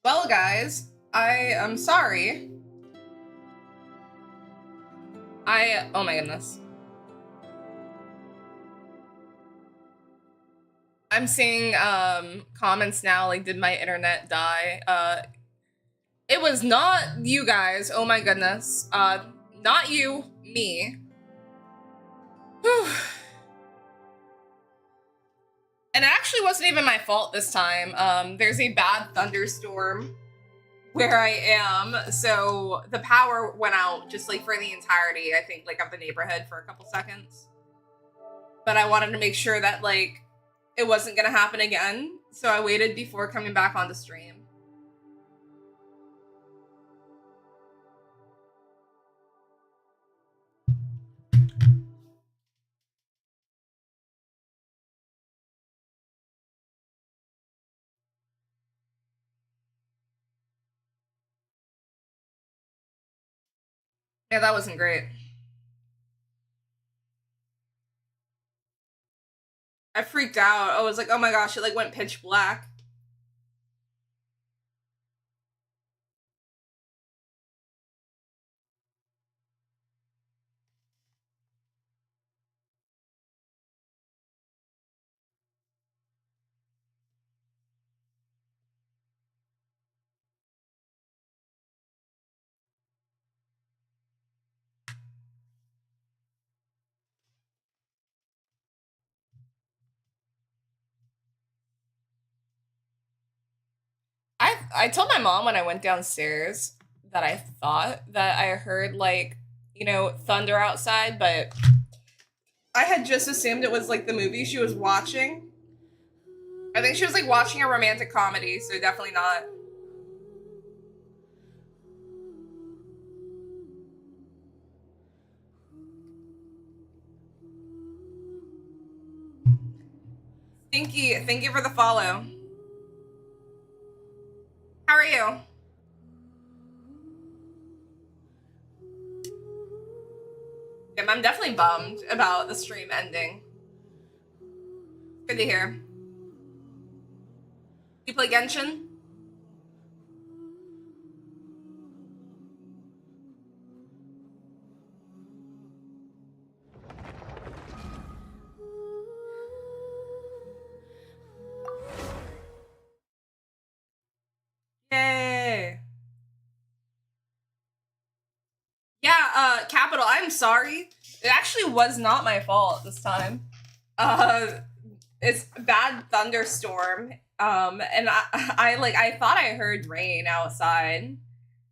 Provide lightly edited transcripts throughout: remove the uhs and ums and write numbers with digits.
Well, guys, I am sorry. Oh my goodness. I'm seeing comments now like, did my internet die? It was not you guys. Oh my goodness. Not you, me. Whew. And it actually wasn't even my fault this time. There's a bad thunderstorm where I am, so the power went out just like for the entirety, I think, like of the neighborhood for a couple seconds. But I wanted to make sure that like it wasn't gonna happen again, so I waited before coming back on the stream. Yeah, that wasn't great. I freaked out. I was like, oh my gosh, it like went pitch black. I told my mom when I went downstairs that I thought that I heard like, thunder outside, but I had just assumed it was like the movie she was watching. I think she was like watching a romantic comedy, so definitely not. Thank you for the follow. How are you? I'm definitely bummed about the stream ending. Good to hear. You play Genshin? Yay. Yeah, Capital, I'm sorry. It actually was not my fault this time. It's a bad thunderstorm. And I thought I heard rain outside.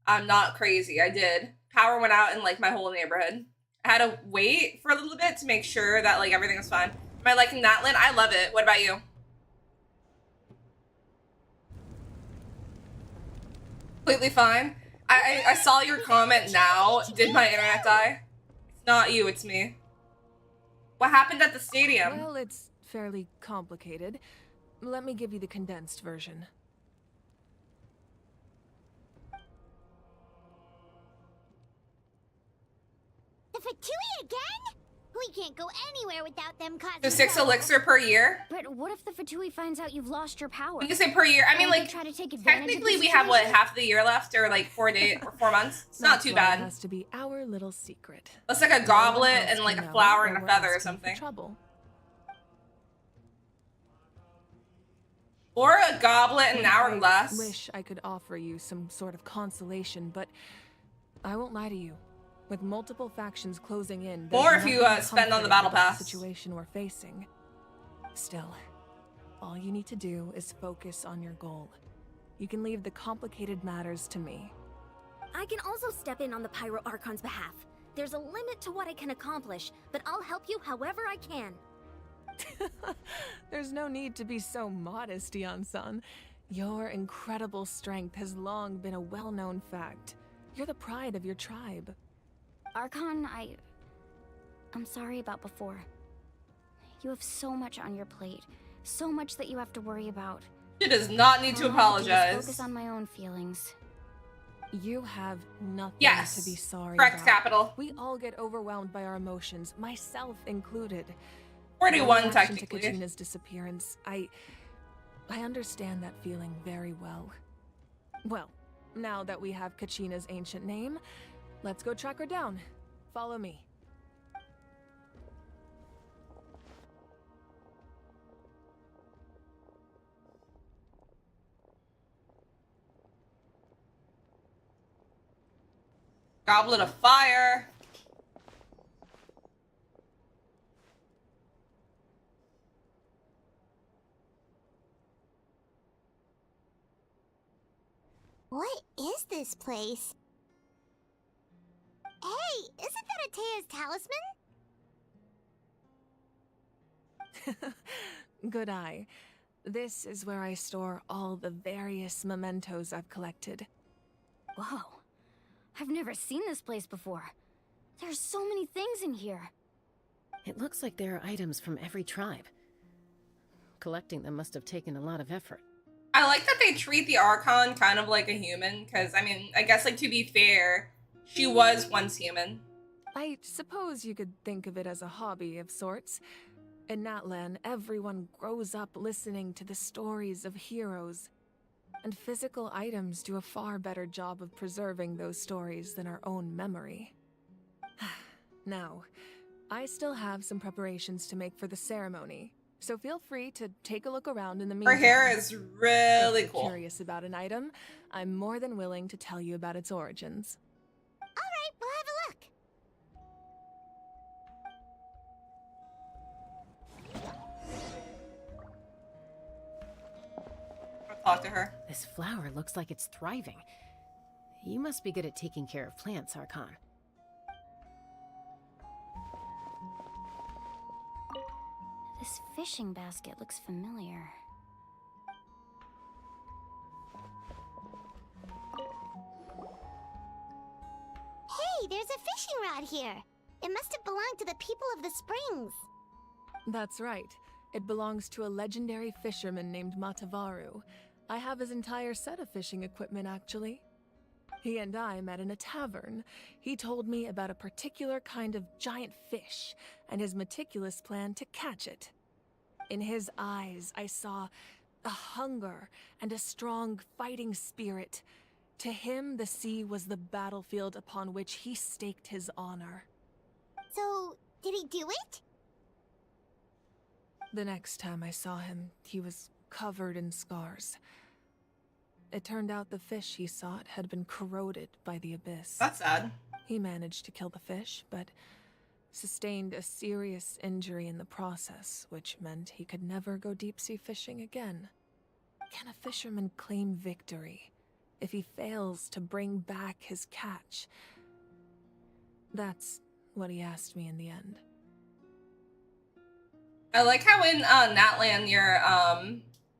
I'm not crazy. I did. Power went out in like my whole neighborhood. I had to wait for a little bit to make sure that like everything was fine. Am I liking Natlan? I love it. What about you? Completely fine. I saw your comment now. Did my internet die? It's not you, it's me. What happened at the stadium? Well, it's fairly complicated. Let me give you the condensed version. The Fatui again? We can't go anywhere without them causing So 6 elixir per year? But what if the Fatui finds out you've lost your power? When you say per year, I mean like try to take advantage technically of the we have what, situation? half the year left, or like 4 days or 4 months. It's not too bad. It has to be our little secret. It's like a goblet and like a flower and a feather or something. Trouble. Or a goblet and an hourglass. I wish I could offer you some sort of consolation, but I won't lie to you. With multiple factions closing in, or if you spend on the battle pass. Situation we're facing. Still, all you need to do is focus on your goal. You can leave the complicated matters to me. I can also step in on the Pyro Archon's behalf. There's a limit to what I can accomplish, but I'll help you however I can. There's no need to be so modest, Yan-san. Your incredible strength has long been a well-known fact. You're the pride of your tribe. Archon, I'm sorry about before. You have so much on your plate. So much that you have to worry about. She does not need to apologize. Focus on my own feelings. You have nothing to be sorry Correct, about. Capital. We all get overwhelmed by our emotions, myself included. 41 technically. Katrina's disappearance, I understand that feeling very well. Well, now that we have Kachina's ancient name, let's go track her down. Follow me. Goblet of fire. What is this place? Hey, isn't that Atea's talisman? Good eye. This is where I store all the various mementos I've collected. Whoa. I've never seen this place before. There's so many things in here. It looks like there are items from every tribe. Collecting them must have taken a lot of effort. I like that they treat the Archon kind of like a human, because, I mean, I guess, like, to be fair, she was once human. I suppose you could think of it as a hobby of sorts. In Natlan, everyone grows up listening to the stories of heroes. And physical items do a far better job of preserving those stories than our own memory. Now, I still have some preparations to make for the ceremony, so feel free to take a look around in the Her meantime. hair is really If you're cool. curious about an item, I'm more than willing to tell you about its origins. Alright, we'll have a look. I'll talk to her. This flower looks like it's thriving. You must be good at taking care of plants, Archon. This fishing basket looks familiar. Hey, there's a fishing rod here. It must have belonged to the people of the springs. That's right. It belongs to a legendary fisherman named Matavaru. I have his entire set of fishing equipment, actually. He and I met in a tavern. He told me about a particular kind of giant fish and his meticulous plan to catch it. In his eyes, I saw a hunger and a strong fighting spirit. To him, the sea was the battlefield upon which he staked his honor. So, did he do it? The next time I saw him, he was covered in scars. It turned out the fish he sought had been corroded by the abyss. That's sad. He managed to kill the fish, but sustained a serious injury in the process, which meant he could never go deep-sea fishing again. Can a fisherman claim victory if he fails to bring back his catch? That's what he asked me in the end. I like how in Natlan you're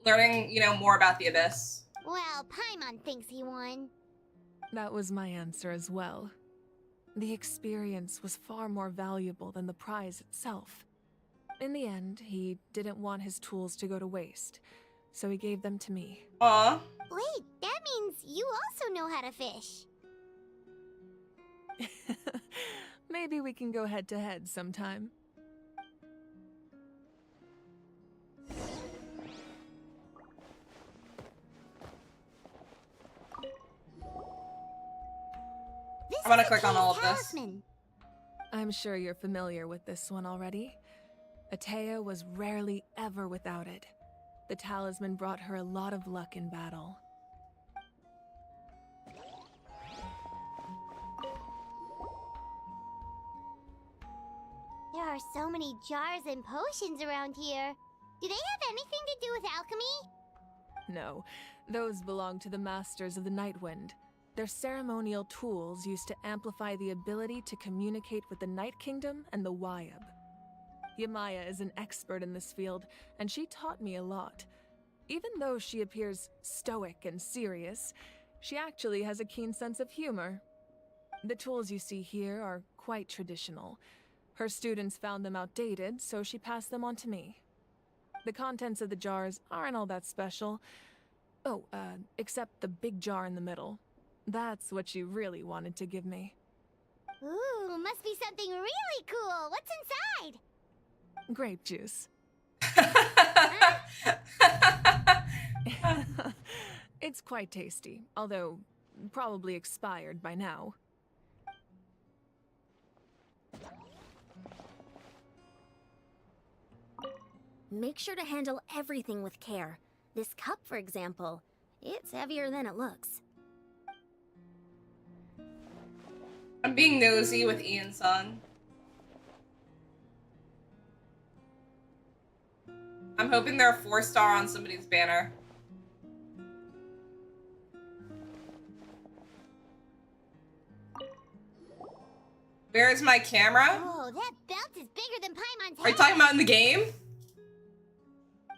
learning, you know, more about the Abyss. Well, Paimon thinks he won. That was my answer as well. The experience was far more valuable than the prize itself. In the end, he didn't want his tools to go to waste, so he gave them to me. Aw. Wait, that means you also know how to fish. Maybe we can go head-to-head sometime. This I wanna is click on Atea's all of this. talisman. I'm sure you're familiar with this one already. Atea was rarely ever without it. The talisman brought her a lot of luck in battle. There are so many jars and potions around here. Do they have anything to do with alchemy? No, those belong to the Masters of the Nightwind. They're ceremonial tools used to amplify the ability to communicate with the Night Kingdom and the Wyab. Yamaya is an expert in this field, and she taught me a lot. Even though she appears stoic and serious, she actually has a keen sense of humor. The tools you see here are quite traditional. Her students found them outdated, so she passed them on to me. The contents of the jars aren't all that special. Oh, except the big jar in the middle. That's what she really wanted to give me. Ooh, must be something really cool. What's inside? Grape juice. It's quite tasty, although probably expired by now. Make sure to handle everything with care. This cup, for example, it's heavier than it looks. I'm being nosy with Ian-san. I'm hoping they're a 4-star on somebody's banner. Where's my camera? Oh, that belt is bigger than Paimon's head. Are you talking about in the game?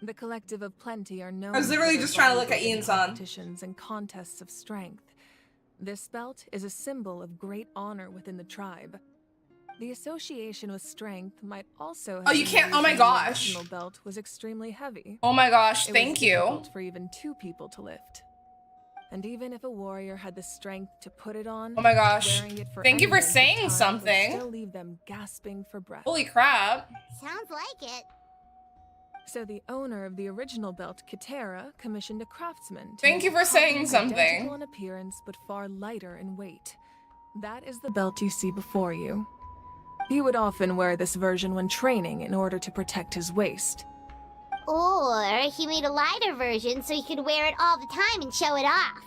The Collective of Plenty are known I was literally for their just trying to look at bodybuilding Ian-san. competitions and contests of strength. This belt is a symbol of great honor within the tribe. The association with strength might also have Oh, you been can't- the oh my reason the gosh. original belt was extremely heavy. Oh my gosh, It thank was you. difficult for even 2 people to lift. And even if a warrior had the strength to put it on, Oh my gosh. wearing it for Thank you for any length of saying time would something. still leave them gasping for breath. Holy crap. Sounds like it. So the owner of the original belt, Kitera, commissioned a craftsman to Thank you make a for saying copy something. identical in appearance, but far lighter in weight. That is the belt you see before you. He would often wear this version when training in order to protect his waist. Or he made a lighter version so he could wear it all the time and show it off.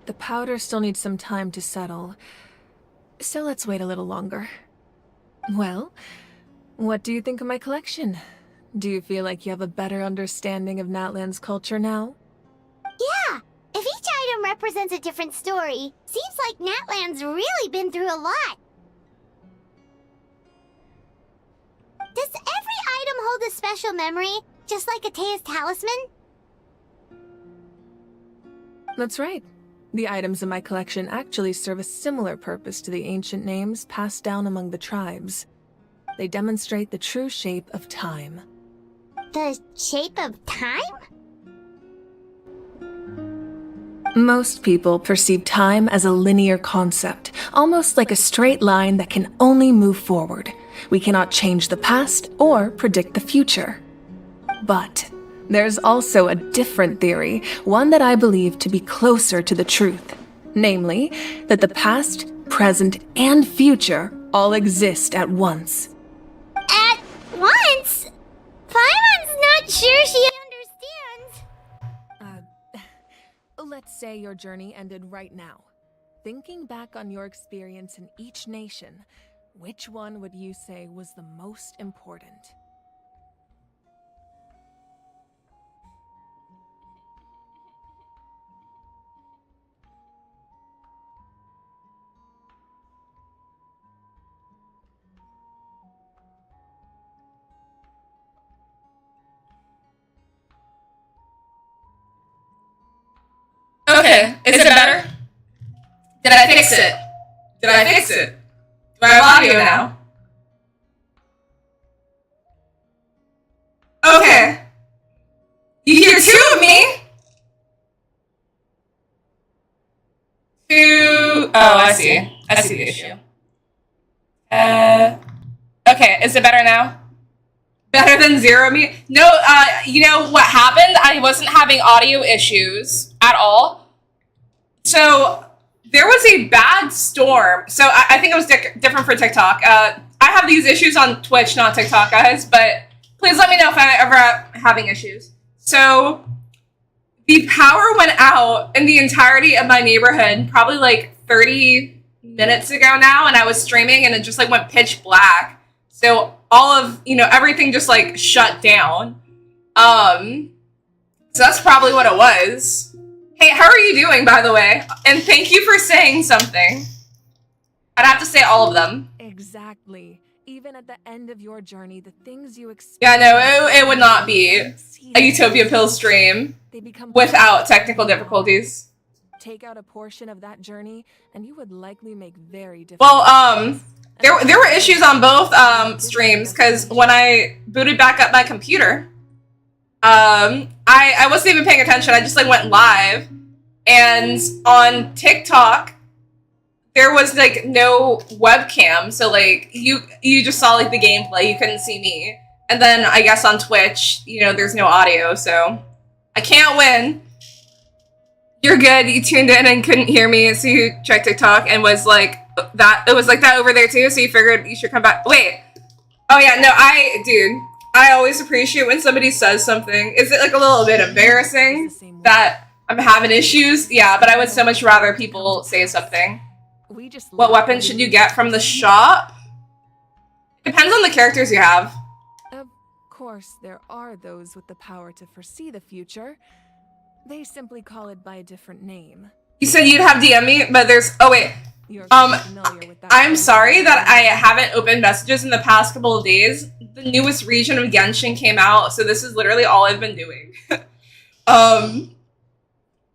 The powder still needs some time to settle, so let's wait a little longer. Well, what do you think of my collection? Do you feel like you have a better understanding of Natlan's culture now? Yeah, if each item represents a different story, seems like Natlan's really been through a lot. Does every item hold a special memory, just like Atea's talisman? That's right. The items in my collection actually serve a similar purpose to the ancient names passed down among the tribes. They demonstrate the true shape of time. The shape of time? Most people perceive time as a linear concept, almost like a straight line that can only move forward. We cannot change the past or predict the future. But there's also a different theory, one that I believe to be closer to the truth. Namely, that the past, present, and future all exist at once. At once? Paimon's not sure she understands. Let's say your journey ended right now. Thinking back on your experience in each nation, which one would you say was the most important? Okay, is it better? Did I fix it? Did I fix it? Do I have audio now? Okay. You hear two of me? Two. Oh, I see. I see the issue. Okay, is it better now? Better than zero me? No, you know what happened? I wasn't having audio issues at all. So there was a bad storm. So I think it was different for TikTok. I have these issues on Twitch, not TikTok, guys, but please let me know if I'm ever having issues. So the power went out in the entirety of my neighborhood, probably like 30 minutes ago now, and I was streaming and it just like went pitch black. So all of, everything just like shut down. So that's probably what it was. Hey, how are you doing, by the way? And thank you for saying something. I'd have to say all of them. Exactly. Even at the end of your journey, the things you experience... Yeah, no, it would not be a Utopia Pill stream without technical difficulties. Take out a portion of that journey, and you would likely make very different... Well, there were issues on both streams, because when I booted back up my computer, I wasn't even paying attention. I just like went live, and on TikTok there was like no webcam, so like you just saw like the gameplay. You couldn't see me. And then I guess on Twitch, there's no audio, so I can't win. You're good. You tuned in and couldn't hear me, so you checked TikTok and was like that. It was like that over there too, so you figured you should come back. Wait. Oh yeah, no, I always appreciate when somebody says something. Is it like a little bit embarrassing that I'm having issues? Yeah, but I would so much rather people say something. What weapon should you get from the shop? Depends on the characters you have. Of course, there are those with the power to foresee the future. They simply call it by a different name. You said you'd have DM me, but there's... Oh, wait. I'm sorry that I haven't opened messages in the past couple of days. The newest region of Genshin came out, so this is literally all I've been doing.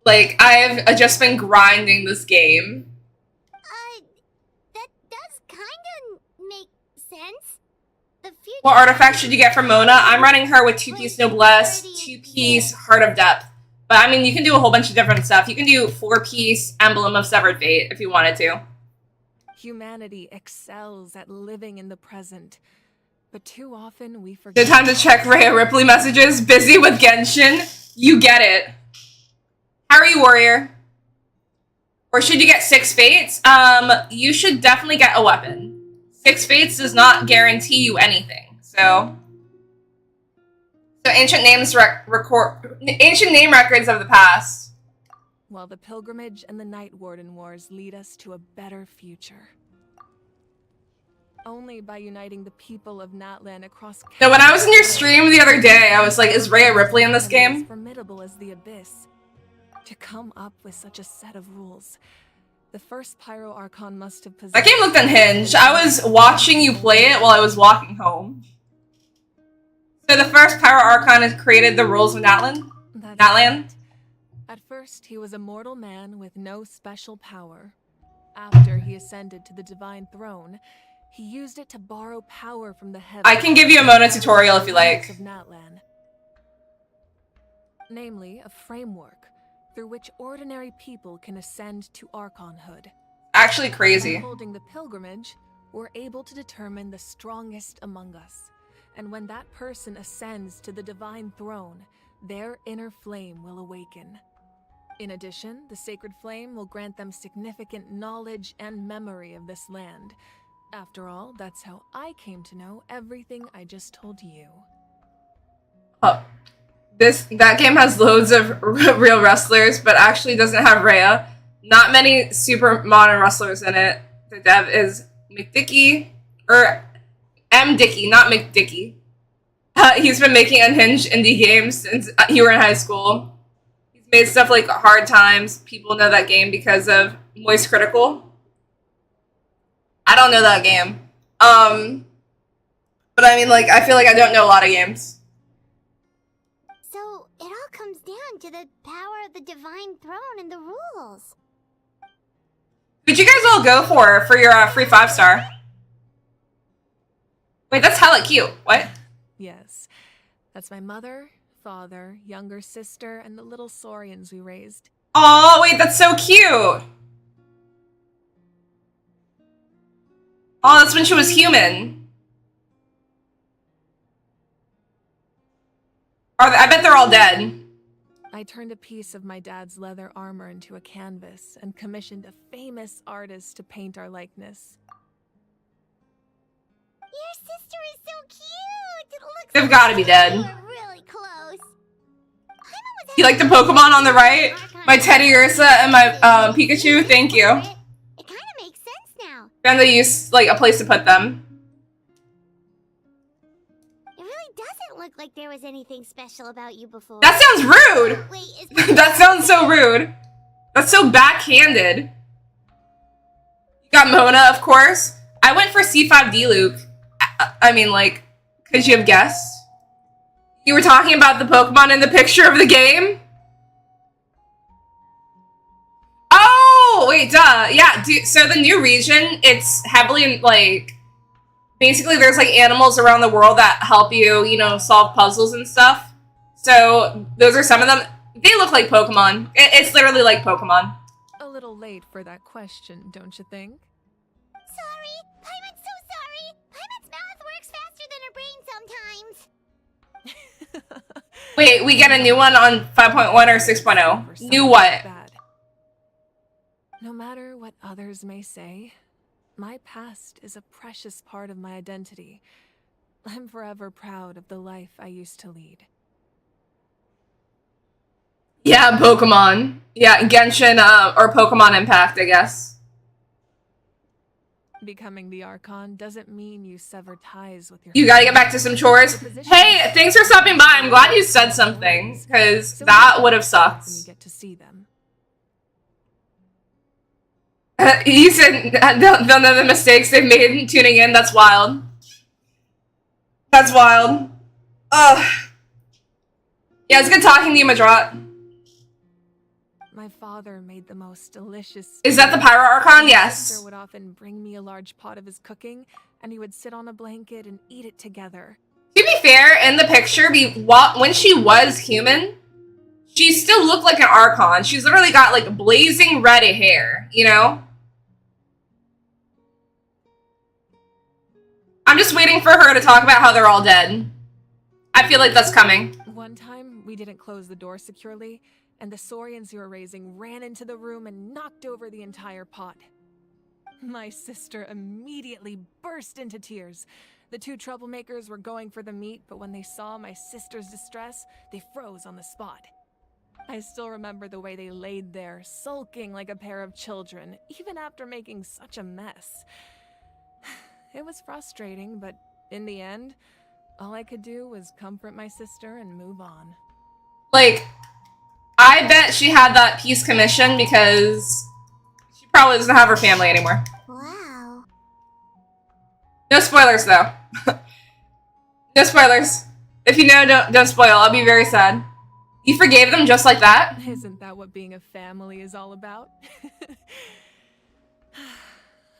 Like, I've just been grinding this game. That does kinda make sense. The future... What artifact should you get from Mona? I'm running her with 2-piece Noblesse, 2-piece Heart of Depth. But, I mean, you can do a whole bunch of different stuff. You can do 4-piece Emblem of Severed Fate if you wanted to. Humanity excels at living in the present. But too often we forget... Good time to check Rhea Ripley messages. Busy with Genshin. You get it. How are you, Warrior? Or should you get 6 Fates? You should definitely get a weapon. 6 Fates does not guarantee you anything, so... So ancient names ancient name records of the past. While the pilgrimage and the Night Warden Wars lead us to a better future. Only by uniting the people of Natlan across... So when I was in your stream the other day, I was like, is Rhea Ripley in this game? As formidable as the Abyss. To come up with such a set of rules, the first Pyro Archon must have possessed... That game looked unhinged. I was watching you play it while I was walking home. So the first Pyro Archon has created the rules of Natlan? Natlan? At first, he was a mortal man with no special power. After he ascended to the divine throne, he used it to borrow power from the heavens. I can give you a Mona tutorial if you like. Of Natlan. Namely, a framework through which ordinary people can ascend to Archonhood. Actually crazy. By holding the pilgrimage, we're able to determine the strongest among us. And when that person ascends to the divine throne, their inner flame will awaken. In addition, the sacred flame will grant them significant knowledge and memory of this land. After all, that's how I came to know everything I just told you. Oh. That game has loads of real wrestlers, but actually doesn't have Rhea. Not many super modern wrestlers in it. The dev is McDickey, or M. Dickey, not McDickey. He's been making unhinged indie games since you were in high school. He's made stuff like Hard Times. People know that game because of Moist Critical. I don't know that game. But I mean, like, I feel like I don't know a lot of games. So, it all comes down to the power of the divine throne and the rules. Who'd you guys all go for your free 5-star? Wait, that's hella cute. What? Yes, that's my mother, father, younger sister, and the little Saurians we raised. Oh, wait, that's so cute. Oh, that's when she was human. I bet they're all dead. I turned a piece of my dad's leather armor into a canvas and commissioned a famous artist to paint our likeness. Your sister is so cute! It looks They've gotta be dead. you were really close. You like the Pokemon on the right? My Teddy Ursa and my Pikachu? Thank you. It kind of makes sense now. And they use, like, a place to put them. It really doesn't look like there was anything special about you before. That sounds rude! Wait, is That sounds so rude. That's so backhanded. You got Mona, of course. I went for C5D Luke. I mean, like, could you have guessed? You were talking about the Pokemon in the picture of the game? Oh, wait, duh. Yeah, so the new region, it's heavily, like, basically there's, like, animals around the world that help you, you know, solve puzzles and stuff. So those are some of them. They look like Pokemon. It's literally like Pokemon. A little late for that question, don't you think? Sorry, Paimon's so sorry. Paimon's mouth works faster than her brain sometimes. Wait, we get a new one on 5.1 or 6.0? New what? Bad. No matter what others may say, my past is a precious part of my identity. I'm forever proud of the life I used to lead. Yeah, Pokemon. Yeah, Genshin, or Pokemon Impact, I guess. Becoming the Archon doesn't mean you sever ties with your... You gotta get back to some chores. Hey, thanks for stopping by. I'm glad you said something, because that would have sucked. When you get to see them. You said they'll know the mistakes they've made in tuning in. That's wild. That's wild. Ugh. Yeah, it's good talking to you, Madrat. My father made the most delicious... Is that the Pyro Archon? My Yes. sister would often bring me a large pot of his cooking, and he would sit on a blanket and eat it together. To be fair, in the picture, when she was human, she still looked like an Archon. She's literally got, like, blazing red hair, you know? I'm just waiting for her to talk about how they're all dead. I feel like that's coming. One time, we didn't close the door securely, and the Saurians you were raising ran into the room and knocked over the entire pot. My sister immediately burst into tears. The two troublemakers were going for the meat, but when they saw my sister's distress, they froze on the spot. I still remember the way they laid there, sulking like a pair of children, even after making such a mess. It was frustrating, but in the end, all I could do was comfort my sister and move on. Like, I bet she had that peace commission because she probably doesn't have her family anymore. Wow. No spoilers, though. No spoilers. If you know, don't spoil. I'll be very sad. You forgave them just like that? Isn't that what being a family is all about?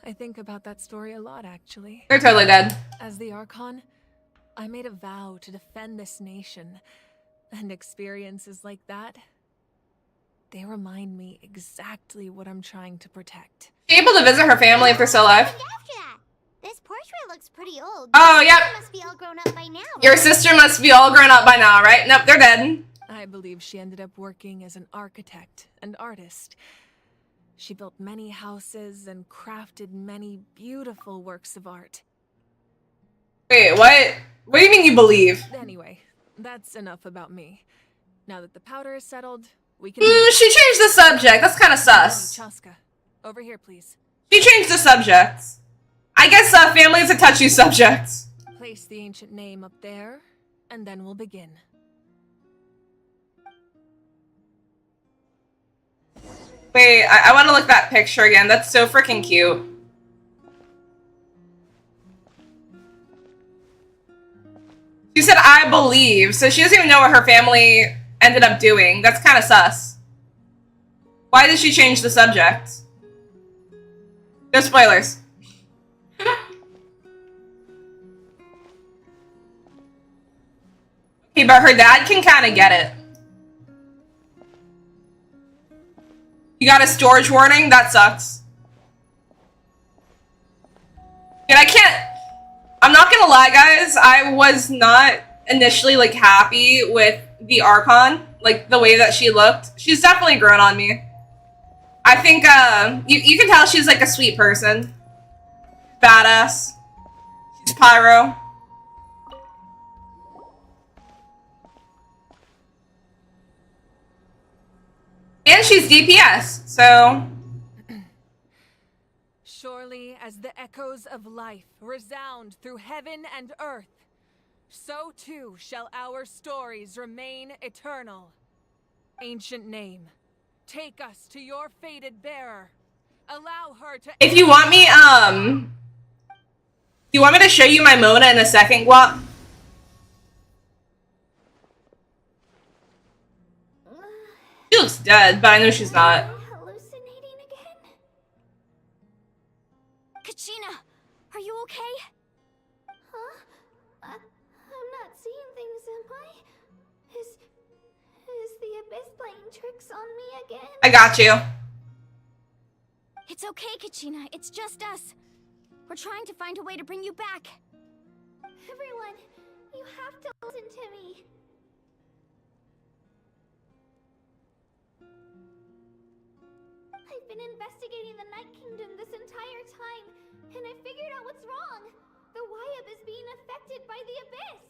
I think about that story a lot, actually. They're totally dead. As the Archon, I made a vow to defend this nation, and experiences like that, they remind me exactly what I'm trying to protect. She able to visit her family if they're still alive? After that. This portrait looks pretty old. Oh, yep. They must be all grown up by now. Your sister must be all grown up by now, right? Nope, they're dead. I believe she ended up working as an architect and artist. She built many houses and crafted many beautiful works of art. Wait, what? What do you mean you believe? Anyway, that's enough about me. Now that the powder is settled, we can... She changed the subject. That's kind of sus. Chaska, over here, please. She changed the subject. I guess family is a touchy subject. Place the ancient name up there, and then we'll begin. Wait, I want to look at that picture again. That's so freaking cute. She said, I believe. So she doesn't even know what her family ended up doing. That's kind of sus. Why did she change the subject? No spoilers. Okay, but her dad can kind of get it. You got a storage warning? That sucks. And I can't... I'm not gonna lie, guys. I was not initially, like, happy with the Archon. Like, the way that she looked. She's definitely grown on me. I think, you can tell she's, like, a sweet person. Badass. She's pyro. And she's DPS, so... Surely as the echoes of life resound through heaven and earth, so too shall our stories remain eternal. Ancient name, take us to your fated bearer. Allow her to... If you want me, do you want me to show you my Mona in a second, Guap? She looks dead, but I know she's not. Hallucinating again? Kachina, are you okay? Huh? I'm not seeing things, am I? Is the Abyss playing tricks on me again? I got you. It's okay, Kachina. It's just us. We're trying to find a way to bring you back. Everyone, you have to listen to me. I've been investigating the Night Kingdom this entire time, and I figured out what's wrong. The Wyab is being affected by the Abyss.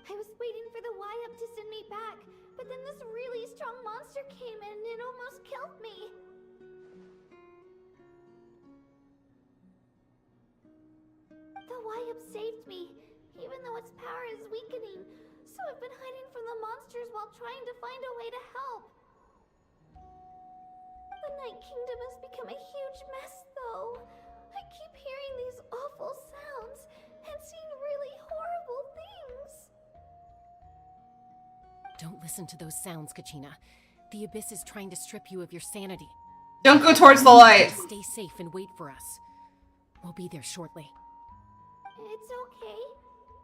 I was waiting for the Wyab to send me back, but then this really strong monster came in and it almost killed me. The Wyab saved me, even though its power is weakening, so I've been hiding from the monsters while trying to find a way to help. The Night Kingdom has become a huge mess, though. I keep hearing these awful sounds and seeing really horrible things. Don't listen to those sounds, Kachina. The Abyss is trying to strip you of your sanity. Don't go towards the light. Stay safe and wait for us. We'll be there shortly. It's okay.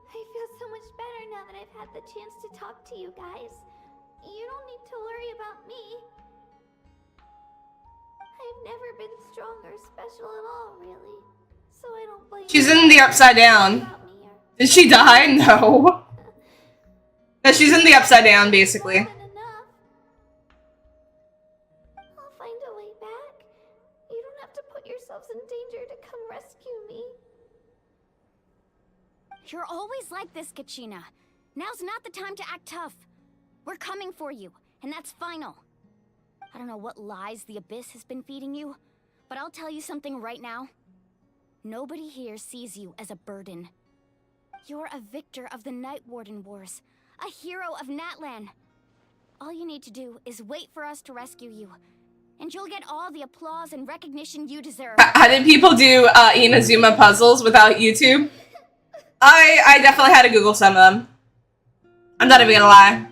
I feel so much better now that I've had the chance to talk to you guys. You don't need to worry about me. I've never been strong or special at all, really. So I don't blame She's you in the Upside Down. about me or Did she die? No. No, she's in the Upside Down, basically. more than enough. I'll find a way back. You don't have to put yourselves in danger to come rescue me. You're always like this, Kachina. Now's not the time to act tough. We're coming for you, and that's final. I don't know what lies the Abyss has been feeding you, but I'll tell you something right now. Nobody here sees you as a burden. You're a victor of the Night Warden Wars, a hero of Natlan. All you need to do is wait for us to rescue you, and you'll get all the applause and recognition you deserve. How did people do Inazuma puzzles without YouTube? I definitely had to Google some of them. I'm not even gonna lie.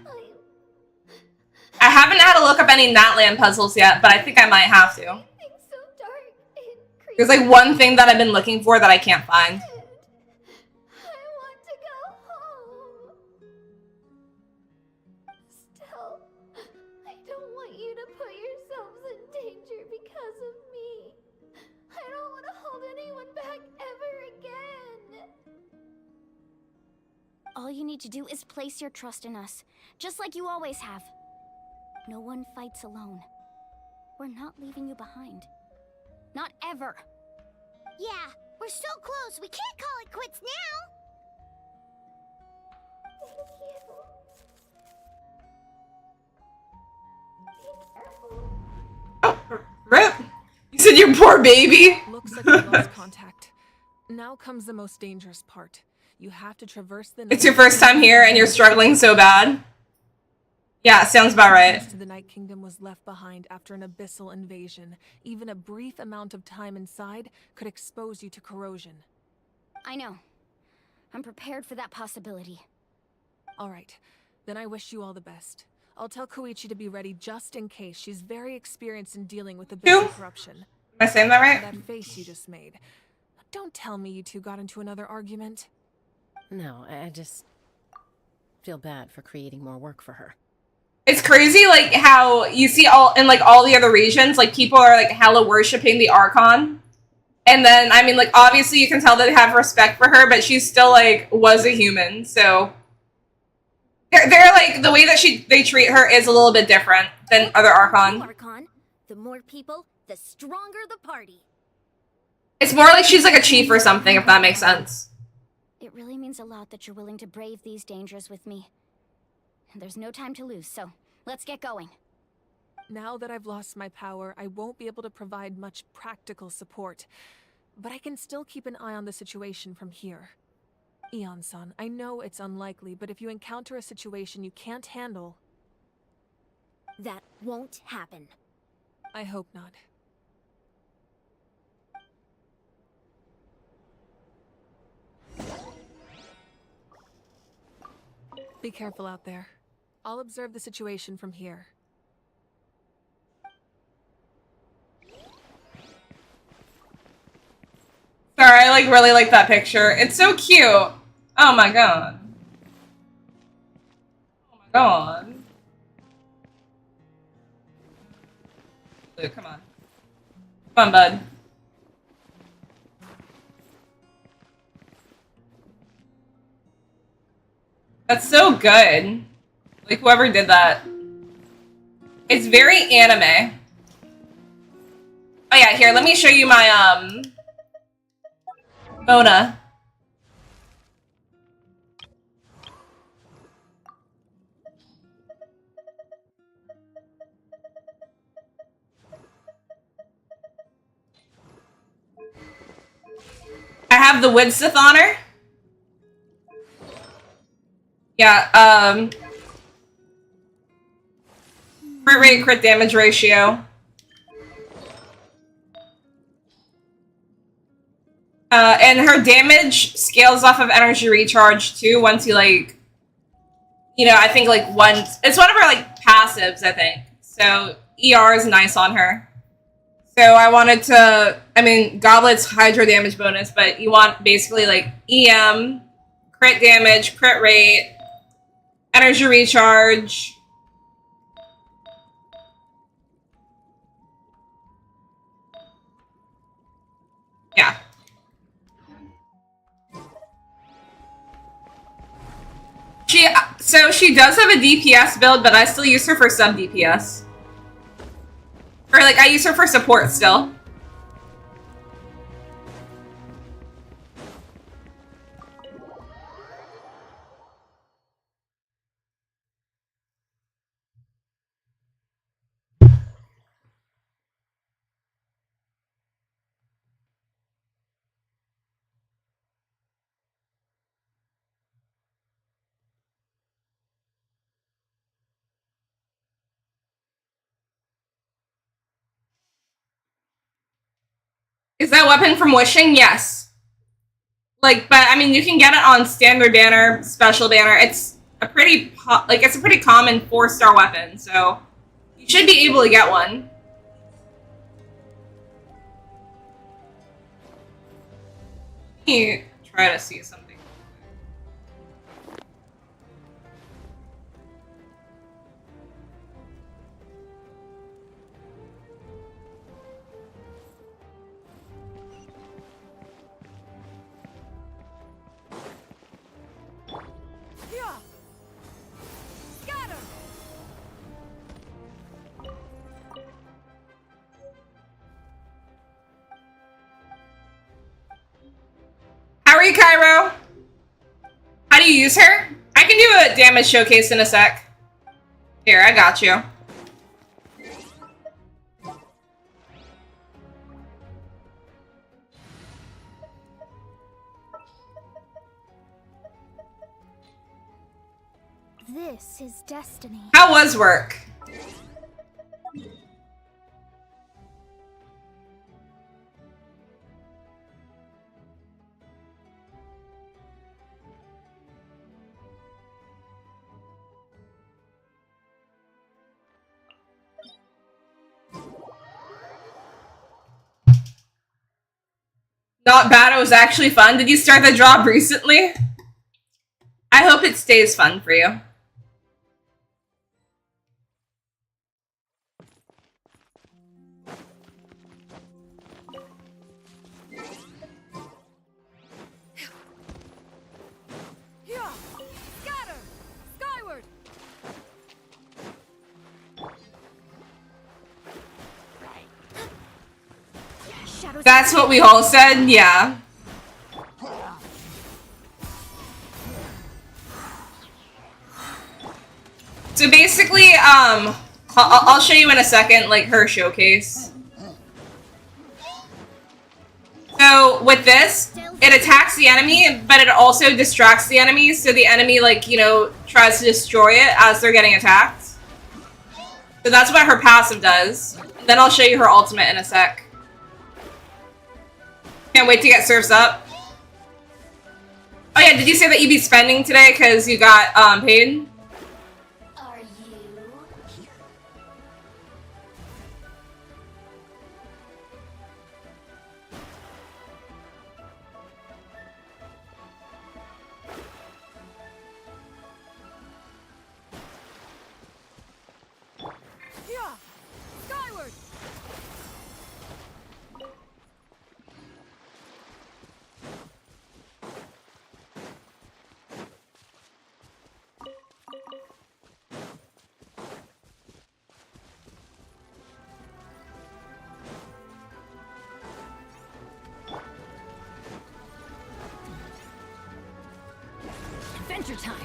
I haven't had to look up any Natlan puzzles yet, but I think I might have to. It's so dark and creepy. There's like one thing that I've been looking for that I can't find. I want to go home. Still, I don't want you to put yourselves in danger because of me. I don't want to hold it All you need to do is place your trust in us, just like you always have. No one fights alone. We're not leaving you behind. Not ever. Yeah, we're so close, we can't call it quits now! Thank you. Be careful. Rip. You said your poor baby. Looks like we lost contact. Now comes the most dangerous part. You have to traverse the night. It's your first time here and you're struggling so bad. Yeah, sounds about right. Access to the Night Kingdom was left behind after an abyssal invasion. Even a brief amount of time inside could expose you to corrosion. I know. I'm prepared for that possibility. All right, then I wish you all the best. I'll tell Koichi to be ready just in case. She's very experienced in dealing with abyssal corruption. Am I saying that right? That face you just made. Don't tell me you two got into another argument. No, I just feel bad for creating more work for her. It's crazy, like, how you see all in, like, all the other regions, like, people are, like, hella worshipping the Archon. And then, I mean, like, obviously you can tell that they have respect for her, but she's still, like, was a human, so... They're like, the way that they treat her is a little bit different than other Archon. The more people, the stronger the party. It's more like she's, like, a chief or something, if that makes sense. It really means a lot that you're willing to brave these dangers with me. There's no time to lose, so let's get going. Now that I've lost my power, I won't be able to provide much practical support. But I can still keep an eye on the situation from here. Eon-san, I know it's unlikely, but if you encounter a situation you can't handle... That won't happen. I hope not. Be careful out there. I'll observe the situation from here. Sorry, I, like, really like that picture. It's so cute. Oh my god. Oh my god. Luke, come on. Come on, bud. That's so good. Like, whoever did that. It's very anime. Oh yeah, here, let me show you my, Mona. I have the Widsith on her. Yeah, crit rate, crit damage ratio. And her damage scales off of energy recharge too once you, like, you know, I think, like, once, it's one of her, like, passives, I think. So ER is nice on her. So I wanted to, I mean, Goblet's Hydro damage bonus, but you want basically, like, EM, crit damage, crit rate, energy recharge. Yeah. So she does have a DPS build, but I still use her for sub DPS. Or, like, I use her for support still. Is that weapon from Wishing? Yes. Like, but I mean, you can get it on standard banner, special banner. It's a pretty, it's a pretty common 4-star weapon, so you should be able to get one. Let me try to see something. Sorry, Cairo. How do you use her? I can do a damage showcase in a sec. Here, I got you. This is destiny. How was work? Not bad, it was actually fun. Did you start the job recently? I hope it stays fun for you. Scatter! Skyward! Shadows. That's what we all said, yeah. So basically, I'll show you in a second, like, her showcase. So, with this, it attacks the enemy, but it also distracts the enemy, so the enemy, like, you know, tries to destroy it as they're getting attacked. So that's what her passive does. Then I'll show you her ultimate in a sec. Can't wait to get serfs up. Oh yeah, did you say that you'd be spending today because you got, paid? Are you? Skyward! Adventure time.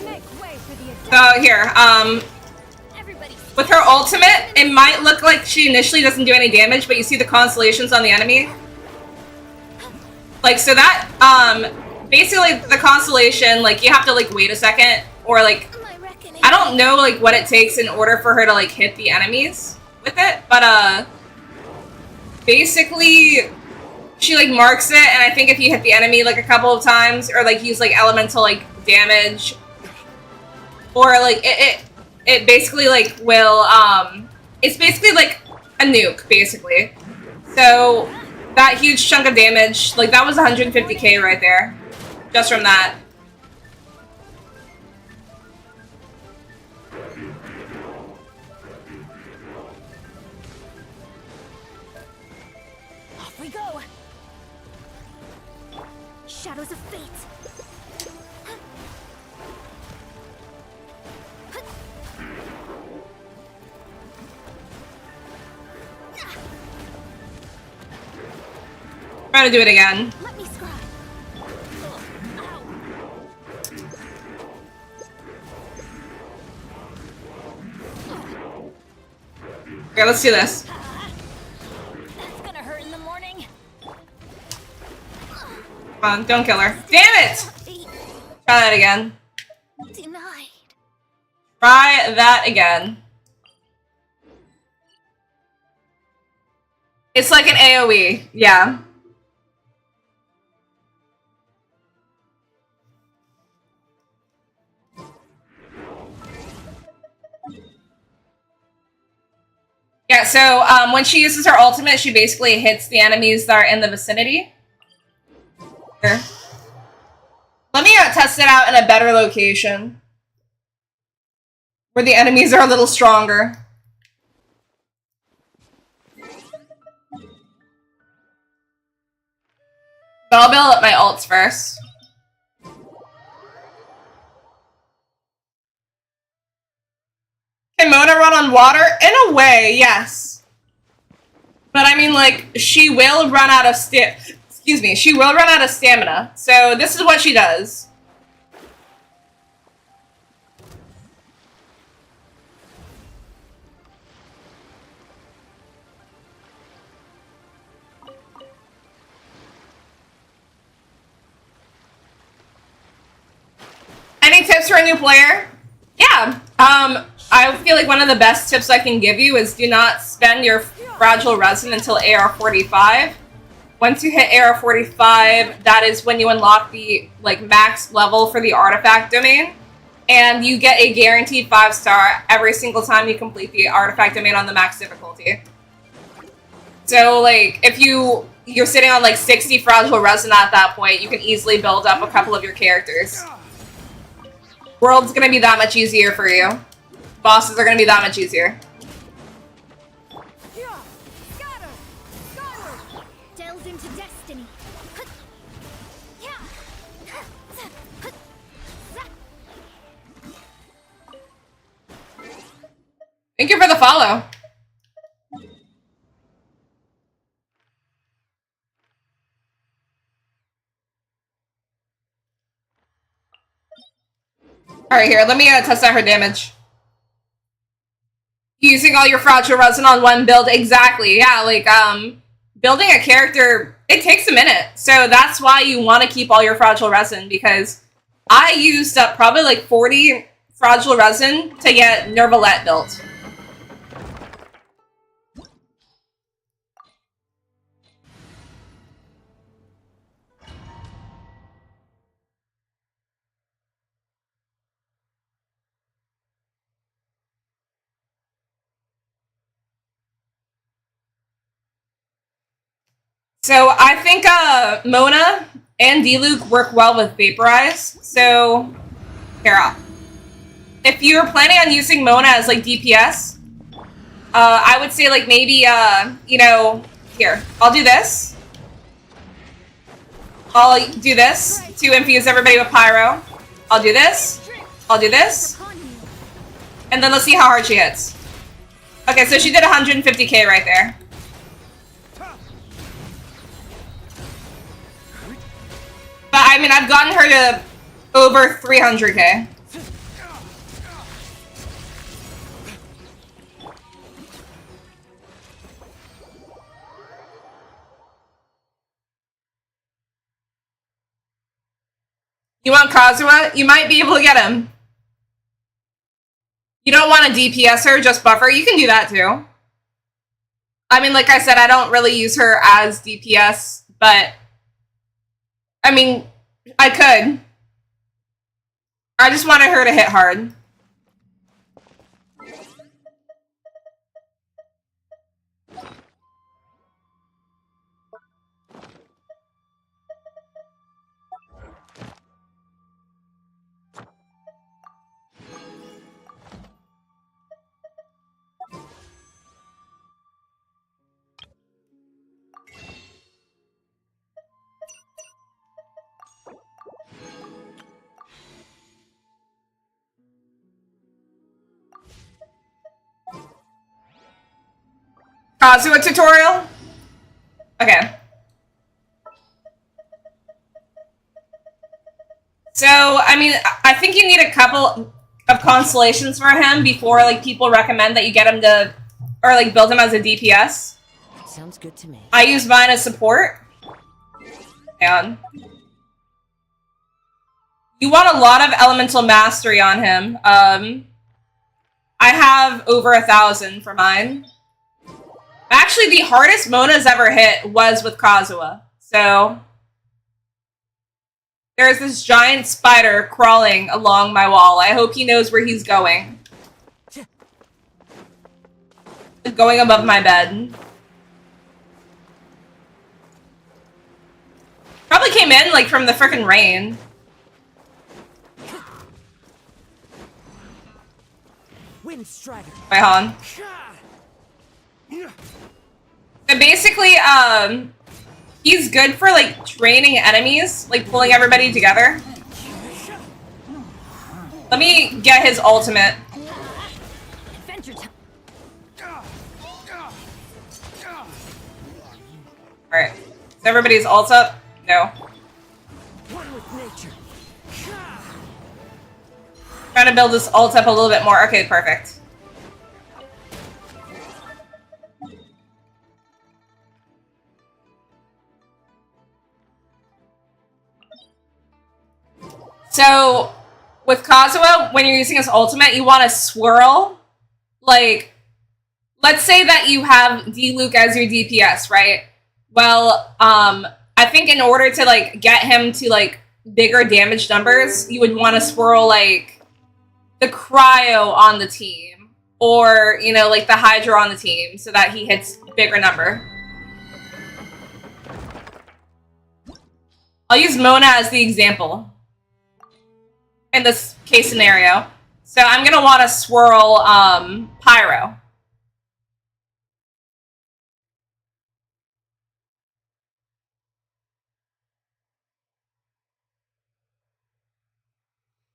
Make way for the attack! So here, Everybody. with her ultimate, it might look like she initially doesn't do any damage, but you see the constellations on the enemy? Like, so that, basically the constellation, like, you have to, like, wait a second, or, like, My reckoning. I don't know, like, what it takes in order for her to, like, hit the enemies with it, but, basically, she, like, marks it, and I think if you hit the enemy, like, a couple of times, or, like, use, like, elemental, like, damage, or, like, it basically, like, will, it's basically, like, a nuke, basically. So, that huge chunk of damage, like, that was 150k right there, just from that. Off we go. Shadows of fate. Try to do it again. Let me scry. Okay, let's do this. That's gonna hurt in the morning. Come on, don't kill her. Damn it! Fate Try that again. denied. Try that again. It's like an AoE, yeah. Yeah, so when she uses her ultimate, she basically hits the enemies that are in the vicinity. Here. Let me test it out in a better location. Where the enemies are a little stronger. But I'll build up my ults first. Can Mona run on water? In a way, yes. But I mean, like, she will run out of she will run out of stamina. So this is what she does. Any tips for a new player? Yeah. I feel like one of the best tips I can give you is do not spend your fragile resin until AR 45. Once you hit AR 45, that is when you unlock the like max level for the artifact domain, and you get a guaranteed 5-star every single time you complete the artifact domain on the max difficulty. So like if you're sitting on like 60 fragile resin at that point, you can easily build up a couple of your characters. World's gonna be that much easier for you. Bosses are gonna be that much easier. Delves into destiny. Thank you for the follow. Alright, here, let me test out her damage. Using all your fragile resin on one build, exactly. Yeah, like, building a character, it takes a minute. So that's why you want to keep all your fragile resin, because I used up probably like 40 fragile resin to get Nervalette built. So I think Mona and D-Luke work well with Vaporize. So here, if you're planning on using Mona as like DPS, I would say like maybe you know, here, I'll do this. I'll do this to infuse everybody with Pyro. I'll do this. I'll do this. And then let's see how hard she hits. Okay, so she did 150k right there. But I mean, I've gotten her to over 300k. You want Kazuha? You might be able to get him. You don't want to DPS her, just buff her? You can do that too. I mean, like I said, I don't really use her as DPS, but I mean, I could. I just wanted her to hit hard. Kazuha tutorial? Okay. So, I mean, I think you need a couple of constellations for him before, like, people recommend that you get him to, or, like, build him as a DPS. Sounds good to me. I use mine as support. And you want a lot of elemental mastery on him. I have over 1,000 for mine. Actually, the hardest Mona's ever hit was with Kazuha. So there's this giant spider crawling along my wall. I hope he knows where he's going. Going above my bed. Probably came in, like, from the frickin' rain. Windstrider. By Han. So basically, he's good for, like, training enemies, like, pulling everybody together. Let me get his ultimate. Adventure time. Alright. Is everybody's ult up? No. One with nature. Trying to build this ult up a little bit more. Okay, perfect. So, with Kazuha, when you're using his ultimate, you want to swirl. Like, let's say that you have D-Luke as your DPS, right? Well, I think in order to, like, get him to, like, bigger damage numbers, you would want to swirl, like, the Cryo on the team. Or, you know, like, the Hydra on the team, so that he hits bigger number. I'll use Mona as the example in this case scenario. So I'm gonna want to swirl Pyro.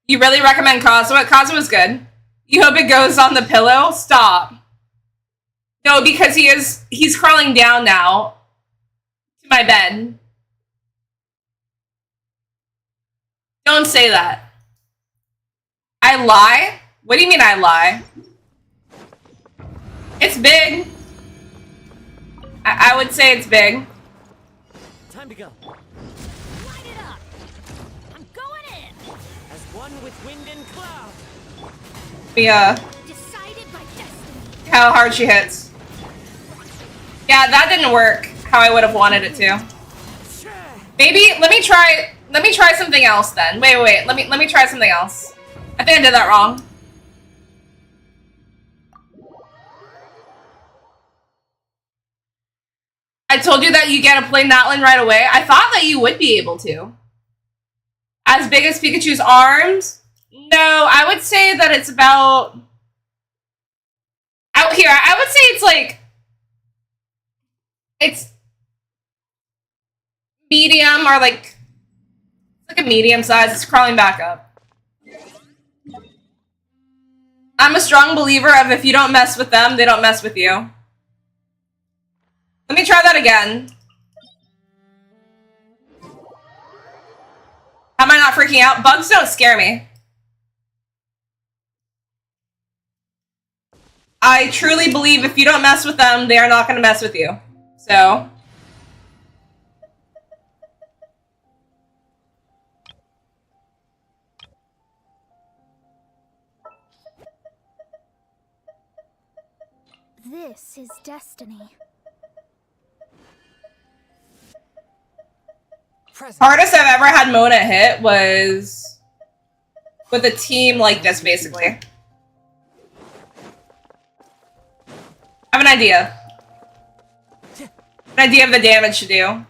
You really recommend Kazuha? Kazuha's good. You hope it goes on the pillow? Stop. No, because he's crawling down now to my bed. Don't say that. I lie? What do you mean I lie? It's big. I would say it's big. Time to go. Light it up! I'm going in! As one with wind and cloud. We, Decided by destiny. how hard she hits. Yeah, that didn't work how I would have wanted it to. Maybe, let me try something else then. Wait, let me try something else. I think I did that wrong. I told you that you get to play Natlan right away. I thought that you would be able to. As big as Pikachu's arms? No, I would say that it's about... Out here, I would say it's like... It's... medium, or like... It's like a medium size. It's crawling back up. I'm a strong believer of if you don't mess with them, they don't mess with you. Let me try that again. Am I not freaking out? Bugs don't scare me. I truly believe if you don't mess with them, they are not going to mess with you. So... This is destiny. Present. Hardest I've ever had Mona hit was with a team like this, basically. I have an idea. An idea of the damage to do.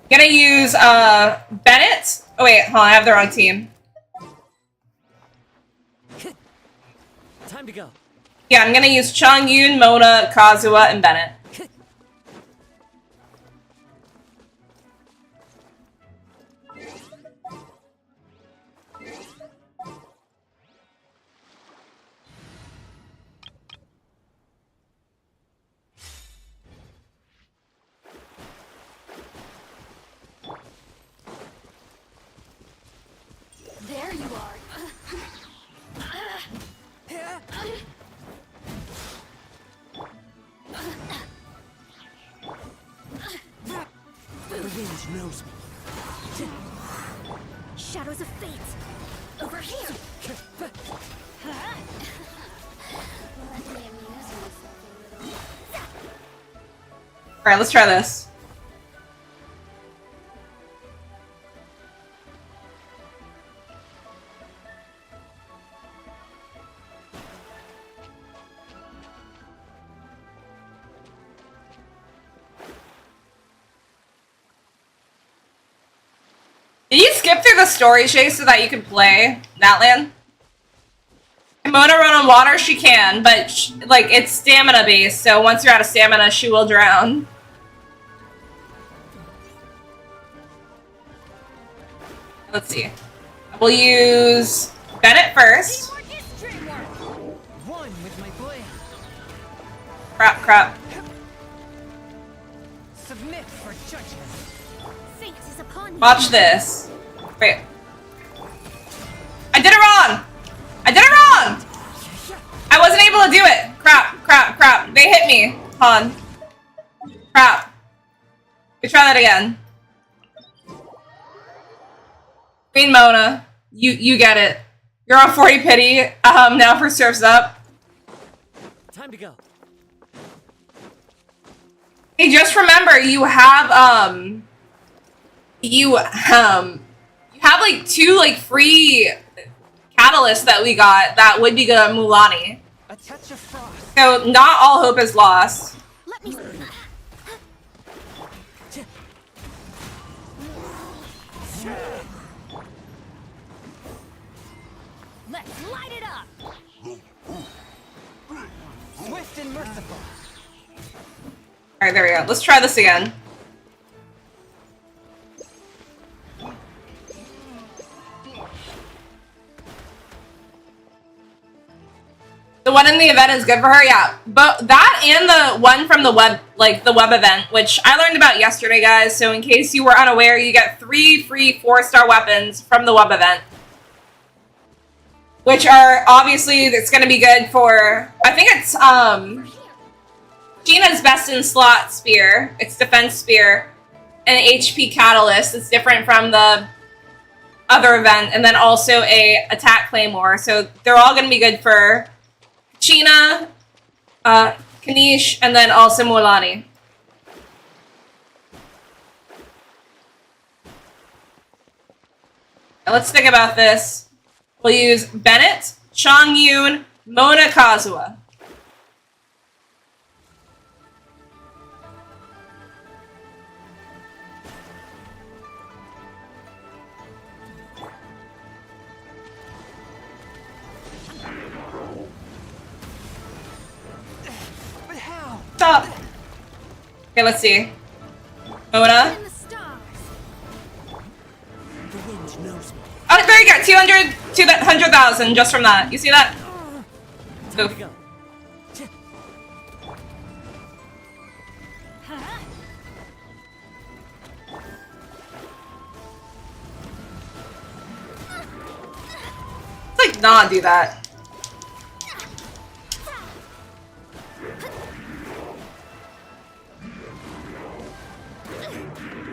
Gonna use, Bennett? Oh wait, hold on, I have the wrong team. Time to go. Yeah, I'm gonna use Chongyun, Mona, Kazuha, and Bennett. There you are. Revenge knows me. Shadows of fate. Over here. Alright, let's try this. Did you skip through the story, Shay, so that you could play Natlan? Can Mona run on water? She can, but, like, it's stamina based, so once you're out of stamina, she will drown. Let's see. We'll use Bennett first. one with my blade. Crap, crap. Submit for judgment. Fate is upon you. Watch this. Wait. I did it wrong! I did it wrong! I wasn't able to do it! Crap, crap, crap. They hit me. Hold on. Crap. We try that again. Queen Mona. You get it. You're on 40 pity. Now for Surf's Up. Time to go. Hey, just remember you have you have like 2 like free catalysts that we got that would be good on Mulani. A touch of frost. So not all hope is lost. Let me. Let's light it up! Swift and merciful. Alright, there we go. Let's try this again. The one in the event is good for her, yeah. But that and the one from the web, like the web event, which I learned about yesterday, guys. So in case you were unaware, you get 3 free 4-star weapons from the web event. Which are, obviously, it's going to be good for, I think it's, Gina's best in slot spear. It's defense spear. And HP catalyst. It's different from the other event. And then also a attack claymore. So they're all going to be good for Gina, Kanish, and then also Mulani. Now let's think about this. We'll use Bennett, Chongyun, Mona Kazuha. But how? Stop. Okay, let's see. Mona. In the stars. The wind knows me. Oh, there you go. 200,000 just from that. You see that? Time to Oof. go. It's like, nah, do that.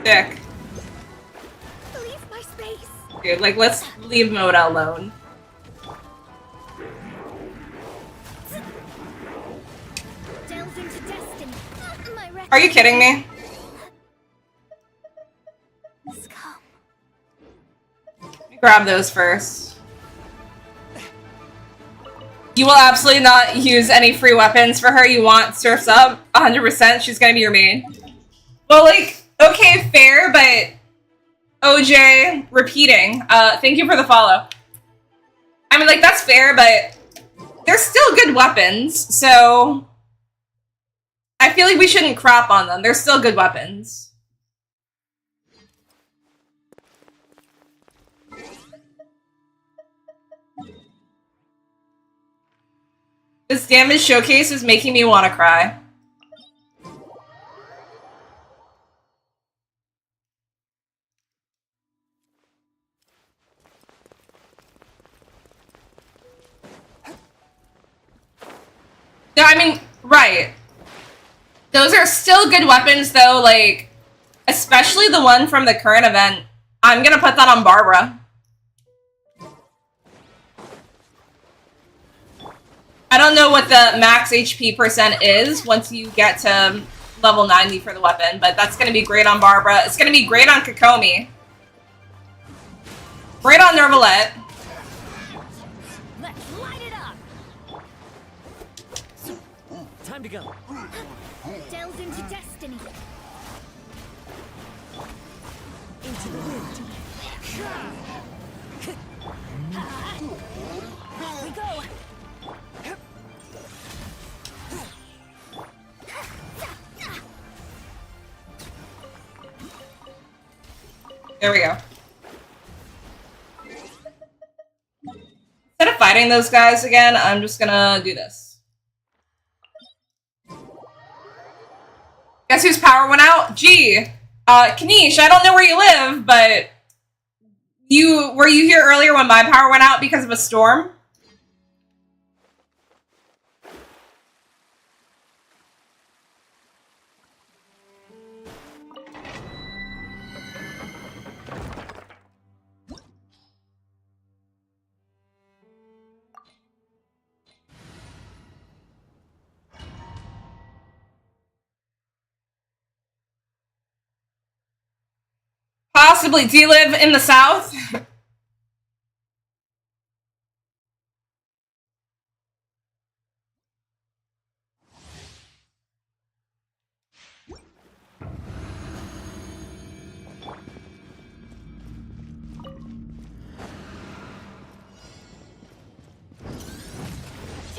Dick. Leave my space. Dude, like, let's leave Mona alone. Delve into destiny. My Are you kidding me? Scum. Grab those first. You will absolutely not use any free weapons for her. You want Surf's Up? 100%. She's gonna be your main. Well, like, okay, fair, but OJ, repeating. Thank you for the follow. I mean, like, that's fair, but they're still good weapons, so I feel like we shouldn't crap on them. They're still good weapons. This damage showcase is making me want to cry. No, I mean, right. Those are still good weapons, though, like, especially the one from the current event. I'm gonna put that on Barbara. I don't know what the max HP percent is once you get to level 90 for the weapon, but that's gonna be great on Barbara. It's gonna be great on Kokomi. Great on Nervalette. Let's light it up! Time to go. Delve into destiny. Into the wind. We go! There we go. Instead of fighting those guys again, I'm just gonna do this. Guess whose power went out? Gee, Kanish, I don't know where you live, but were you here earlier when my power went out because of a storm? Possibly. Do you live in the south?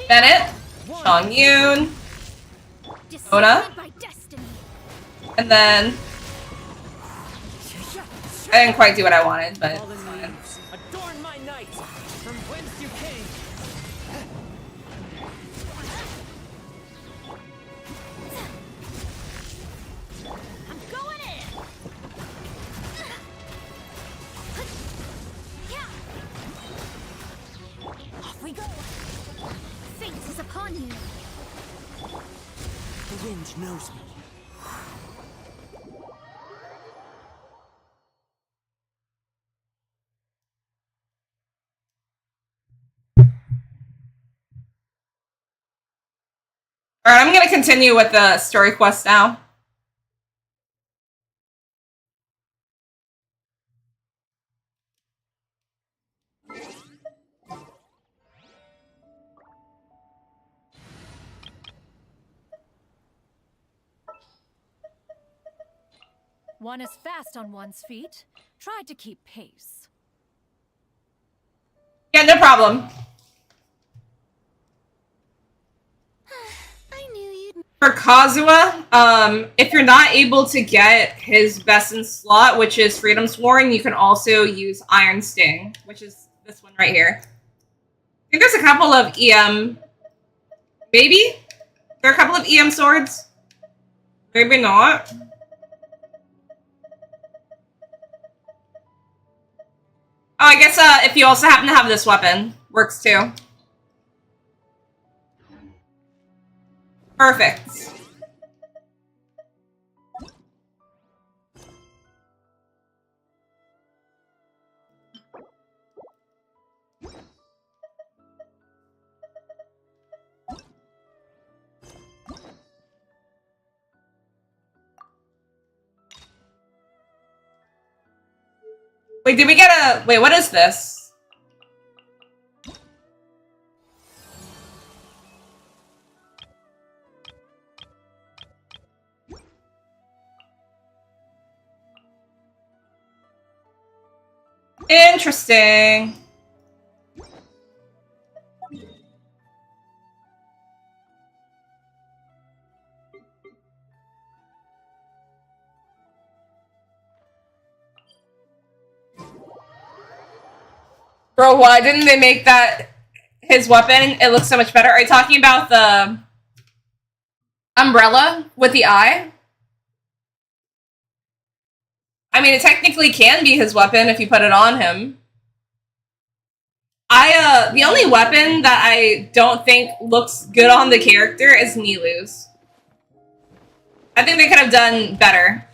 Bennett, Chong Yoon, Ona, By destiny. and then I didn't quite do what I wanted, but it's fine. Leaves, adorn my night, from whence you came. I'm going in. Yeah. Off we go. Fate is upon you. The wind knows me. Alright, I'm gonna continue with the story quest now. One is fast on one's feet. Try to keep pace. Yeah, no problem. I knew you'd. For Kazuha, if you're not able to get his best in slot, which is Freedom Sworn, you can also use Iron Sting, which is this one right here. I think there's a couple of EM... Maybe? There are a couple of EM swords? Maybe not. Oh, I guess if you also happen to have this weapon, works too. Perfect. Wait, did we get a... Wait, what is this? Interesting. Bro, why didn't they make that his weapon? It looks so much better. Are you talking about the umbrella with the eye? I mean, it technically can be his weapon if you put it on him. The only weapon that I don't think looks good on the character is Nilu's. I think they could have done better.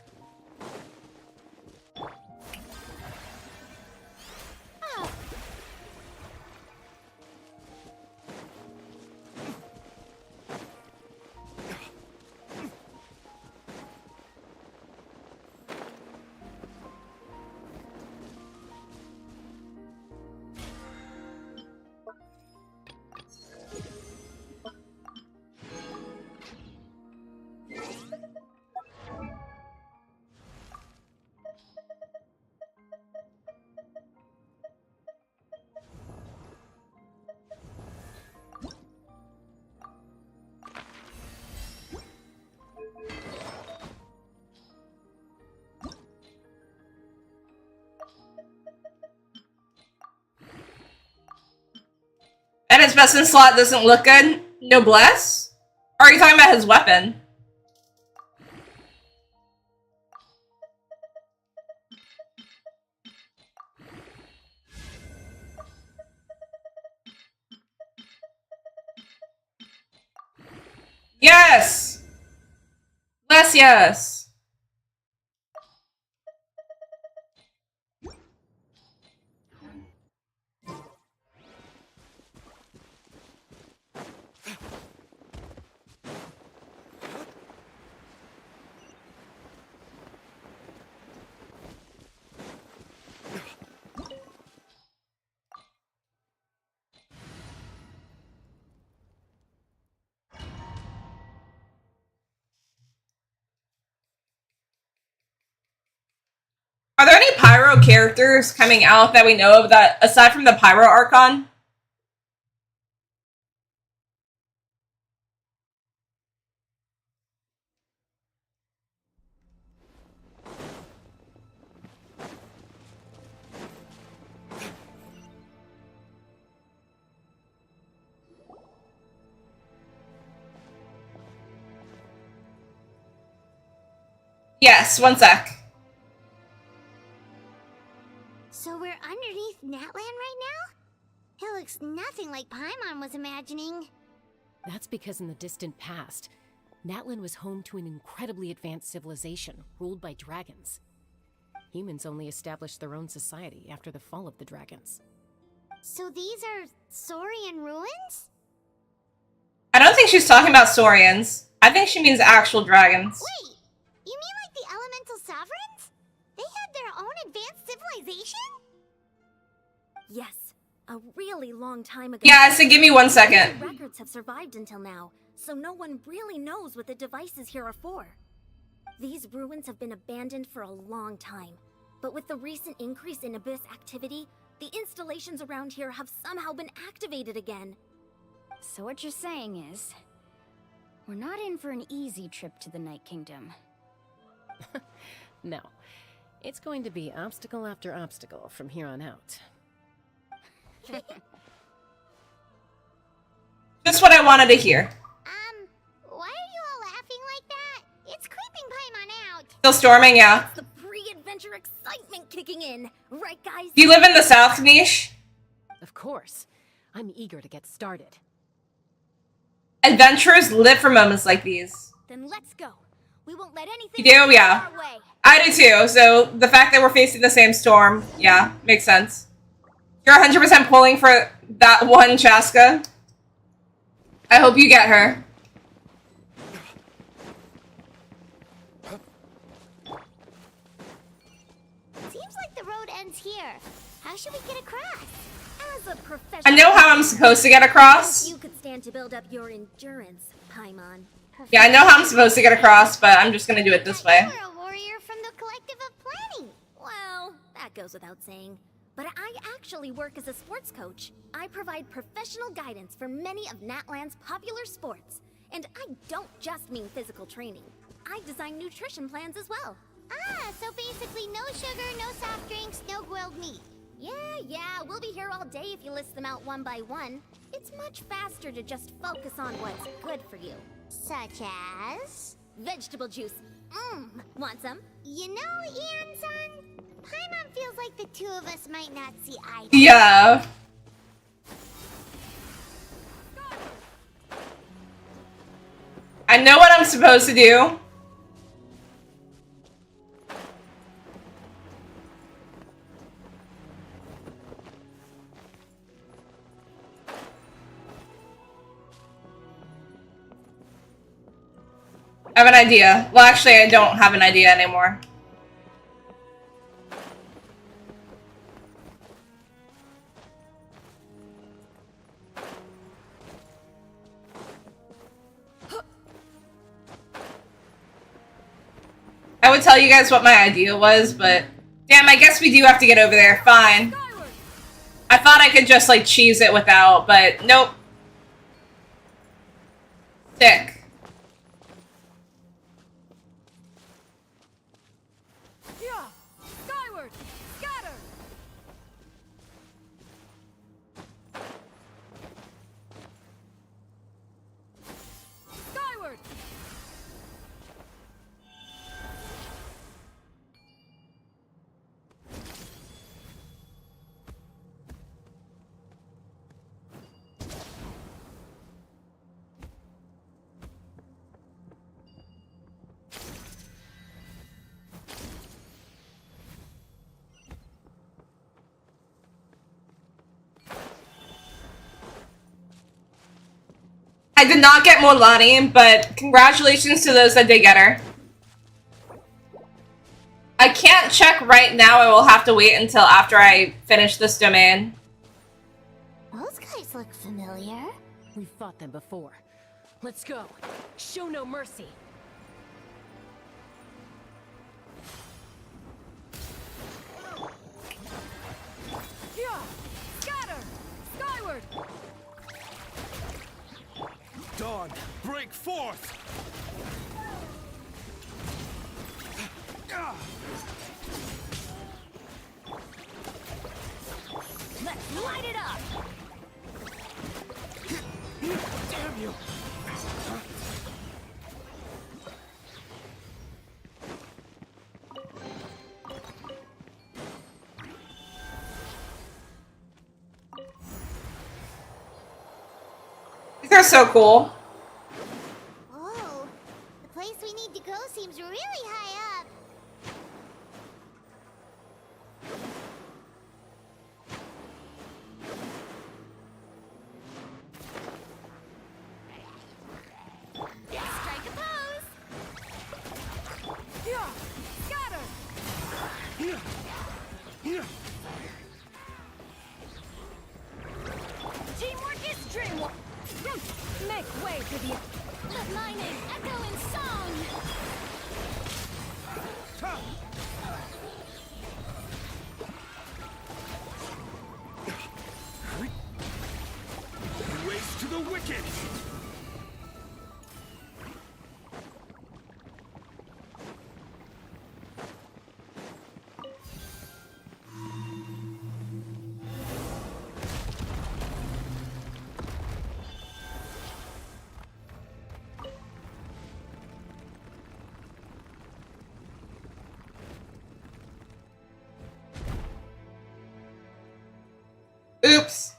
investment slot doesn't look good. Noblesse? Or are you talking about his weapon? Yes! Less yes. Are there any Pyro characters coming out that we know of that, aside from the Pyro Archon? Yes, one sec. So we're underneath Natlan right now? It looks nothing like Paimon was imagining. That's because in the distant past, Natlan was home to an incredibly advanced civilization ruled by dragons. Humans only established their own society after the fall of the dragons. So these are Saurian ruins? I don't think she's talking about Saurians. I think she means actual dragons. Wait, you mean like the elemental sovereigns? They had their own advanced civilization? Yes, a really long time ago. Yeah, so give me 1 second. The records have survived until now, so no one really knows what the devices here are for. These ruins have been abandoned for a long time, but with the recent increase in Abyss activity, the installations around here have somehow been activated again. So what you're saying is, we're not in for an easy trip to the Night Kingdom. No. It's going to be obstacle after obstacle from here on out. Just what I wanted to hear. Why are you all laughing like that? It's creeping Paimon out. Still storming, yeah. It's the pre-adventure excitement kicking in, right guys? Do you live in the South, Niche? Of course. I'm eager to get started. Adventurers live for moments like these. Then let's go. We won't let anything You do? get Yeah. in our way. I do too, so the fact that we're facing the same storm, yeah, makes sense. You're 100% pulling for that one Chaska. I hope you get her. Seems like the road ends here. How should we get across? As a professional, I know how I'm supposed to get across. you could stand to build up your endurance, Paimon. Yeah, I know how I'm supposed to get across, but I'm just gonna do it this way. You're a warrior from the Collective of Planning. Well, that goes without saying. But I actually work as a sports coach. I provide professional guidance for many of Natlan's popular sports. And I don't just mean physical training. I design nutrition plans as well. Ah, so basically no sugar, no soft drinks, no grilled meat. Yeah, we'll be here all day if you list them out one by one. It's much faster to just focus on what's good for you. Such as? Vegetable juice. Want some? You know, Ian-san, Paimon feels like the two of us might not see eye to eye. Yeah. I know what I'm supposed to do. I have an idea. Well, actually, I don't have an idea anymore. I would tell you guys what my idea was, but damn, I guess we do have to get over there. Fine. I thought I could just, like, cheese it without, but nope. Sick. Yeah! Skyward! Scatter! Skyward! I did not get Molani, but congratulations to those that did get her. I can't check right now. I will have to wait until after I finish this domain. Those guys look familiar. We've fought them before. Let's go. Show no mercy. Yeah! Scatter! Skyward! Dawn, break forth! Let's light it up! Damn you! These are so cool. Oh, the place we need to go seems really high up. Strike a pose! Yeah! Scatter! Teamwork is dreamwork! Make way for the... Let my name echo in song! Waste to the wicked! Oops.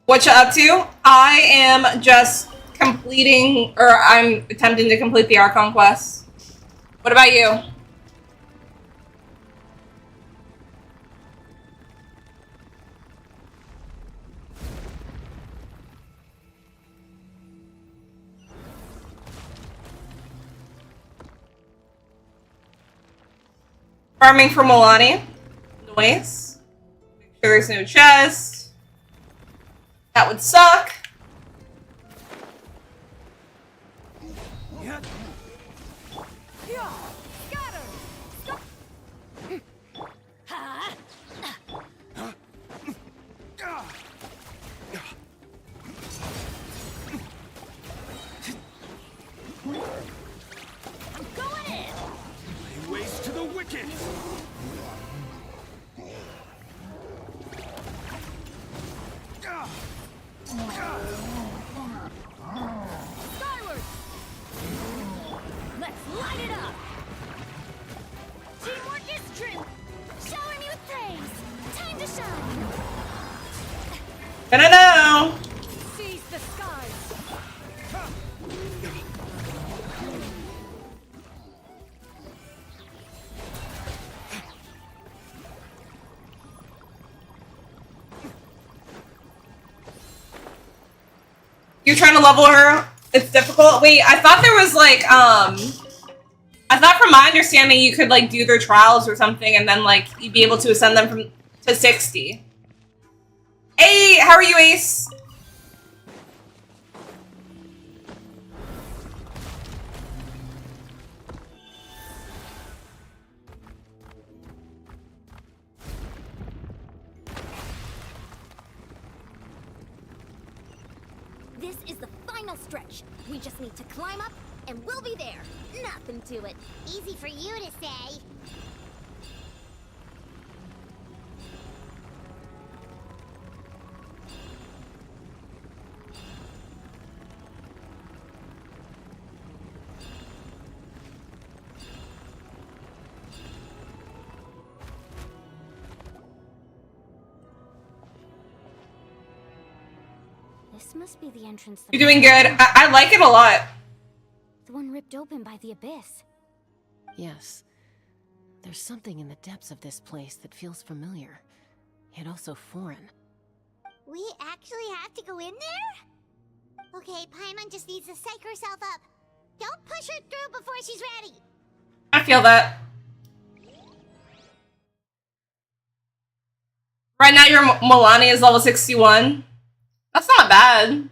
What you up to? I am just completing, or I'm attempting to complete the Archon quest. What about you? Farming for Molani. Noise. Make sure there's no chest. That would suck. Yeah. Yeah! Scatter! I'm going in! Waste to the wicked! Skyward! Let's light it up! Teamwork is true! Shower me with praise! Time to shine! I don't know. Seize the skies! You're trying to level her? It's difficult? Wait, I thought there was like, I thought from my understanding you could like do their trials or something and then like you'd be able to ascend them from to 60. Hey, how are you, Ace? This is the final stretch. We just need to climb up, and we'll be there. Nothing to it. Easy for you to say. This must be the entrance. You're doing good. I like it a lot. The one ripped open by the abyss. Yes. There's something in the depths of this place that feels familiar, yet also foreign. We actually have to go in there? Okay, Paimon just needs to psych herself up. Don't push her through before she's ready. I feel that. Right now, your Milani is level 61. That's not bad.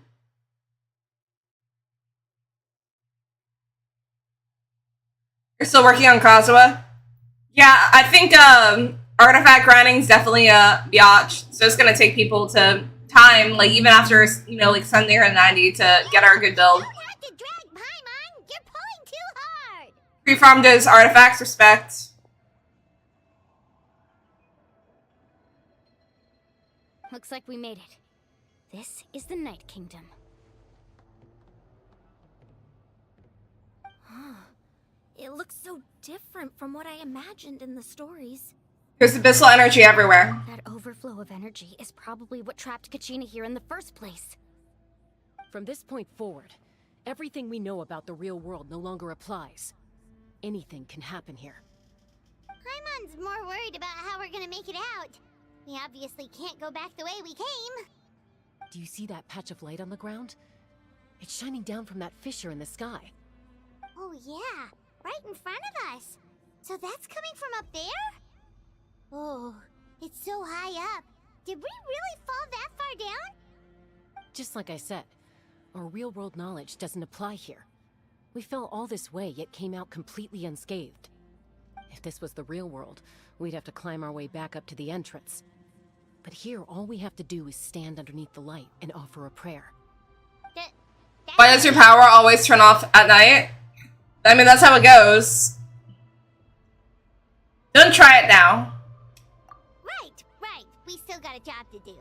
You're still working on Kazuha? Yeah, I think artifact grinding is definitely a biatch. So it's gonna take people to time, like even after, you know, like 70 or 90 to get our good build. You don't have to drag Paimon. You're pulling too hard. Pre-farm does artifacts, respect. Looks like we made it. This is the Night Kingdom. It looks so different from what I imagined in the stories. There's abyssal energy everywhere. That overflow of energy is probably what trapped Kachina here in the first place. From this point forward, everything we know about the real world no longer applies. Anything can happen here. Paimon's more worried about how we're gonna make it out. We obviously can't go back the way we came. Do you see that patch of light on the ground? It's shining down from that fissure in the sky. Oh yeah, right in front of us. So that's coming from up there? Oh, it's so high up. Did we really fall that far down? Just like I said, our real-world knowledge doesn't apply here. We fell all this way, yet came out completely unscathed. If this was the real world, we'd have to climb our way back up to the entrance. But here, all we have to do is stand underneath the light and offer a prayer. Why does your power always turn off at night? I mean, that's how it goes. Don't try it now. Right. We still got a job to do.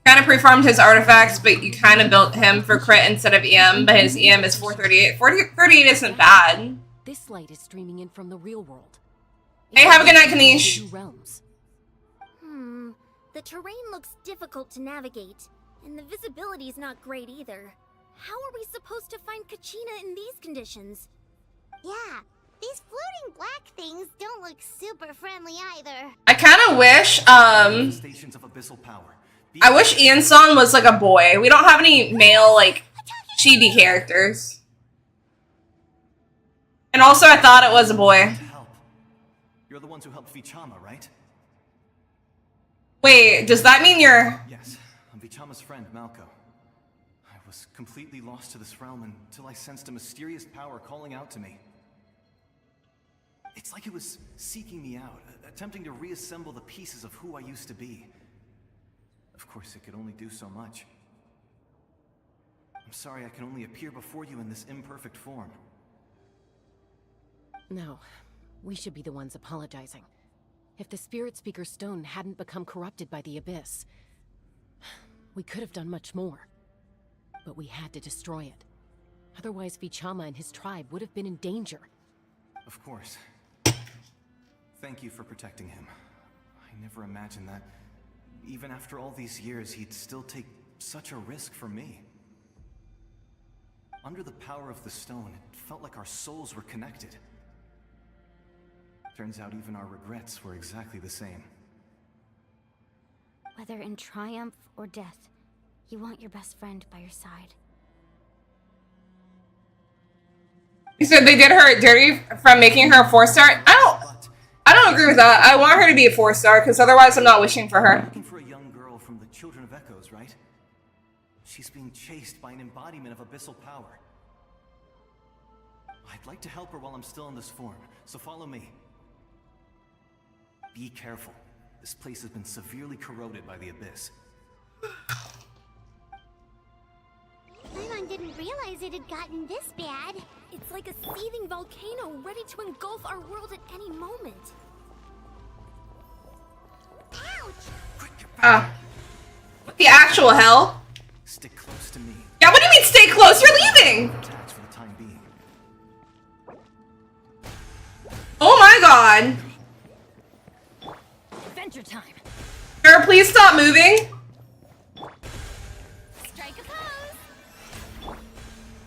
Kind of pre-farmed his artifacts, but you kind of built him for crit instead of EM, but his EM is 438. 438 isn't bad. This light is streaming in from the real world. Hey, have a good night, Kanish. Two realms. The terrain looks difficult to navigate, and the visibility's not great either. How are we supposed to find Kachina in these conditions? Yeah, these floating black things don't look super friendly either. I kind of wish, Stations of abyssal power. I wish Ian-san was like a boy. We don't have any male, like, chibi characters. And also, I thought it was a boy. Help. You're the ones who helped Vichama, right? Wait, does that mean you're... Yes, I'm Vichama's friend, Malco. I was completely lost to this realm until I sensed a mysterious power calling out to me. It's like it was seeking me out, attempting to reassemble the pieces of who I used to be. Of course, it could only do so much. I'm sorry I can only appear before you in this imperfect form. No, we should be the ones apologizing. If the Spirit Speaker Stone hadn't become corrupted by the Abyss, we could have done much more. But we had to destroy it. Otherwise, Vichama and his tribe would have been in danger. Of course. Thank you for protecting him. I never imagined that, even after all these years, he'd still take such a risk for me. Under the power of the stone, it felt like our souls were connected. Turns out even our regrets were exactly the same. Whether in triumph or death, you want your best friend by your side. You said they did her dirty from making her a 4-star? I don't agree with that. I want her to be a 4-star, because otherwise I'm not wishing for her. Looking for a young girl from the Children of Echoes, right? She's being chased by an embodiment of abyssal power. I'd like to help her while I'm still in this form, so follow me. Be careful. This place has been severely corroded by the Abyss. Paimon didn't realize it had gotten this bad. It's like a seething volcano ready to engulf our world at any moment. Ouch! What the actual hell? Stick close to me. Yeah, what do you mean stay close? You're leaving! Attacks for the time being. Oh my god. Adventure time. Sir, please stop moving. Take a pose.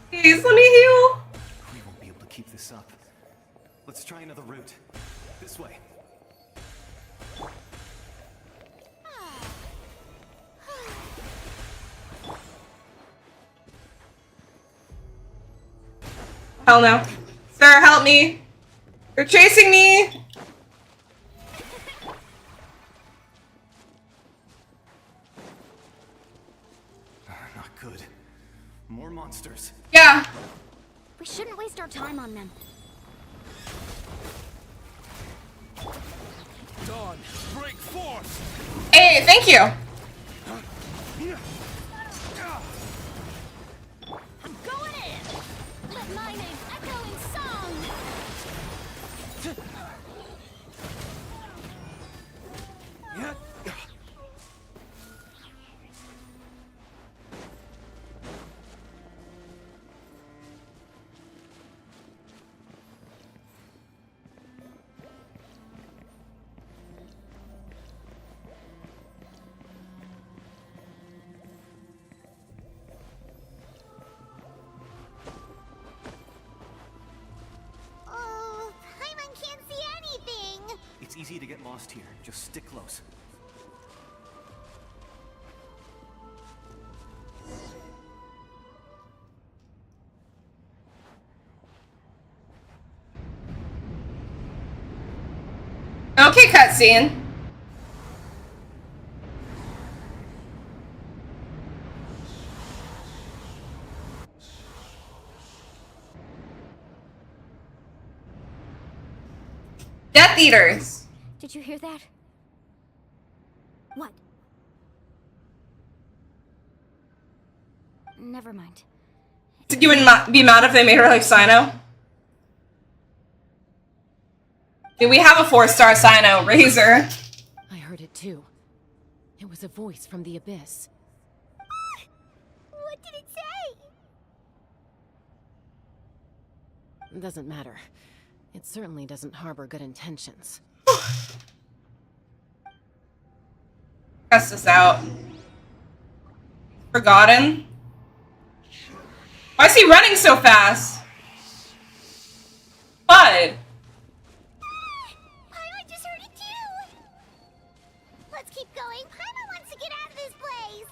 Please let me heal. We won't be able to keep this up. Let's try another route. This way. Hell no. Sir, help me. You're chasing me. Not good. More monsters. Yeah. We shouldn't waste our time on them. Dawn, break force! Hey, thank you. I'm going in! Let my name echo in song! Oh, Paimon can't see anything. It's easy to get lost here. Just stick close. Okay, cutscene. Death Eaters. Did you hear that? What? Never mind. You wouldn't be mad if they made her like Sino? Do we have a 4-star Sino? Razor. I heard it too. It was a voice from the abyss. What did it say? Doesn't matter. It certainly doesn't harbor good intentions. Test this out. Forgotten? Why is he running so fast? Bud. Paimon just heard it too. Let's keep going. Paimon wants to get out of this place.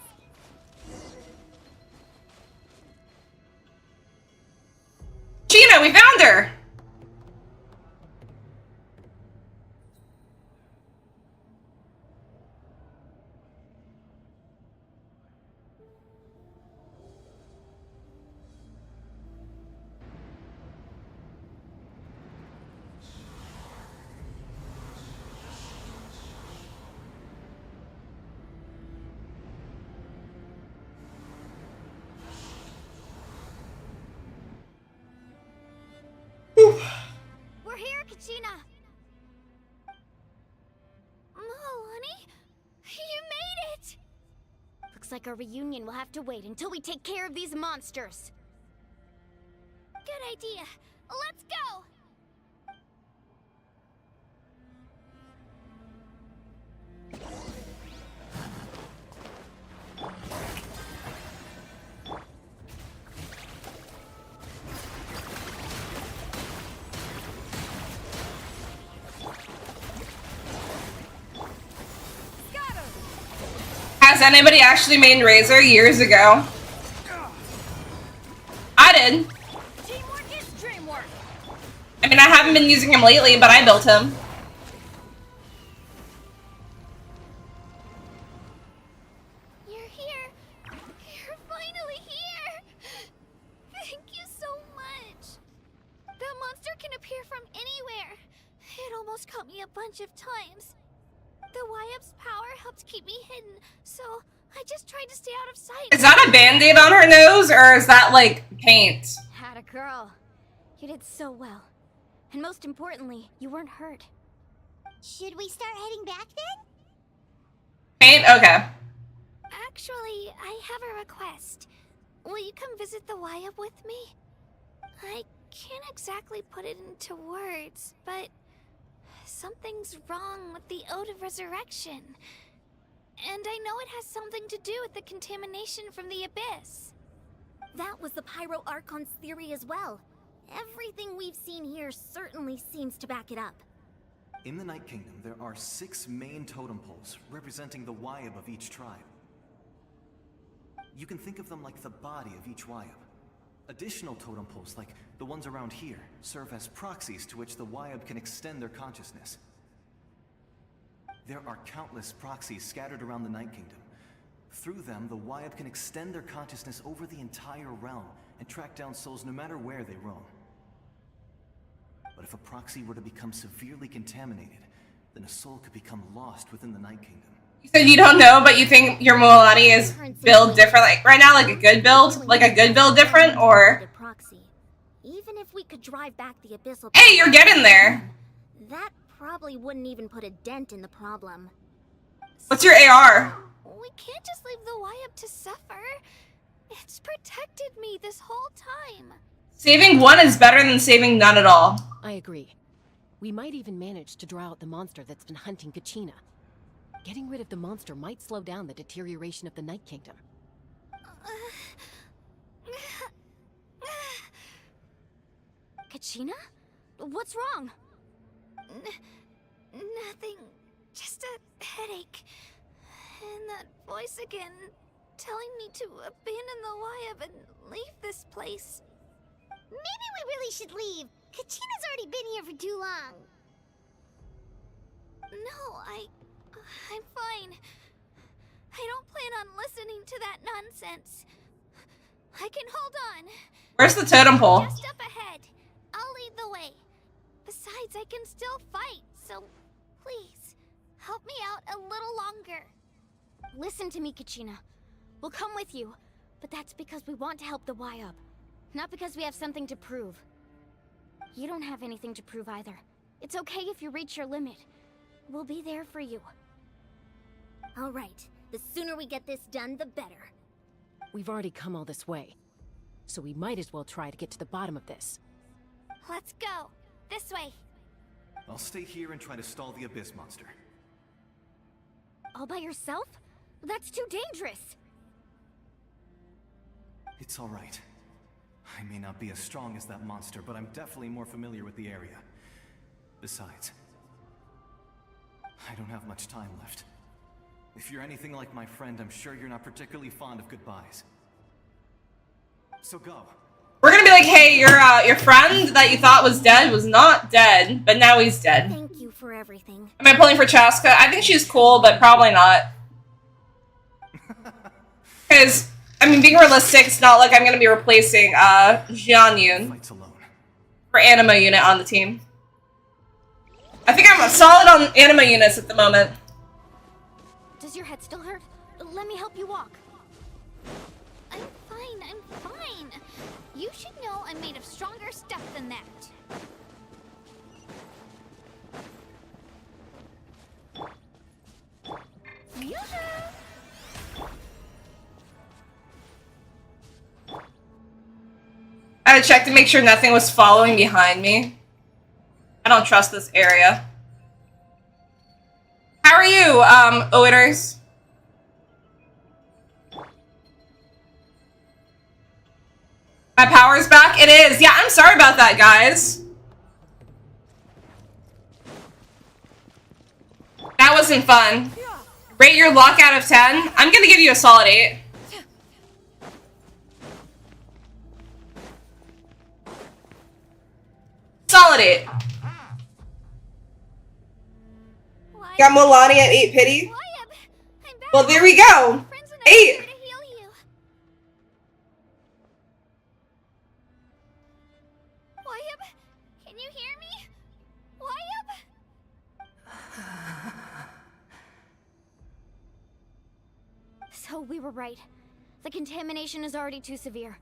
Gina, we found her! We're here, Kachina! Oh, honey? You made it! Looks like our reunion will have to wait until we take care of these monsters. Good idea. Let's go! Has anybody actually made Razor years ago? I did. Teamwork is dreamwork! I mean, I haven't been using him lately, but I built him. You're here! You're finally here! Thank you so much! That monster can appear from anywhere! It almost caught me a bunch of times. The Wyap's power helped keep me hidden, so I just tried to stay out of sight. Is that a band-aid on her nose, or is that, like, paint? Had a girl. You did so well. And most importantly, you weren't hurt. Should we start heading back then? Paint? Okay. Actually, I have a request. Will you come visit the Wyap with me? I can't exactly put it into words, but something's wrong with the Ode of Resurrection. And I know it has something to do with the contamination from the abyss. That was the Pyro Archon's theory as well. Everything we've seen here certainly seems to back it up. In the Night Kingdom, there are 6 main totem poles representing the Wyab of each tribe. You can think of them like the body of each Wyab. Additional totem poles, like the ones around here, serve as proxies to which the Wyab can extend their consciousness. There are countless proxies scattered around the Night Kingdom. Through them, the Wyab can extend their consciousness over the entire realm and track down souls no matter where they roam. But if a proxy were to become severely contaminated, then a soul could become lost within the Night Kingdom. You said you don't know, but you think your Mualani is build different, like right now, like a good build? Like a good build different, or? Even if we could drive back the abyssal... Hey, you're getting there! That probably wouldn't even put a dent in the problem. What's your AR? We can't just leave the Wyab to suffer. It's protected me this whole time. Saving one is better than saving none at all. I agree. We might even manage to draw out the monster that's been hunting Kachina. Getting rid of the monster might slow down the deterioration of the Night Kingdom. Kachina? What's wrong? Nothing. Just a headache. And that voice again, telling me to abandon the Wyab and leave this place. Maybe we really should leave. Kachina's already been here for too long. No, I'm fine. I don't plan on listening to that nonsense. I can hold on. Where's the totem pole? Just up ahead. I'll lead the way. Besides, I can still fight, so please, help me out a little longer. Listen to me, Kachina. We'll come with you, but that's because we want to help the Wyab, not because we have something to prove. You don't have anything to prove either. It's okay if you reach your limit. We'll be there for you. All right. The sooner we get this done, the better. We've already come all this way, so we might as well try to get to the bottom of this. Let's go. This way. I'll stay here and try to stall the Abyss monster. All by yourself? That's too dangerous. It's all right. I may not be as strong as that monster, but I'm definitely more familiar with the area. Besides, I don't have much time left. If you're anything like my friend, I'm sure you're not particularly fond of goodbyes. So go. We're gonna be like, hey, your friend that you thought was dead was not dead, but now he's dead. Thank you for everything. Am I pulling for Chaska? I think she's cool, but probably not. Because, I mean, being realistic, it's not like I'm gonna be replacing Jian Yun for anima unit on the team. I think I'm solid on anima units at the moment. Does your head still hurt? Let me help you walk. I'm fine. You should know I'm made of stronger stuff than that. I had to check to make sure nothing was following behind me. I don't trust this area. How are you, Oiters? My power's back? It is. Yeah, I'm sorry about that, guys. That wasn't fun. Rate your luck out of 10. I'm gonna give you a solid 8. Solid 8. Got Mualani at 8 pity. Well, there we go. 8. Can you hear me? So we were right. The contamination is already too severe.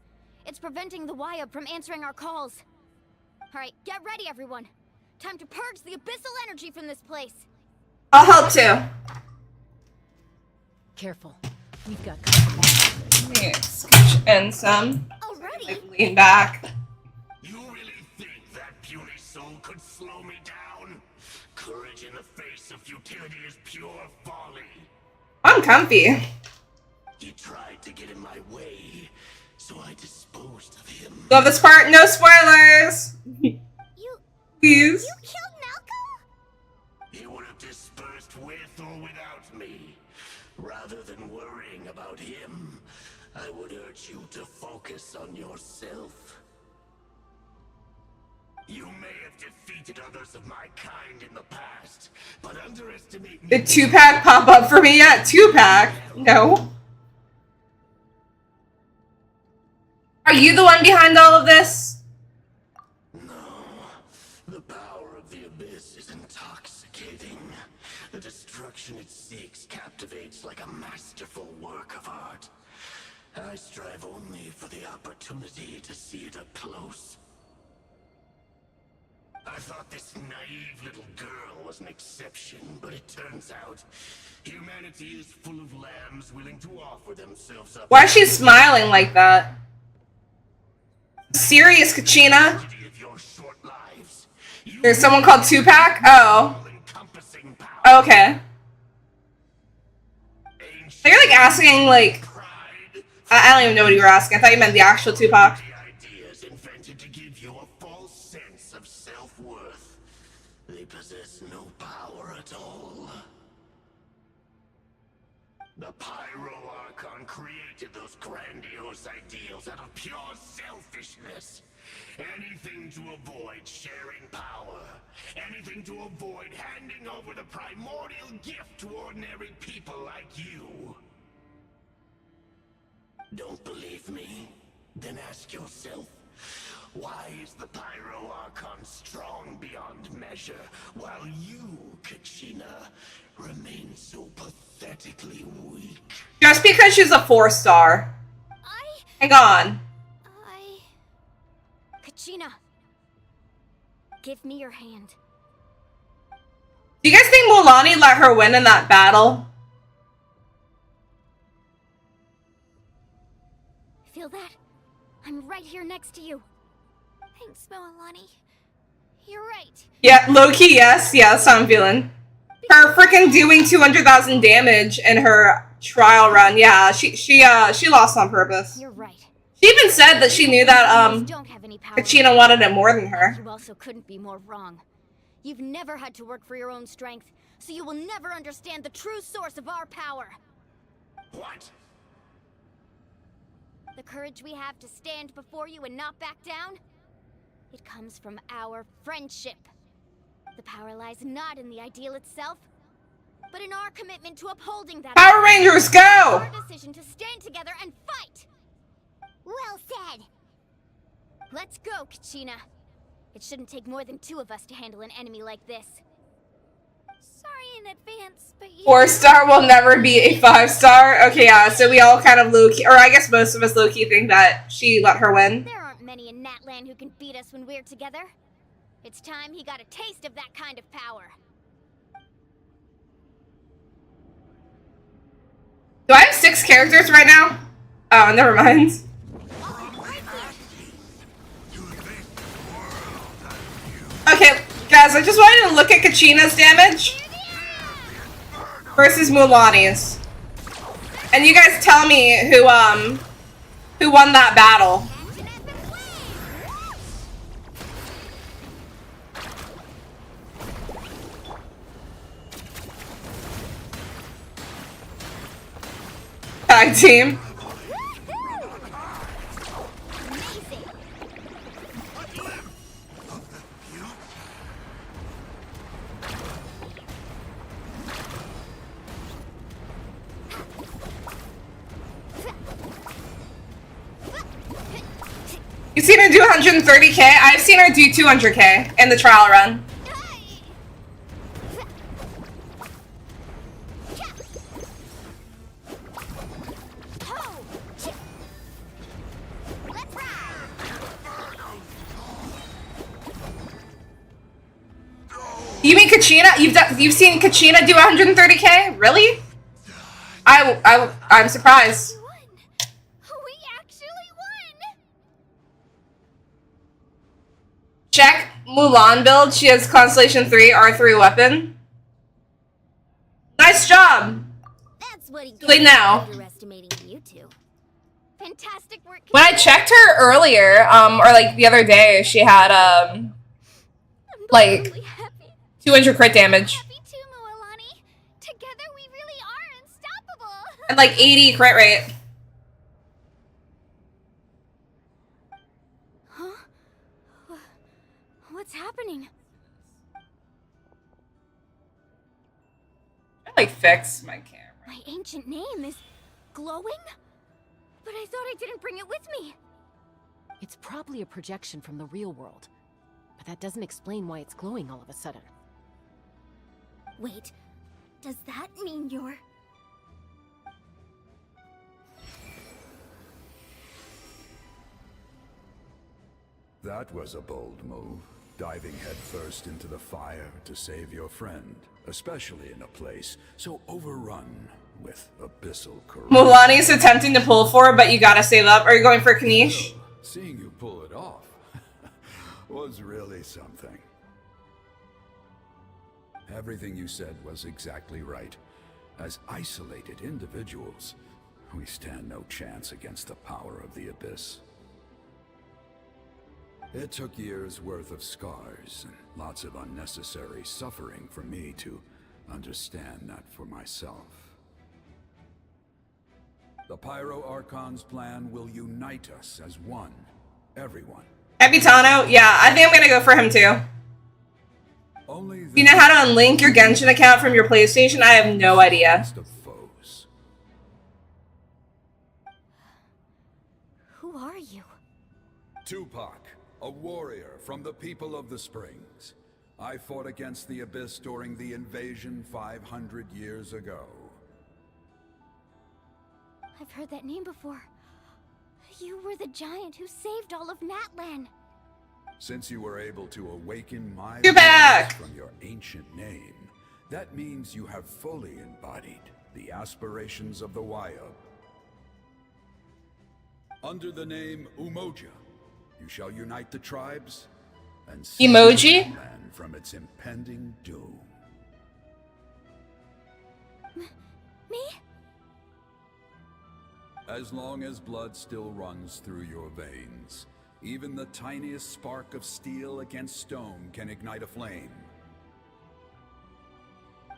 It's preventing the Wyab from answering our calls. Alright, get ready everyone. Time to purge the abyssal energy from this place. I'll help too. Careful. We've got company. Yes, and some. Already? Like, lean back. You really think that puny soul could slow me down? Courage in the face of futility is pure folly. I'm comfy. He tried to get in my way, so I disposed of him. Love this part. No spoilers. You Please. killed Malco? He would have dispersed with or without me. Rather than worrying about him, I would urge you to focus on yourself. You may have defeated others of my kind in the past, but underestimate me. Did 2-pack pop up for me yet? 2-pack? No. Are you the one behind all of this? No. The power of the Abyss is intoxicating. The destruction it seeks captivates like a masterful work of art. I strive only for the opportunity to see it up close. I thought this naive little girl was an exception, but it turns out humanity is full of lambs willing to offer themselves up. Why is she smiling like that? Serious, Kachina? There's someone called 2-pack? Oh. Okay. So you're like asking, like... I don't even know what you were asking. I thought you meant the actual 2-pack. Ideas invented to give you a false sense of self-worth. They possess no power at all. The Pyro Archon created those grandiose ideals out of pure selfishness. Anything to avoid sharing power. Anything to avoid handing over the primordial gift to ordinary people like you. Don't believe me? Then ask yourself, why is the Pyro Archon strong beyond measure, while you, Kachina, remain so pathetically weak? Just because she's a 4-star. Hang on. Kachina, give me your hand. Do you guys think Mulani let her win in that battle? Feel that? I'm right here next to you. Thanks, Moalani. You're right. Yeah, low-key, yes. Yeah, that's how I'm feeling. Her freaking doing 200,000 damage in her trial run. Yeah, she lost on purpose. You're right. She even said that she knew that, Kachina wanted it more than her. You also couldn't be more wrong. You've never had to work for your own strength, so you will never understand the true source of our power. What? The courage we have to stand before you and not back down? It comes from our friendship. The power lies not in the ideal itself, but in our commitment to upholding that. Power Rangers, go! Our decision to stand together and fight. Well said. Let's go, Kachina. It shouldn't take more than 2 of us to handle an enemy like this. Sorry in advance, but you... 4-star will never be a 5-star. Okay, yeah, so we all kind of low-key, or I guess most of us low-key think that she let her win. There aren't many in Natlan who can beat us when we're together. It's time he got a taste of that kind of power. Do I have 6 characters right now? Oh, never mind. Okay, guys, I just wanted to look at Kachina's damage versus Mulani's. And you guys tell me who won that battle. Tag team. You've seen her do 130k? I've seen her do 200k in the trial run. You mean Kachina? You've seen Kachina do 130k? Really? I'm surprised. We actually won! Check Mulan build. She has Constellation 3 R3 weapon. Nice job. That's what Nobody Too late gets now. underestimating you two. Fantastic work. When I checked her earlier, or like the other day, she had like Unbelievably happy. 200 crit damage Happy too, Mualani. Together we really are unstoppable. and like 80 crit rate. Huh? What's happening? I like fix my camera. My ancient name is glowing? But I thought I didn't bring it with me. It's probably a projection from the real world. But that doesn't explain why it's glowing all of a sudden. Wait, does that mean you're... That was a bold move, diving headfirst into the fire to save your friend, especially in a place so overrun with abyssal corruption. Mualani's attempting to pull for it, but you gotta save up. Are you going for Kanish? Seeing you pull it off was really something. Everything you said was exactly right. As isolated individuals, we stand no chance against the power of the Abyss. It took years' worth of scars and lots of unnecessary suffering for me to understand that for myself. The Pyro Archon's plan will unite us as one. Everyone. Epitano? Yeah, I think I'm gonna go for him too. Only Do you know how to unlink your Genshin account from your PlayStation? I have no idea. of foes. Who are you? Tupac, a warrior from the people of the Springs. I fought against the Abyss during the invasion 500 years ago. I've heard that name before. You were the giant who saved all of Natlan. Since you were able to awaken my You're back! from your ancient name, that means you have fully embodied the aspirations of the Wyab. Under the name Umoja, you shall unite the tribes and save Emoji? the land from its impending doom. Me? As long as blood still runs through your veins, even the tiniest spark of steel against stone can ignite a flame.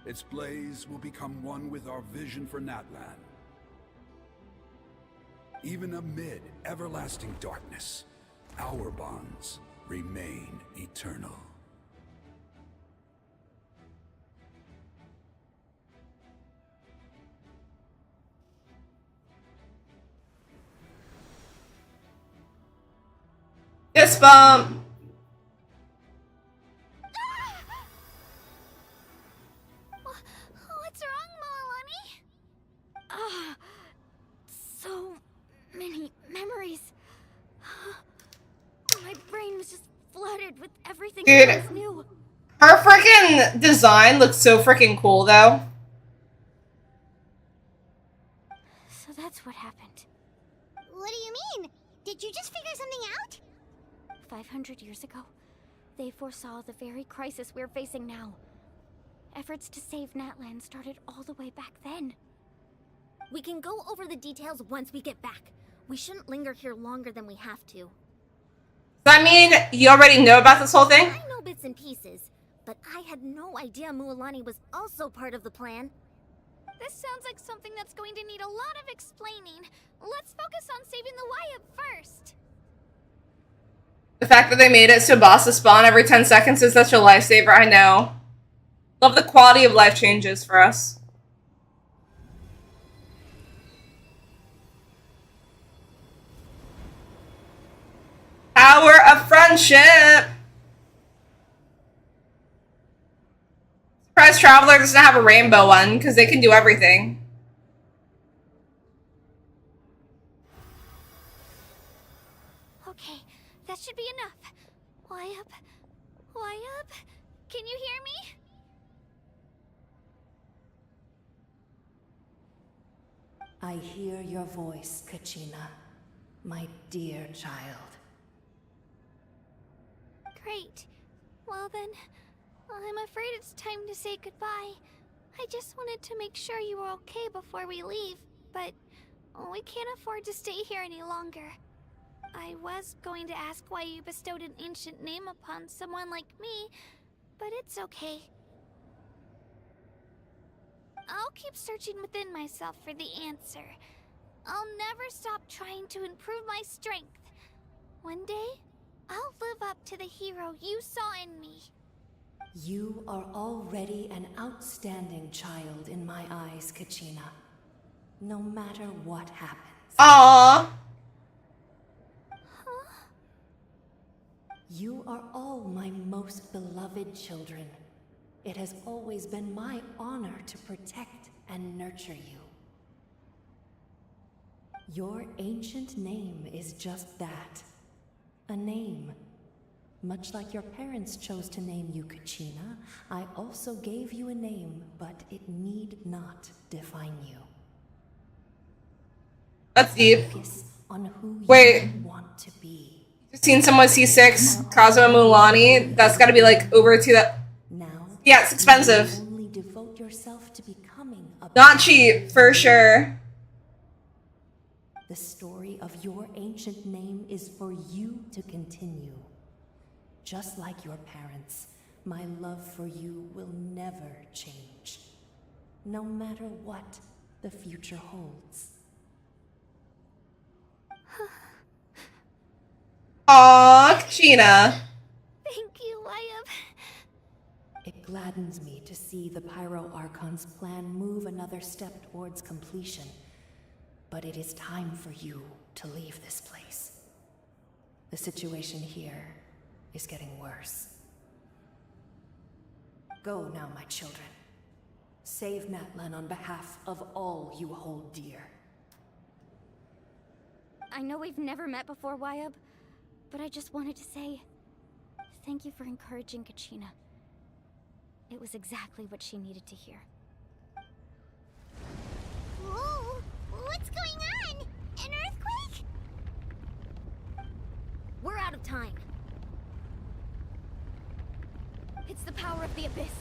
Its blaze will become one with our vision for Natlan. Even amid everlasting darkness, our bonds remain eternal. Fist bump. What's wrong, Mualani? Ah, so many memories. My brain was just flooded with everything Dude. I knew. Her freaking design looks so freaking cool, though. So that's what happened. What do you mean? Did you just figure something out? 500 years ago, they foresaw the very crisis we're facing now. Efforts to save Natlan started all the way back then. We can go over the details once we get back. We shouldn't linger here longer than we have to. Does that mean you already know about this whole thing? I know bits and pieces, but I had no idea Mualani was also part of the plan. This sounds like something that's going to need a lot of explaining. Let's focus on saving the Wyab first. The fact that they made it so bosses spawn every 10 seconds is such a lifesaver, I know. Love the quality of life changes for us. Power of friendship! Surprise Traveler doesn't have a rainbow one, because they can do everything. Okay, that should be enough. Wyab? Wyab? Can you hear me? I hear your voice, Kachina, my dear child. Great. Well then, I'm afraid it's time to say goodbye. I just wanted to make sure you were okay before we leave, but we can't afford to stay here any longer. I was going to ask why you bestowed an ancient name upon someone like me, but it's okay. I'll keep searching within myself for the answer. I'll never stop trying to improve my strength. One day, I'll live up to the hero you saw in me. You are already an outstanding child in my eyes, Kachina. No matter what happens. Aww. You are all my most beloved children. It has always been my honor to protect and nurture you. Your ancient name is just that. A name. Much like your parents chose to name you Kachina, I also gave you a name, but it need not define you. That's deep. Focus on who Wait. you want to be. You've seen someone C6, Kazuma Mulani? That's gotta be like over to that. Now, Yeah, it's expensive. only devote yourself to becoming a Not cheap, for sure. The story of your ancient name is for you to continue. Just like your parents, my love for you will never change. No matter what the future holds. Aww, Kachina. Thank you, Wayab. It gladdens me to see the Pyro Archon's plan move another step towards completion. But it is time for you to leave this place. The situation here is getting worse. Go now, my children. Save Natlan on behalf of all you hold dear. I know we've never met before, Wayab, but I just wanted to say thank you for encouraging Kachina. It was exactly what she needed to hear. Whoa! What's going on? An earthquake? We're out of time. It's the power of the Abyss.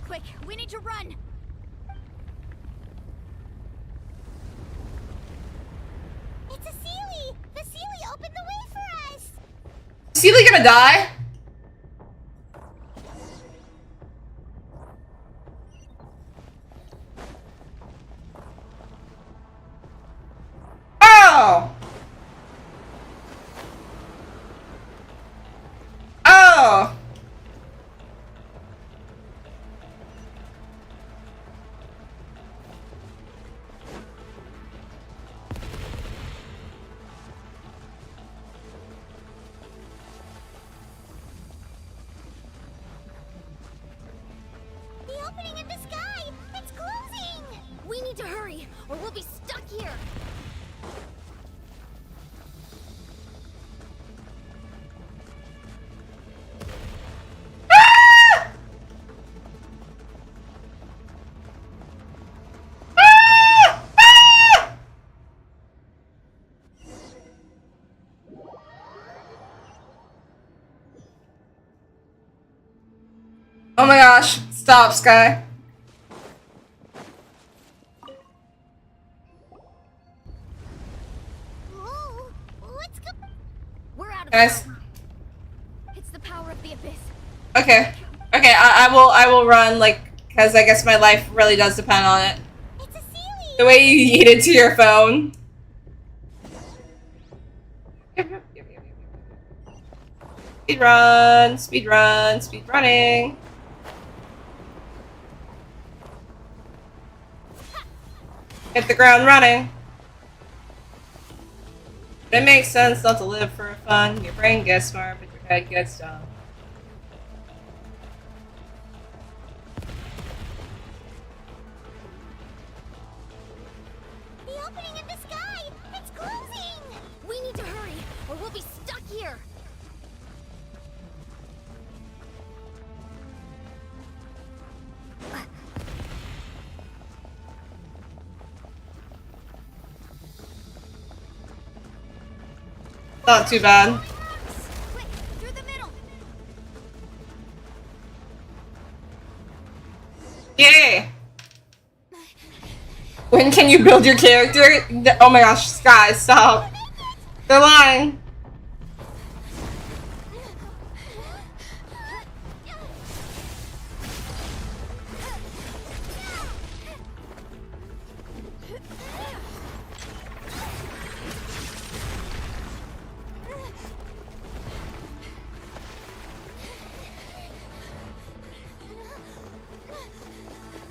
Quick, we need to run! It's a Sealy! The Sealy opened the way for us! Is Sealy gonna die? Oh! Oh! The opening in the sky! It's closing! We need to hurry, or we'll be stuck here. Oh my gosh. Stop, Sky. Whoa! What's go- We're out of Guys. time. It's the power of the Abyss. Okay. Okay, I will run, like, because I guess my life really does depend on it. It's a Sealy! The way you yeeted to your phone. Speed run, speed run, speed running. Hit the ground running. It makes sense not to live for fun. Your brain gets smart, but your head gets dumb. The opening in the sky! It's closing! We need to hurry, or we'll be stuck here. Not too bad. Quick, through the middle! Yay! Can you build your character? Oh my gosh, guys, stop. They're lying.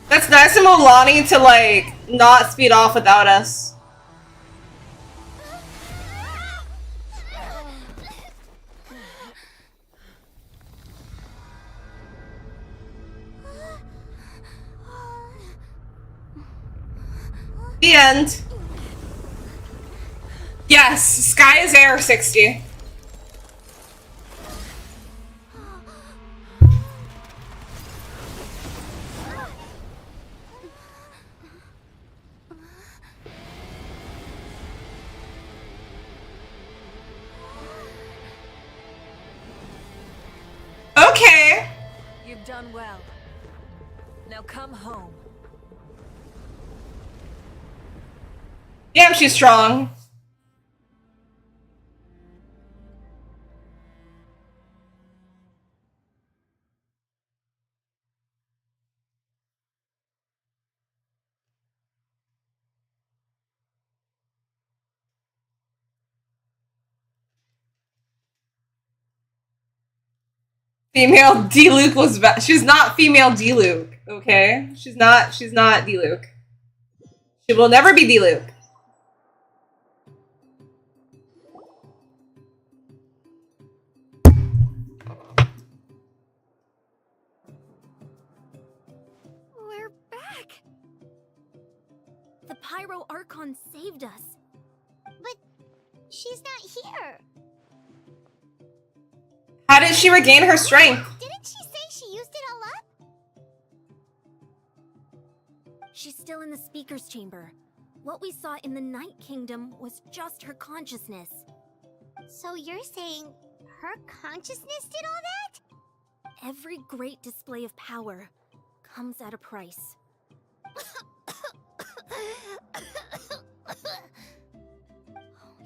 That's nice of Milani to, like, not speed off without us. The end. Yes, Sky is Air 60. Okay. You've done well. Now come home. Damn, she's strong. Female D-Luke was bad. She's not female D-Luke, okay? She's not D-Luke. She will never be D-Luke. We're back! The Pyro Archon saved us. But she's not here. How did she regain her strength? Didn't she say she used it all up? She's still in the speaker's chamber. What we saw in the Night Kingdom was just her consciousness. So you're saying her consciousness did all that? Every great display of power comes at a price.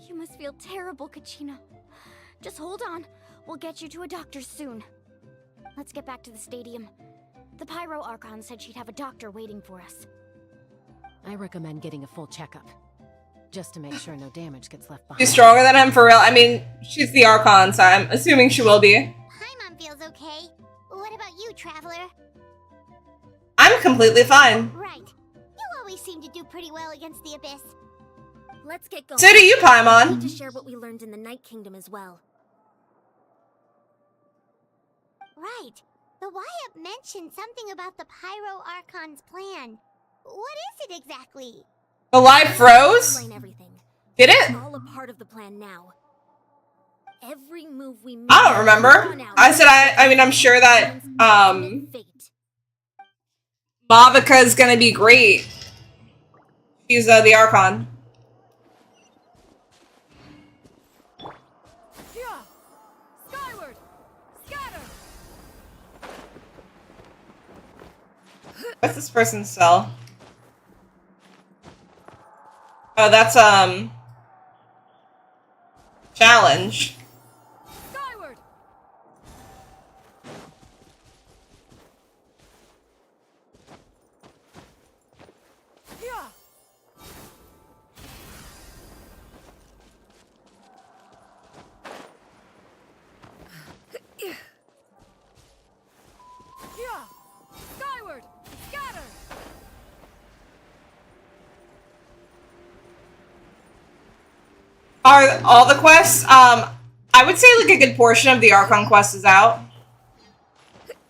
You must feel terrible, Kachina. Just hold on. We'll get you to a doctor soon. Let's get back to the stadium. The Pyro Archon said she'd have a doctor waiting for us. I recommend getting a full checkup, just to make sure no damage gets left behind. She's stronger than him for real. I mean, she's the Archon, so I'm assuming she will be. Paimon feels okay. What about you, Traveler? I'm completely fine. Right. You always seem to do pretty well against the Abyss. Let's get going. So do you, Paimon. We need to share what we learned in the Night Kingdom as well. Right. The Wyup mentioned something about the Pyro Archon's plan. What is it exactly? The live froze? Explain everything. Did it? It's all a part of the plan now. Every move we make. I don't remember. I said I mean I'm sure that Mavica is gonna be great. She's the Archon. Skyward! Scatter! What's this person's cell? Oh, that's challenge. Skyward! Yeah! Yeah! Skyward! Scatter! Are all the quests? I would say like a good portion of the Archon quest is out.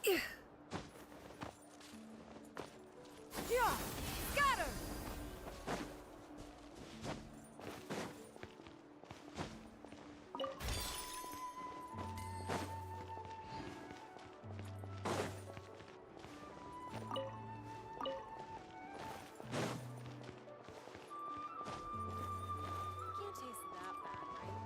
Yeah! Scatter! Can't taste that bad, right?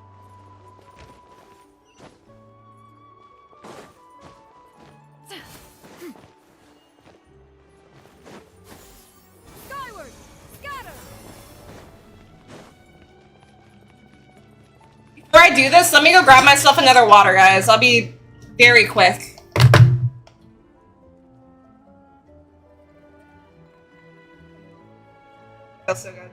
I do this, let me go grab myself another water, guys. I'll be very quick. Feels so good.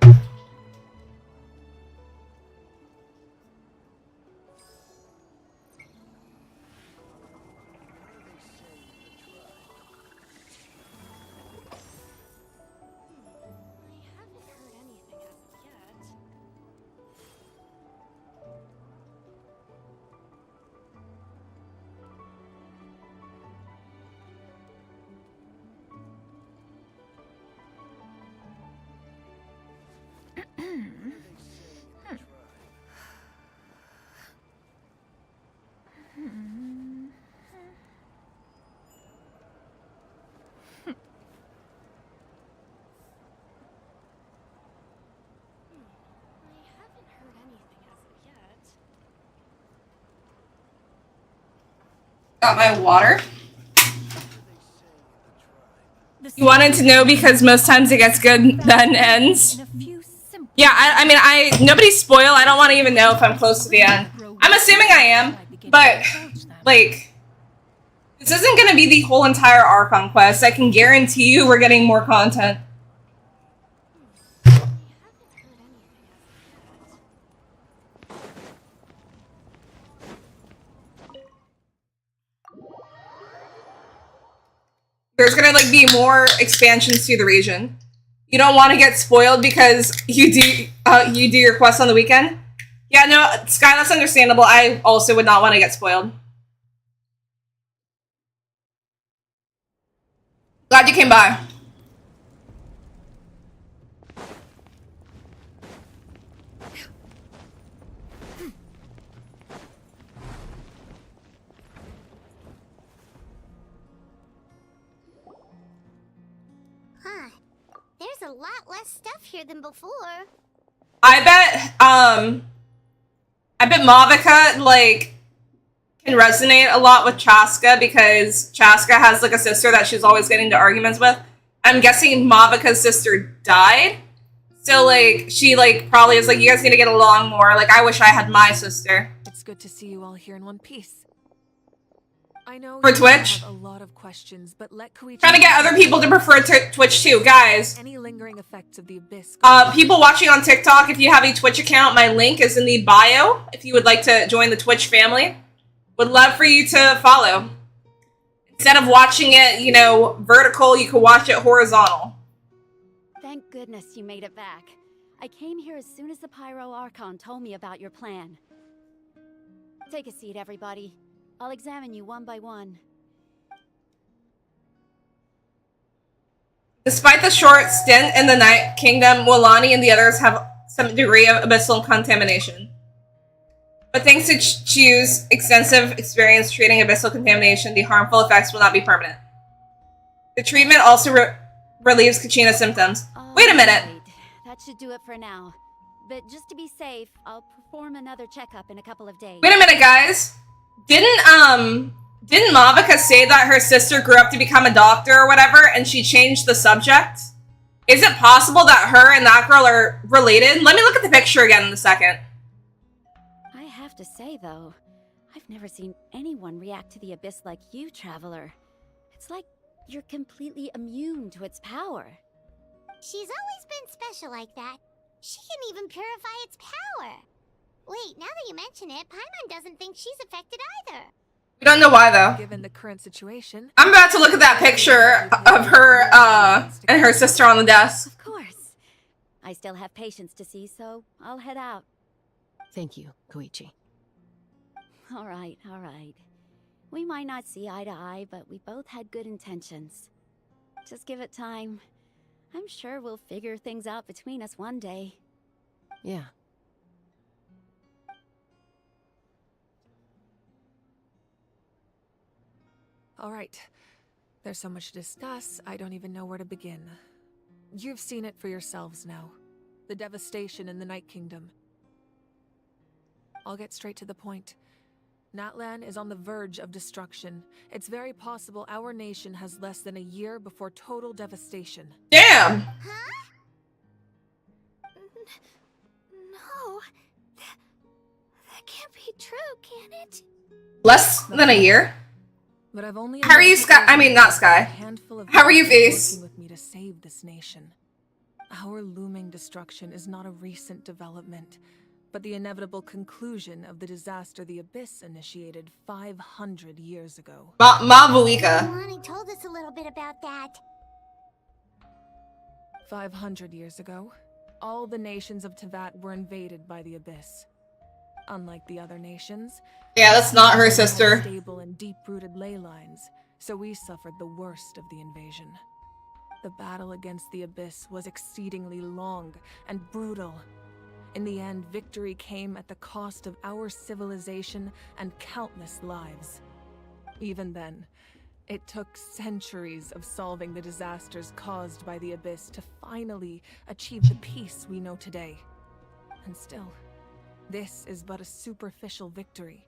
Got my water. You wanted to know because most times it gets good, then ends. Yeah, I mean, nobody's spoiled. I don't want to even know if I'm close to the end. I'm assuming I am, but, like, this isn't going to be the whole entire Archon quest. I can guarantee you we're getting more content. There's gonna like be more expansions to the region. You don't want to get spoiled because you do your quest on the weekend. Yeah, no, Sky, that's understandable. I also would not want to get spoiled. Glad you came by. There's a lot less stuff here than before. I bet Mavica, like, can resonate a lot with Chaska because Chaska has, like, a sister that she's always getting into arguments with. I'm guessing Mavica's sister died. So, like, she, like, probably is like, you guys need to get along more. Like, I wish I had my sister. It's good to see you all here in one piece. I know For Twitch? have a lot of questions, but let Koichi Trying to get other people to prefer Twitch too, guys. Any lingering effects of the abyss. People watching on TikTok, if you have a Twitch account, my link is in the bio. If you would like to join the Twitch family, would love for you to follow. Instead of watching it, you know, vertical, you can watch it horizontal. Thank goodness you made it back. I came here as soon as the Pyro Archon told me about your plan. Take a seat, everybody. I'll examine you one by one. Despite the short stint in the Night Kingdom, Wolani and the others have some degree of abyssal contamination. But thanks to Chu's extensive experience treating abyssal contamination, the harmful effects will not be permanent. The treatment also relieves Kachina's symptoms. Wait a minute! Right. That should do it for now. But just to be safe, I'll perform another checkup in a couple of days. Wait a minute, guys! Didn't Mavica say that her sister grew up to become a doctor or whatever, and she changed the subject? Is it possible that her and that girl are related? Let me look at the picture again in a second. I have to say, though, I've never seen anyone react to the abyss like you, Traveler. It's like you're completely immune to its power. She's always been special like that. She can even purify its power. Wait, now that you mention it, Paimon doesn't think she's affected either. We don't know why, though. Given the current situation, I'm about to look at that picture of her, and her sister on the desk. Of course. I still have patients to see, so I'll head out. Thank you, Koichi. All right. We might not see eye to eye, but we both had good intentions. Just give it time. I'm sure we'll figure things out between us one day. Yeah. all right. There's so much to discuss, I don't even know where to begin. You've seen it for yourselves now. The devastation in the Night Kingdom. I'll get straight to the point. Natlan is on the verge of destruction. It's very possible our nation has less than a year before total devastation. Damn! Huh? No. That can't be. can it? Less than a year? But I've only How are you, Sky? I mean, not Sky. How are you, Face? Working with me to save this nation. Our looming destruction is not a recent development, but the inevitable conclusion of the disaster the Abyss initiated 500 years ago. Mavuika. Lonnie told us a little bit about that. 500 years ago, all the nations of Teyvat were invaded by the Abyss. Unlike the other nations, yeah, that's not her had sister. Stable and deep-rooted ley lines, so we suffered the worst of the invasion. The battle against the Abyss was exceedingly long and brutal. In the end, victory came at the cost of our civilization and countless lives. Even then, it took centuries of solving the disasters caused by the Abyss to finally achieve the peace we know today. And still, this is but a superficial victory.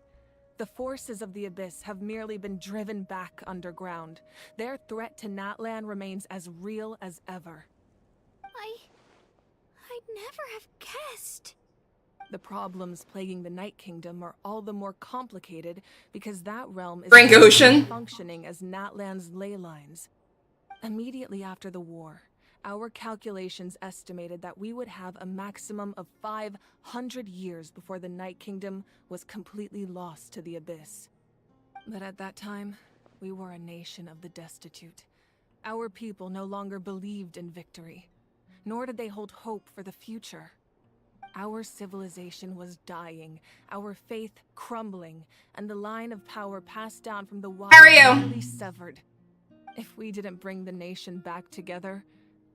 The forces of the Abyss have merely been driven back underground. Their threat to Natlan remains as real as ever. I'd never have guessed. The problems plaguing the Night Kingdom are all the more complicated because that realm is Frank Ocean. functioning as Natlan's ley lines. Immediately after the war, our calculations estimated that we would have a maximum of 500 years before the Night Kingdom was completely lost to the Abyss. But at that time, we were a nation of the destitute. Our people no longer believed in victory, nor did they hold hope for the future. Our civilization was dying, our faith crumbling, and the line of power passed down from the wild nearly severed. If we didn't bring the nation back together,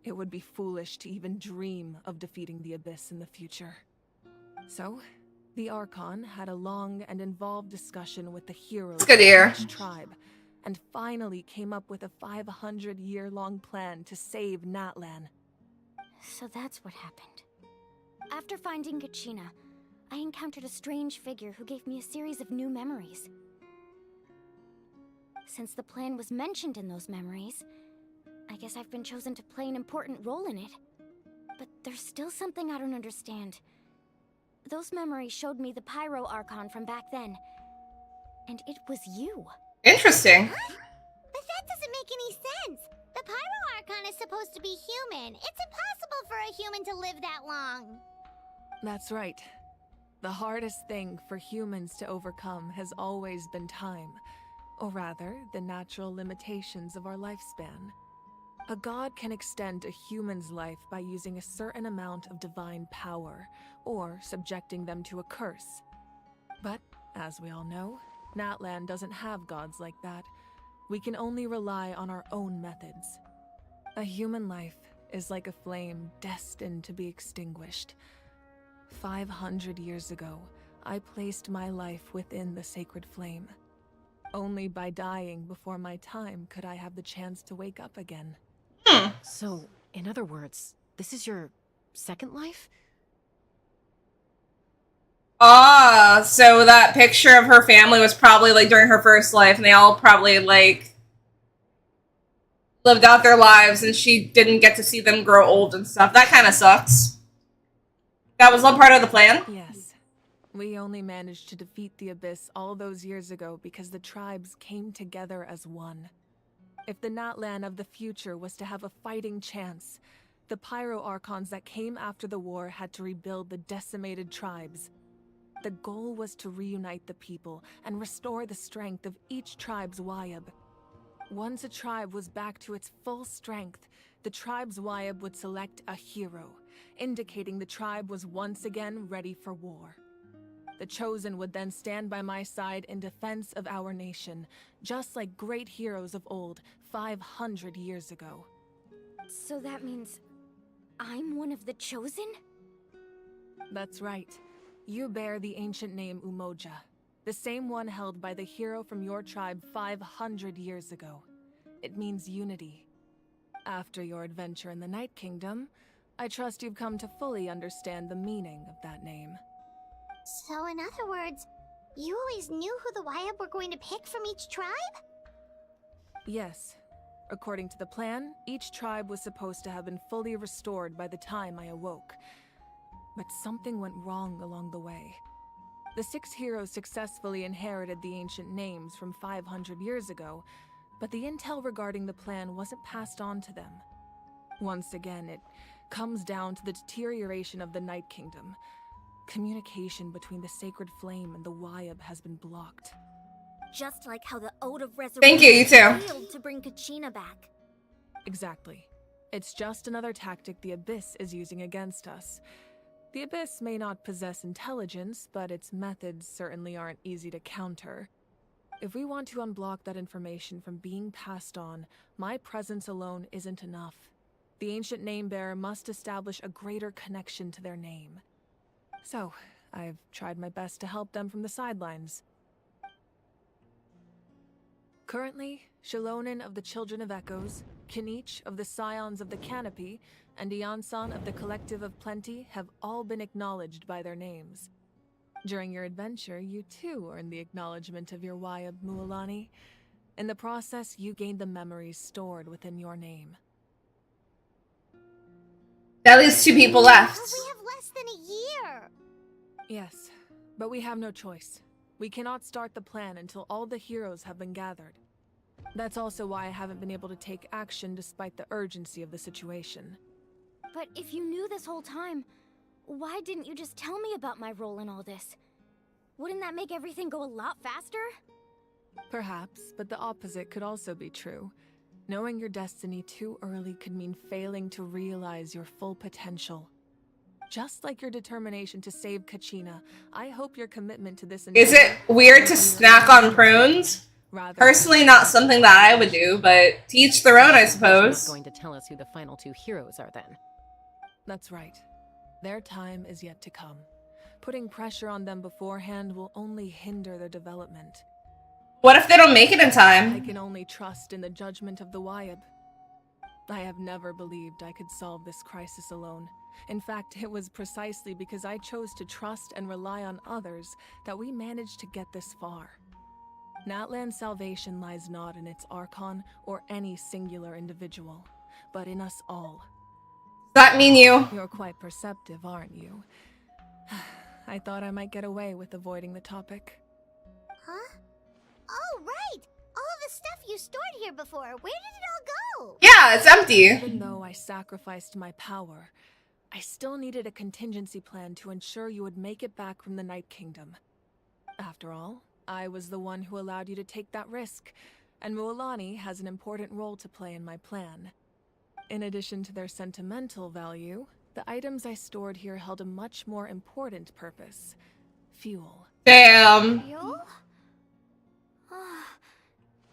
it would be foolish to even dream of defeating the Abyss in the future. So, the Archon had a long and involved discussion with the heroes of each tribe, and finally came up with a 500-year-long plan to save Natlan. So that's what happened. After finding Kachina, I encountered a strange figure who gave me a series of new memories. Since the plan was mentioned in those memories, I guess I've been chosen to play an important role in it. But there's still something I don't understand. Those memories showed me the Pyro Archon from back then. And it was you. Interesting. But that doesn't make any sense. The Pyro Archon is supposed to be human. It's impossible for a human to live that long. That's right. The hardest thing for humans to overcome has always been time, or rather, the natural limitations of our lifespan. A god can extend a human's life by using a certain amount of divine power, or subjecting them to a curse. But, as we all know, Natlan doesn't have gods like that. We can only rely on our own methods. A human life is like a flame destined to be extinguished. 500 years ago, I placed my life within the sacred flame. Only by dying before my time could I have the chance to wake up again. So, in other words, this is your second life? Ah, so that picture of her family was probably like during her first life, and they all probably like lived out their lives, and she didn't get to see them grow old and stuff. That kind of sucks. That was one part of the plan? Yes. We only managed to defeat the Abyss all those years ago because the tribes came together as one. If the Natlan of the future was to have a fighting chance, the Pyro Archons that came after the war had to rebuild the decimated tribes. The goal was to reunite the people and restore the strength of each tribe's Wayab. Once a tribe was back to its full strength, the tribe's Wayab would select a hero, indicating the tribe was once again ready for war. The Chosen would then stand by my side in defense of our nation, just like great heroes of old 500 years ago. So that means I'm one of the Chosen? That's right. You bear the ancient name Umoja, the same one held by the hero from your tribe 500 years ago. It means unity. After your adventure in the Night Kingdom, I trust you've come to fully understand the meaning of that name. So in other words, you always knew who the Wayab were going to pick from each tribe? Yes. According to the plan, each tribe was supposed to have been fully restored by the time I awoke. But something went wrong along the way. The 6 heroes successfully inherited the ancient names from 500 years ago, but the intel regarding the plan wasn't passed on to them. Once again, it comes down to the deterioration of the Night Kingdom. Communication between the Sacred Flame and the Wyab has been blocked. Just like how the Ode of Resurrection Thank you too. failed to bring Kachina back. Exactly. It's just another tactic the Abyss is using against us. The Abyss may not possess intelligence, but its methods certainly aren't easy to counter. If we want to unblock that information from being passed on, my presence alone isn't enough. The ancient name-bearer must establish a greater connection to their name. So, I've tried my best to help them from the sidelines. Currently, Shilonen of the Children of Echoes, Kinich of the Scions of the Canopy, and Iansan of the Collective of Plenty have all been acknowledged by their names. During your adventure, you too earned the acknowledgement of your Wyab, Mualani. In the process, you gained the memories stored within your name. That leaves 2 people left. We have less than a year. Yes, but we have no choice. We cannot start the plan until all the heroes have been gathered. That's also why I haven't been able to take action despite the urgency of the situation. But if you knew this whole time, why didn't you just tell me about my role in all this? Wouldn't that make everything go a lot faster? Perhaps, but the opposite could also be true. Knowing your destiny too early could mean failing to realize your full potential. Just like your determination to save Kachina, I hope your commitment to this... Is it weird to snack on prunes? Personally, not something that I would do, but to each their own, I suppose. Going to tell us who the final 2 heroes are then. That's right. Their time is yet to come. Putting pressure on them beforehand will only hinder their development. What if they don't make it in I time? can only trust in the judgment of the Wyab. I have never believed I could solve this crisis alone. In fact, it was precisely because I chose to trust and rely on others that we managed to get this far. Natlan's salvation lies not in its Archon or any singular individual, but in us all. Does that mean you? You're quite perceptive, aren't you? I thought I might get away with avoiding the topic. Huh? Oh, right! All the stuff you stored here before, where did it all go? Yeah, it's empty. Even though I sacrificed my power, I still needed a contingency plan to ensure you would make it back from the Night Kingdom. After all, I was the one who allowed you to take that risk, and Mualani has an important role to play in my plan. In addition to their sentimental value, the items I stored here held a much more important purpose. Fuel. Damn. Fuel?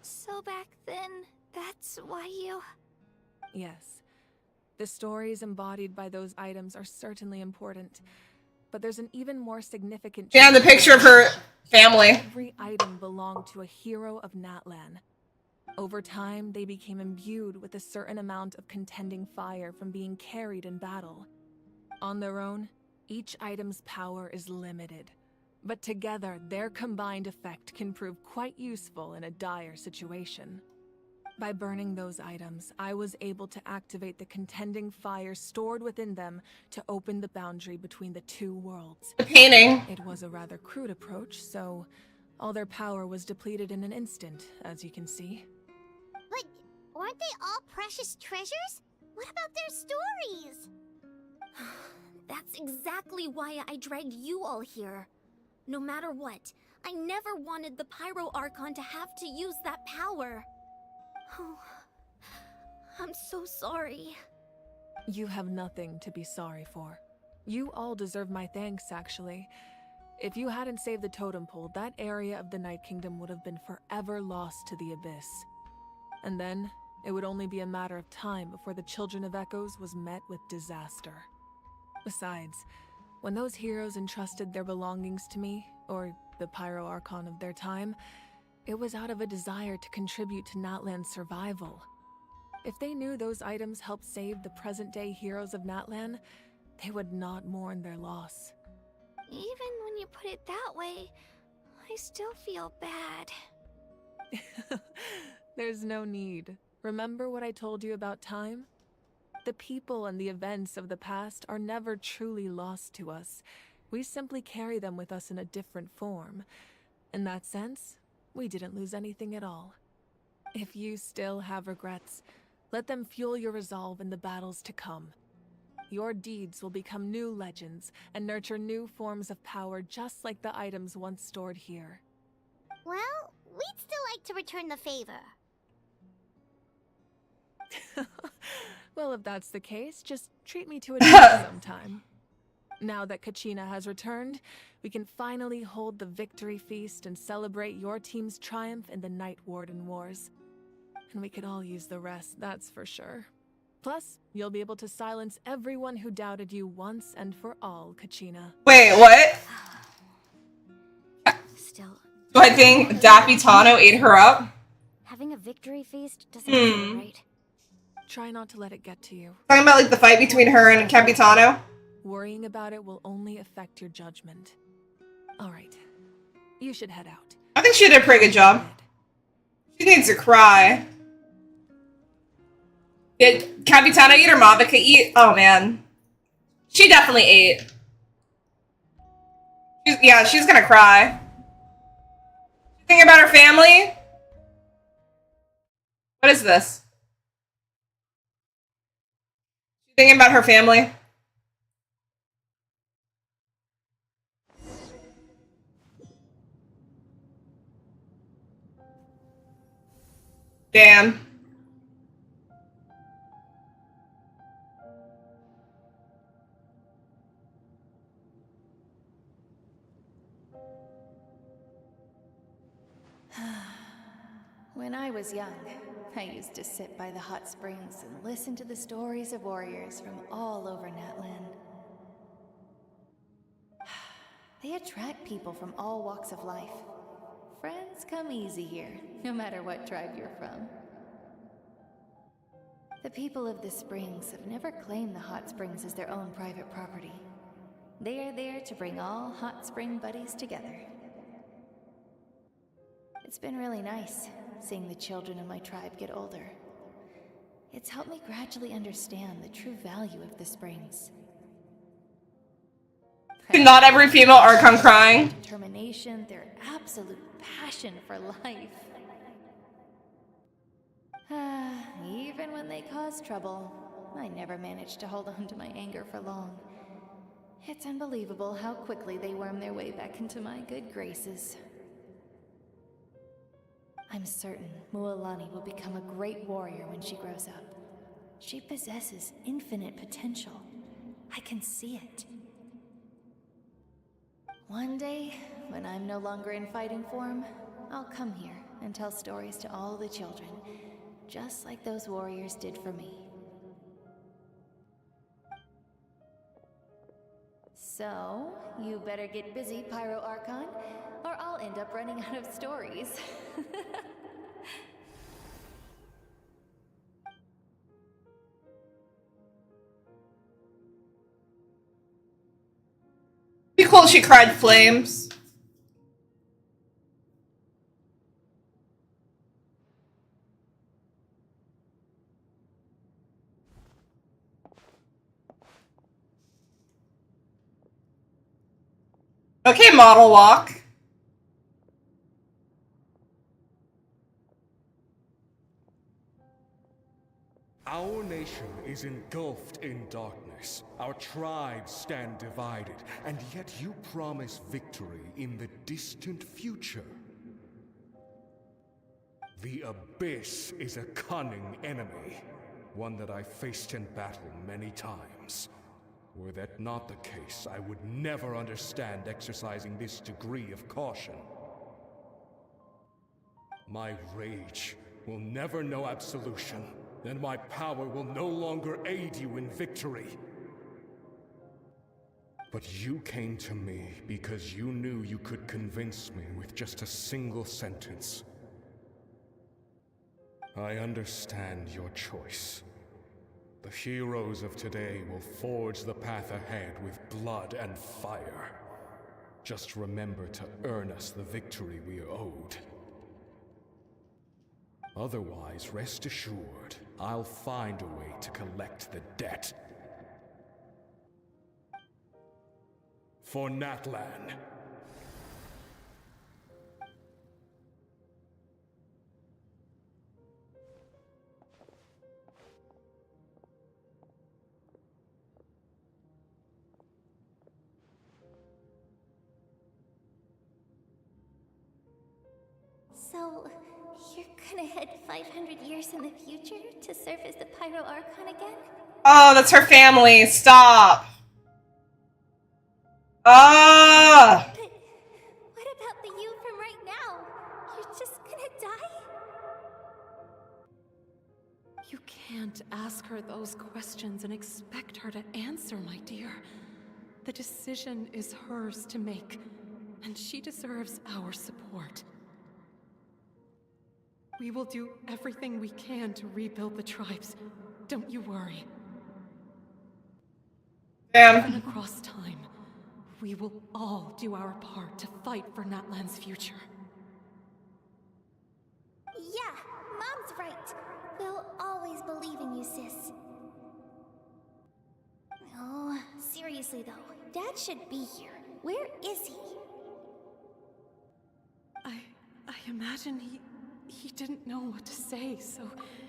So back then, that's why you... Yes. The stories embodied by those items are certainly important, but there's an even more significant... Yeah, the picture of her family. Every item belonged to a hero of Natlan. Over time, they became imbued with a certain amount of contending fire from being carried in battle. On their own, each item's power is limited, but together, their combined effect can prove quite useful in a dire situation. By burning those items, I was able to activate the contending fire stored within them to open the boundary between the 2 worlds. The painting. It was a rather crude approach, so all their power was depleted in an instant, as you can see. But weren't they all precious treasures? What about their stories? That's exactly why I dragged you all here. No matter what, I never wanted the Pyro Archon to have to use that power. Oh, I'm so sorry. You have nothing to be sorry for. You all deserve my thanks, actually. If you hadn't saved the totem pole, that area of the Night Kingdom would have been forever lost to the Abyss. And then, it would only be a matter of time before the Children of Echoes was met with disaster. Besides, when those heroes entrusted their belongings to me, or the Pyro Archon of their time, it was out of a desire to contribute to Natlan's survival. If they knew those items helped save the present-day heroes of Natlan, they would not mourn their loss. Even when you put it that way, I still feel bad. There's no need. Remember what I told you about time? The people and the events of the past are never truly lost to us. We simply carry them with us in a different form. In that sense, we didn't lose anything at all. If you still have regrets, let them fuel your resolve in the battles to come. Your deeds will become new legends and nurture new forms of power just like the items once stored here. Well, we'd still like to return the favor. Well, if that's the case, just treat me to a dinner sometime. Now that Kachina has returned, we can finally hold the victory feast and celebrate your team's triumph in the Night Warden Wars. And we could all use the rest, that's for sure. Plus, you'll be able to silence everyone who doubted you once and for all, Kachina. Wait, what? Still. Do I think Dappy Tano ate her up? Having a victory feast doesn't feel right. Try not to let it get to you. Talking about like the fight between her and Capitano? Worrying about it will only affect your judgment. Alright. You should head out. I think she did a pretty good job. She needs to cry. Did Capitano eat or Madoka eat? Oh man. She definitely ate. Yeah, she's gonna cry. Think about her family? What is this? Thinking about her family? Damn. When I was young, I used to sit by the hot springs and listen to the stories of warriors from all over Natlan. They attract people from all walks of life. Friends come easy here, no matter what tribe you're from. The people of the springs have never claimed the hot springs as their own private property. They are there to bring all hot spring buddies together. It's been really nice, seeing the children of my tribe get older. It's helped me gradually understand the true value of the springs. Not every female Archon crying. Determination, their absolute passion for life. Even when they cause trouble, I never managed to hold on to my anger for long. It's unbelievable how quickly they worm their way back into my good graces. I'm certain Mualani will become a great warrior when she grows up. She possesses infinite potential. I can see it. One day, when I'm no longer in fighting form, I'll come here and tell stories to all the children, just like those warriors did for me. So, you better get busy, Pyro Archon, or I'll end up running out of stories. Be cool if she cried flames. Okay, model walk. Our nation is engulfed in darkness. Our tribes stand divided, and yet you promise victory in the distant future. The Abyss is a cunning enemy, one that I faced in battle many times. Were that not the case, I would never understand exercising this degree of caution. My rage will never know absolution, and my power will no longer aid you in victory. But you came to me because you knew you could convince me with just a single sentence. I understand your choice. The heroes of today will forge the path ahead with blood and fire. Just remember to earn us the victory we are owed. Otherwise, rest assured, I'll find a way to collect the debt. for Natlan. So, you're gonna head 500 years in the future to serve as the Pyro Archon again? Oh, that's her family. Stop. Ah. But what about the you from right now? You're just gonna die? You can't ask her those questions and expect her to answer, my dear. The decision is hers to make, and she deserves our support. We will do everything we can to rebuild the tribes. Don't you worry. Damn. Even across time, we will all do our part to fight for Natlan's future. Yeah, Mom's right. We'll always believe in you, sis. Oh, seriously though, Dad should be here. Where is he? I imagine he didn't know what to say, so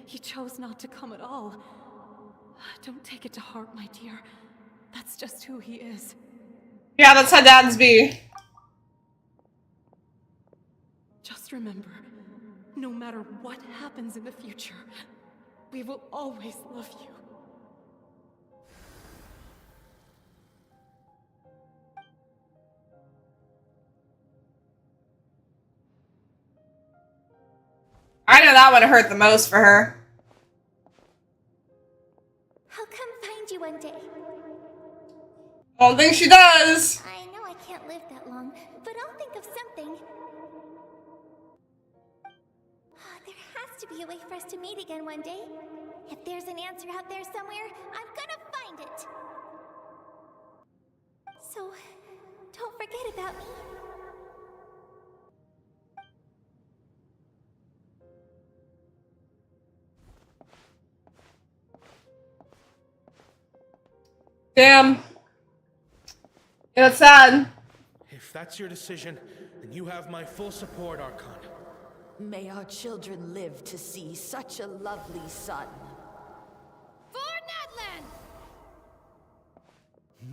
he chose not to come at all. Don't take it to heart, my dear. That's just who he is. Yeah, that's how dads be. Just remember, no matter what happens in the future, we will always love you. I know that would have hurt the most for her. I'll come find you one day. I don't think she does. I know I can't live that long, but I'll think of something. There has to be a way for us to meet again one day. If there's an answer out there somewhere, I'm gonna find it. So, don't forget about me. Damn. Yeah, it's sad. If that's your decision, then you have my full support, Archon. May our children live to see such a lovely son. For Natlan!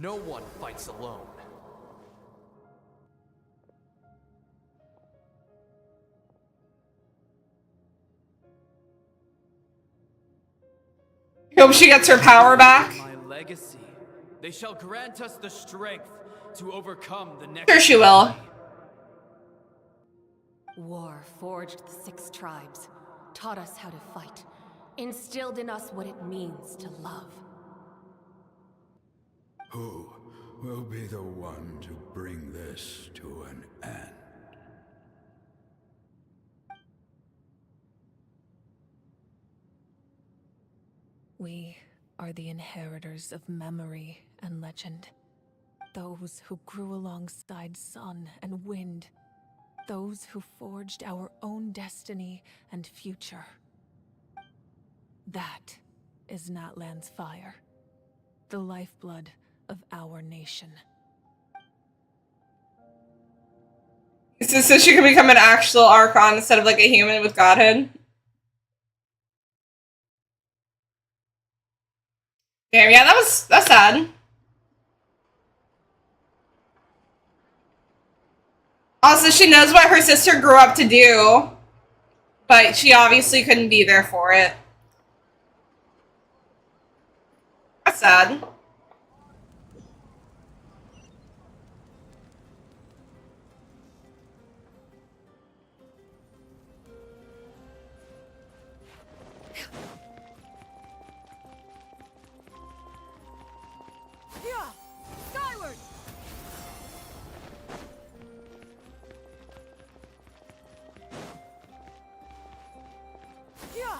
No one fights alone. Hope she gets her power back. My legacy. They shall grant us the strength to overcome the next. Sure she will. War forged the 6 tribes, taught us how to fight, instilled in us what it means to love. Who will be the one to bring this to an end? We are the inheritors of memory and legend. Those who grew alongside sun and wind. Those who forged our own destiny and future. That is Natlan's fire. The lifeblood of our nation. So she can become an actual Archon instead of like a human with godhood. Damn, yeah, that's sad. Also, she knows what her sister grew up to do, but she obviously couldn't be there for it. That's sad. Yeah! Skyward! Yeah!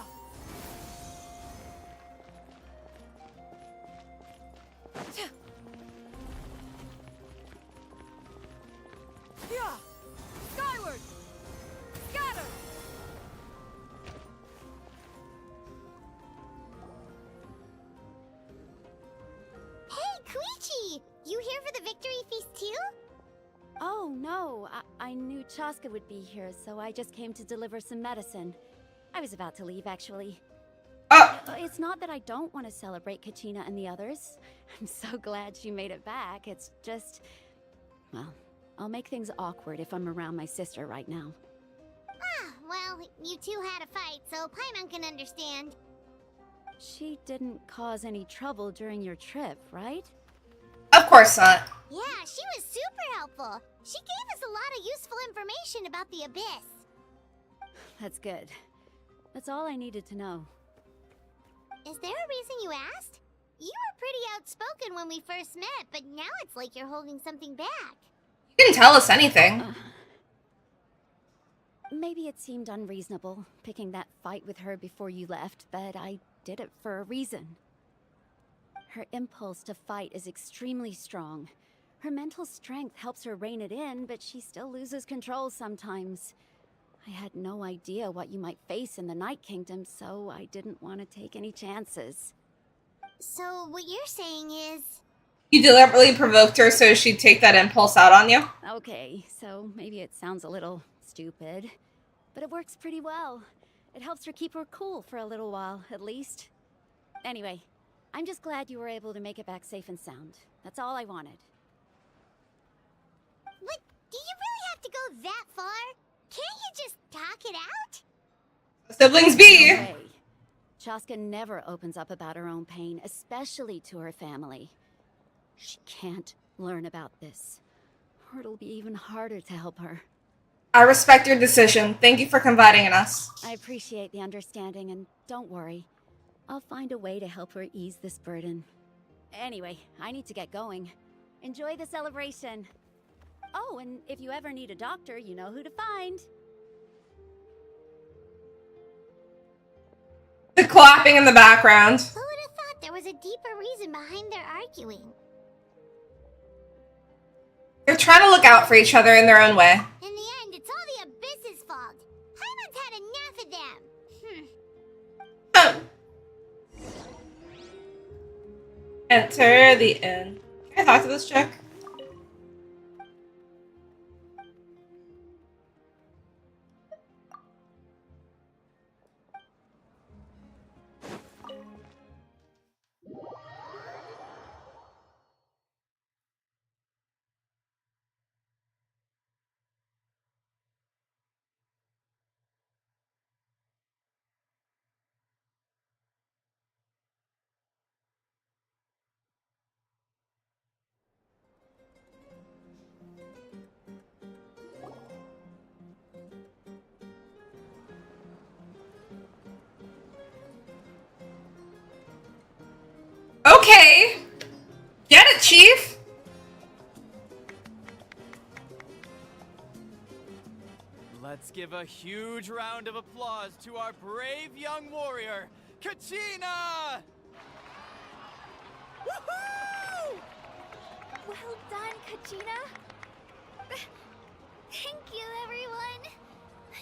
I knew Chaska would be here, so I just came to deliver some medicine. I was about to leave, actually. It's not that I don't want to celebrate Kachina and the others. I'm so glad she made it back. It's just... well, I'll make things awkward if I'm around my sister right now. Ah, well, you two had a fight, so Paimon can understand. She didn't cause any trouble during your trip, right? Of course not. Yeah, she was super helpful. She gave us a lot of useful information about the Abyss. That's good. That's all I needed to know. Is there a reason you asked? You were pretty outspoken when we first met, but now it's like you're holding something back. You can tell us anything. Maybe it seemed unreasonable, picking that fight with her before you left, but I did it for a reason. Her impulse to fight is extremely strong. Her mental strength helps her rein it in, but she still loses control sometimes. I had no idea what you might face in the Night Kingdom, so I didn't want to take any chances. So what you're saying is... You deliberately provoked her so she'd take that impulse out on you? Okay, so maybe it sounds a little stupid, but it works pretty well. It helps her keep her cool for a little while, at least. Anyway, I'm just glad you were able to make it back safe and sound. That's all I wanted. But do you really have to go that far? Can't you just talk it out? Siblings be! No way. Chaska never opens up about her own pain, especially to her family. She can't learn about this, or it'll be even harder to help her. I respect your decision. Thank you for confiding in us. I appreciate the understanding, and don't worry. I'll find a way to help her ease this burden. Anyway, I need to get going. Enjoy the celebration. Oh, and if you ever need a doctor, you know who to find. The clapping in the background. Who would have thought there was a deeper reason behind their arguing? They're trying to look out for each other in their own way. In the end, it's all the Abyss's fault. Paimon's had enough of them. Enter the inn. Can I talk to this chick? Okay. Get it, Chief. Let's give a huge round of applause to our brave young warrior, Kachina! Woohoo! Well done, Kachina. Thank you, everyone.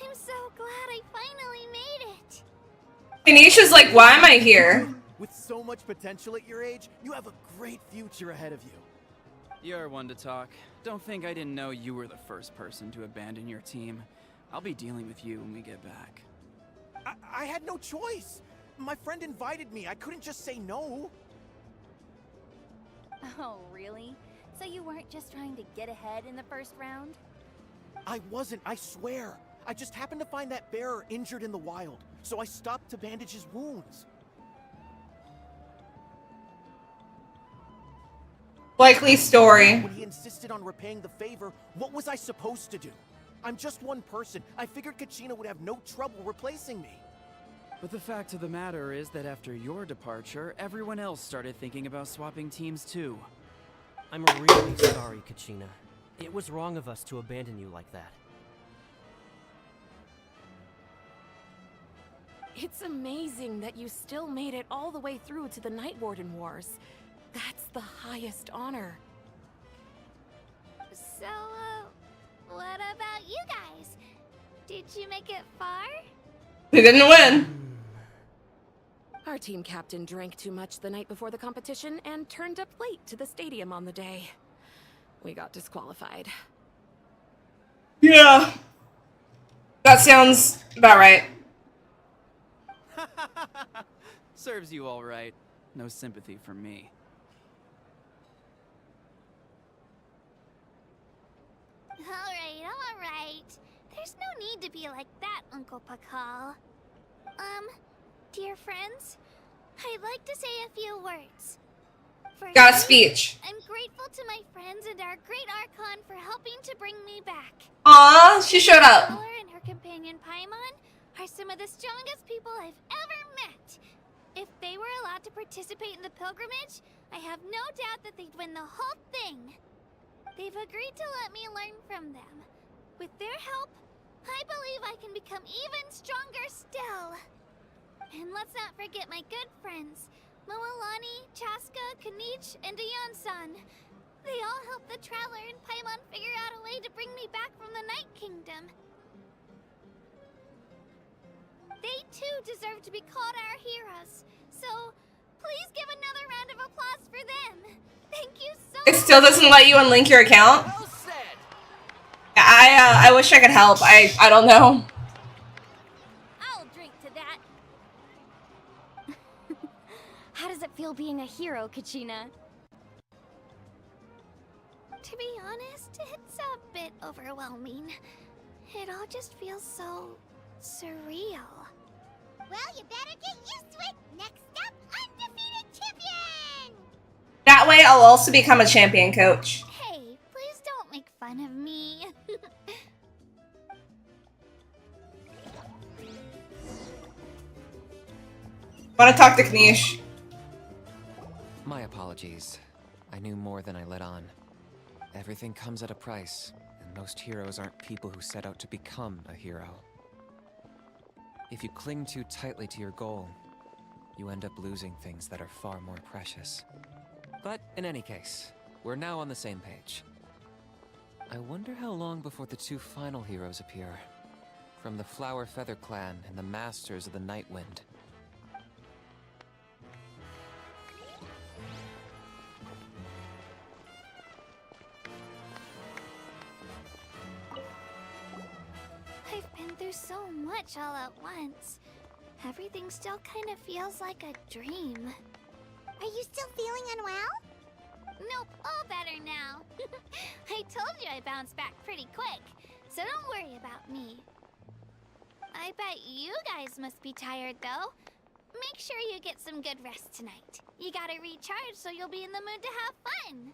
I'm so glad I finally made it. Tanisha's like, why am I here? With so much potential at your age, you have a great future ahead of you. You're one to talk. Don't think I didn't know you were the first person to abandon your team. I'll be dealing with you when we get back. I had no choice. My friend invited me. I couldn't just say no. Oh, really? So you weren't just trying to get ahead in the first round? I wasn't, I swear. I just happened to find that bearer injured in the wild, so I stopped to bandage his wounds. Likely story. When he insisted on repaying the favor, what was I supposed to do? I'm just one person. I figured Kachina would have no trouble replacing me. But the fact of the matter is that after your departure, everyone else started thinking about swapping teams too. I'm really sorry, Kachina. It was wrong of us to abandon you like that. It's amazing that you still made it all the way through to the Night Warden Wars. That's the highest honor. So, what about you guys? Did you make it far? We didn't win. Our team captain drank too much the night before the competition and turned up late to the stadium on the day. We got disqualified. Yeah. That sounds about right. Serves you all right. No sympathy from me. Alright. There's no need to be like that, Uncle Pakal. Dear friends, I'd like to say a few words. Firstly, Got a speech. I'm grateful to my friends and our great Archon for helping to bring me back. Aw, she showed up. Valor and her companion Paimon are some of the strongest people I've ever met. If they were allowed to participate in the pilgrimage, I have no doubt that they'd win the whole thing. They've agreed to let me learn from them. With their help, I believe I can become even stronger still. And let's not forget my good friends, Moalani, Chaska, Kanich, and Ayan-san. They all helped the Traveler and Paimon figure out a way to bring me back from the Night Kingdom. They too deserve to be called our heroes. So, please give another round of applause for them. Thank you so much. It still doesn't let you unlink your account? I wish I could help. I don't know. I'll drink to that. How does it feel being a hero, Kachina? To be honest, it's a bit overwhelming. It all just feels so surreal. Well, you better get used to it. Next up, undefeated champion! That way I'll also become a champion coach. Hey, please don't make fun of me. Wanna talk to Knish? My apologies. I knew more than I let on. Everything comes at a price, and most heroes aren't people who set out to become a hero. If you cling too tightly to your goal, you end up losing things that are far more precious. But in any case, we're now on the same page. I wonder how long before the two final heroes appear. From the Flower Feather Clan and the Masters of the Night Wind. I've been through so much all at once. Everything still kind of feels like a dream. Are you still feeling unwell? Nope, all better now. I told you I bounced back pretty quick, so don't worry about me. I bet you guys must be tired though. Make sure you get some good rest tonight. You gotta recharge so you'll be in the mood to have fun.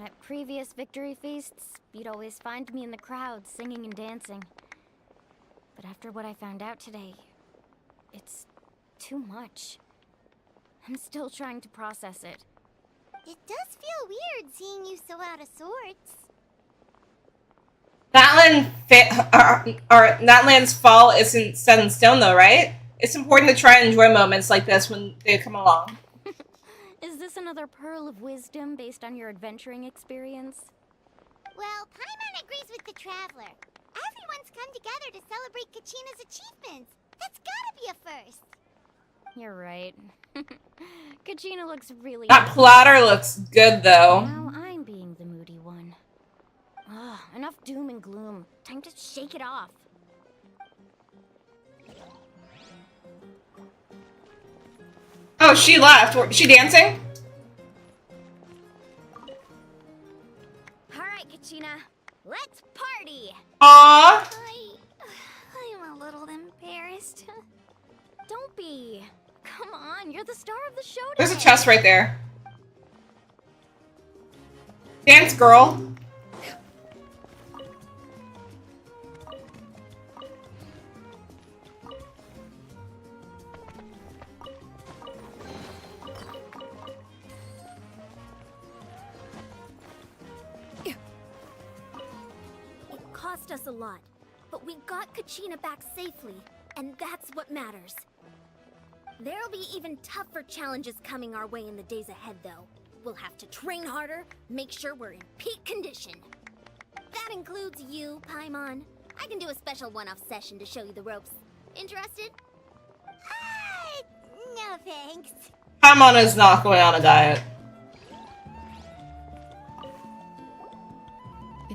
At previous victory feasts, you'd always find me in the crowd singing and dancing. But after what I found out today, it's too much. I'm still trying to process it. It does feel weird seeing you so out of sorts. Natlan's fall isn't set in stone though, right? It's important to try and enjoy moments like this when they come along. Is this another pearl of wisdom based on your adventuring experience? Well, Paimon agrees with the Traveler. Everyone's come together to celebrate Kachina's achievements. That's gotta be a first. You're right. Kachina looks really... That platter looks good though. Now I'm being the moody one. Ugh, enough doom and gloom. Time to shake it off. Oh, she left. Was she dancing? Alright, Kachina. Let's party! Aww. I'm a little embarrassed. Don't be. Come on, you're the star of the show today. There's a chest right there. Dance, girl. Cost us a lot, but we got Kachina back safely, and that's what matters. There'll be even tougher challenges coming our way in the days ahead, though. We'll have to train harder, make sure we're in peak condition. That includes you, Paimon. I can do a special one-off session to show you the ropes. Interested? No thanks. Paimon is not going on a diet.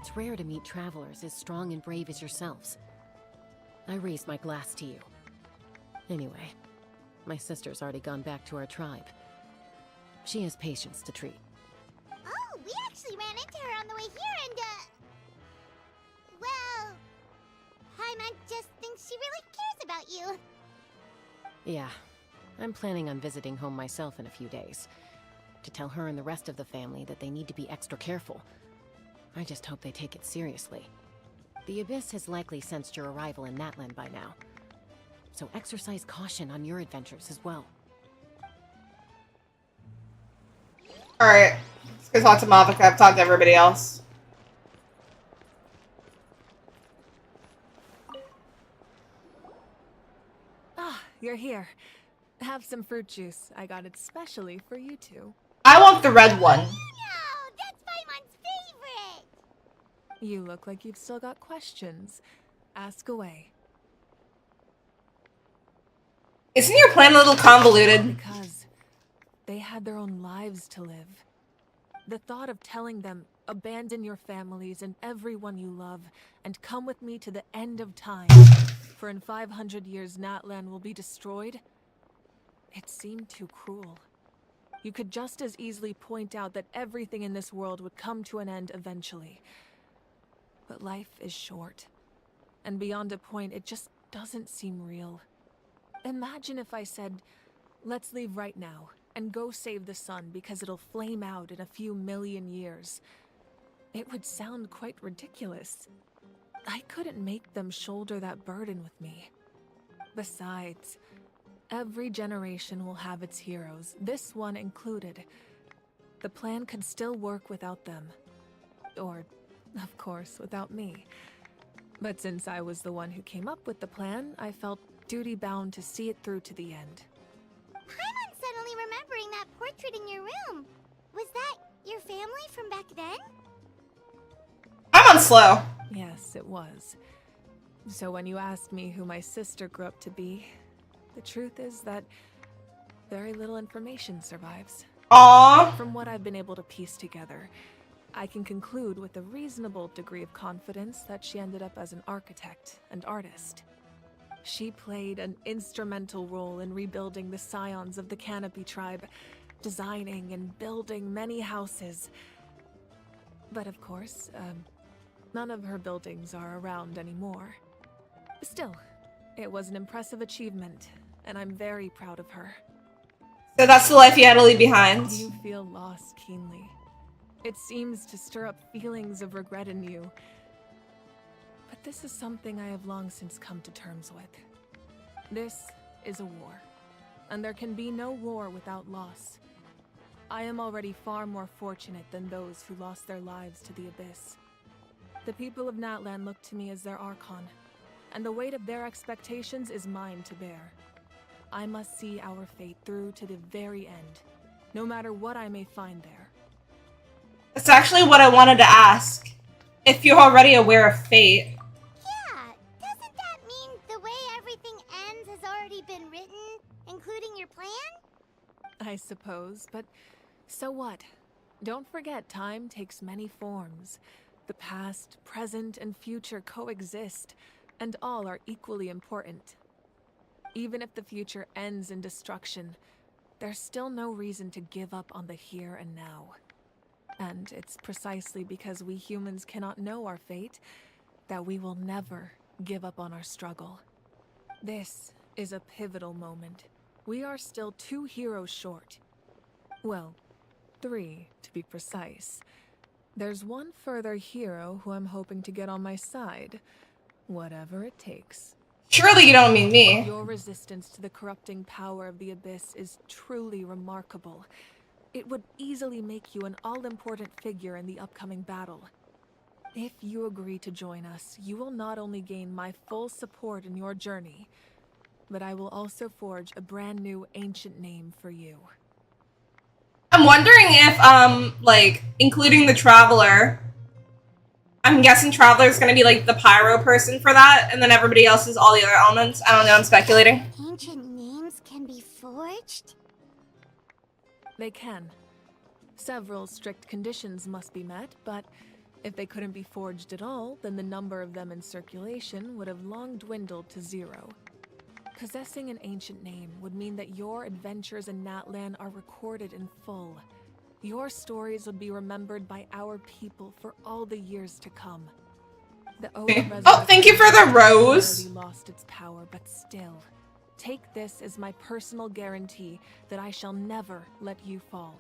It's rare to meet travelers as strong and brave as yourselves. I raise my glass to you. Anyway, my sister's already gone back to our tribe. She has patients to treat. Oh, we actually ran into her on the way here and, well, Paimon just thinks she really cares about you. Yeah, I'm planning on visiting home myself in a few days. To tell her and the rest of the family that they need to be extra careful. I just hope they take it seriously. The Abyss has likely sensed your arrival in Natlan by now. So exercise caution on your adventures as well. Alright. Let's go talk to Mavika. I've talked to everybody else. Ah, you're here. Have some fruit juice. I got it specially for you two. I want the red one. No, that's Paimon's favorite! You look like you've still got questions. Ask away. Isn't your plan a little convoluted? Because they had their own lives to live. The thought of telling them, abandon your families and everyone you love, and come with me to the end of time, for in 500 years Natlan will be destroyed, it seemed too cruel. You could just as easily point out that everything in this world would come to an end eventually. But life is short, and beyond a point, it just doesn't seem real. Imagine if I said, let's leave right now, and go save the sun because it'll flame out in a few million years. It would sound quite ridiculous. I couldn't make them shoulder that burden with me. Besides, every generation will have its heroes, this one included. The plan could still work without them. Or, of course, without me. But since I was the one who came up with the plan, I felt duty-bound to see it through to the end. Paimon's suddenly remembering that portrait in your room. Was that your family from back then? I'm on slow. Yes, it was. So when you asked me who my sister grew up to be, the truth is that very little information survives. Aww. From what I've been able to piece together, I can conclude with a reasonable degree of confidence that she ended up as an architect and artist. She played an instrumental role in rebuilding the scions of the Canopy tribe, designing and building many houses. But of course, none of her buildings are around anymore. Still, it was an impressive achievement, and I'm very proud of her. So that's the life you had to leave behind. You feel loss keenly. It seems to stir up feelings of regret in you. But this is something I have long since come to terms with. This is a war, and there can be no war without loss. I am already far more fortunate than those who lost their lives to the Abyss. The people of Natlan look to me as their Archon, and the weight of their expectations is mine to bear. I must see our fate through to the very end, no matter what I may find there. That's actually what I wanted to ask. If you're already aware of fate. Yeah, doesn't that mean the way everything ends has already been written, including your plan? I suppose, but so what? Don't forget, time takes many forms. The past, present, and future coexist, and all are equally important. Even if the future ends in destruction, there's still no reason to give up on the here and now. And it's precisely because we humans cannot know our fate that we will never give up on our struggle. This is a pivotal moment. We are still 2 heroes short. Well, 3 to be precise. There's one further hero who I'm hoping to get on my side, whatever it takes. Surely you don't mean me. Your resistance to the corrupting power of the Abyss is truly remarkable. It would easily make you an all-important figure in the upcoming battle. If you agree to join us, you will not only gain my full support in your journey, but I will also forge a brand new ancient name for you. I'm wondering if, like, including the Traveler, I'm guessing Traveler's gonna be, like, the pyro person for that, and then everybody else is all the other elements. I don't know, I'm speculating. Ancient names can be forged? They can. Several strict conditions must be met, but If they couldn't be forged at all, then the number of them in circulation would have long dwindled to 0. Possessing an ancient name would mean that your adventures in Natlan are recorded in full. Your stories would be remembered by our people for all the years to come. The Oh, thank you for the rose. Lost its power, but still, take this as my personal guarantee that I shall never let you fall.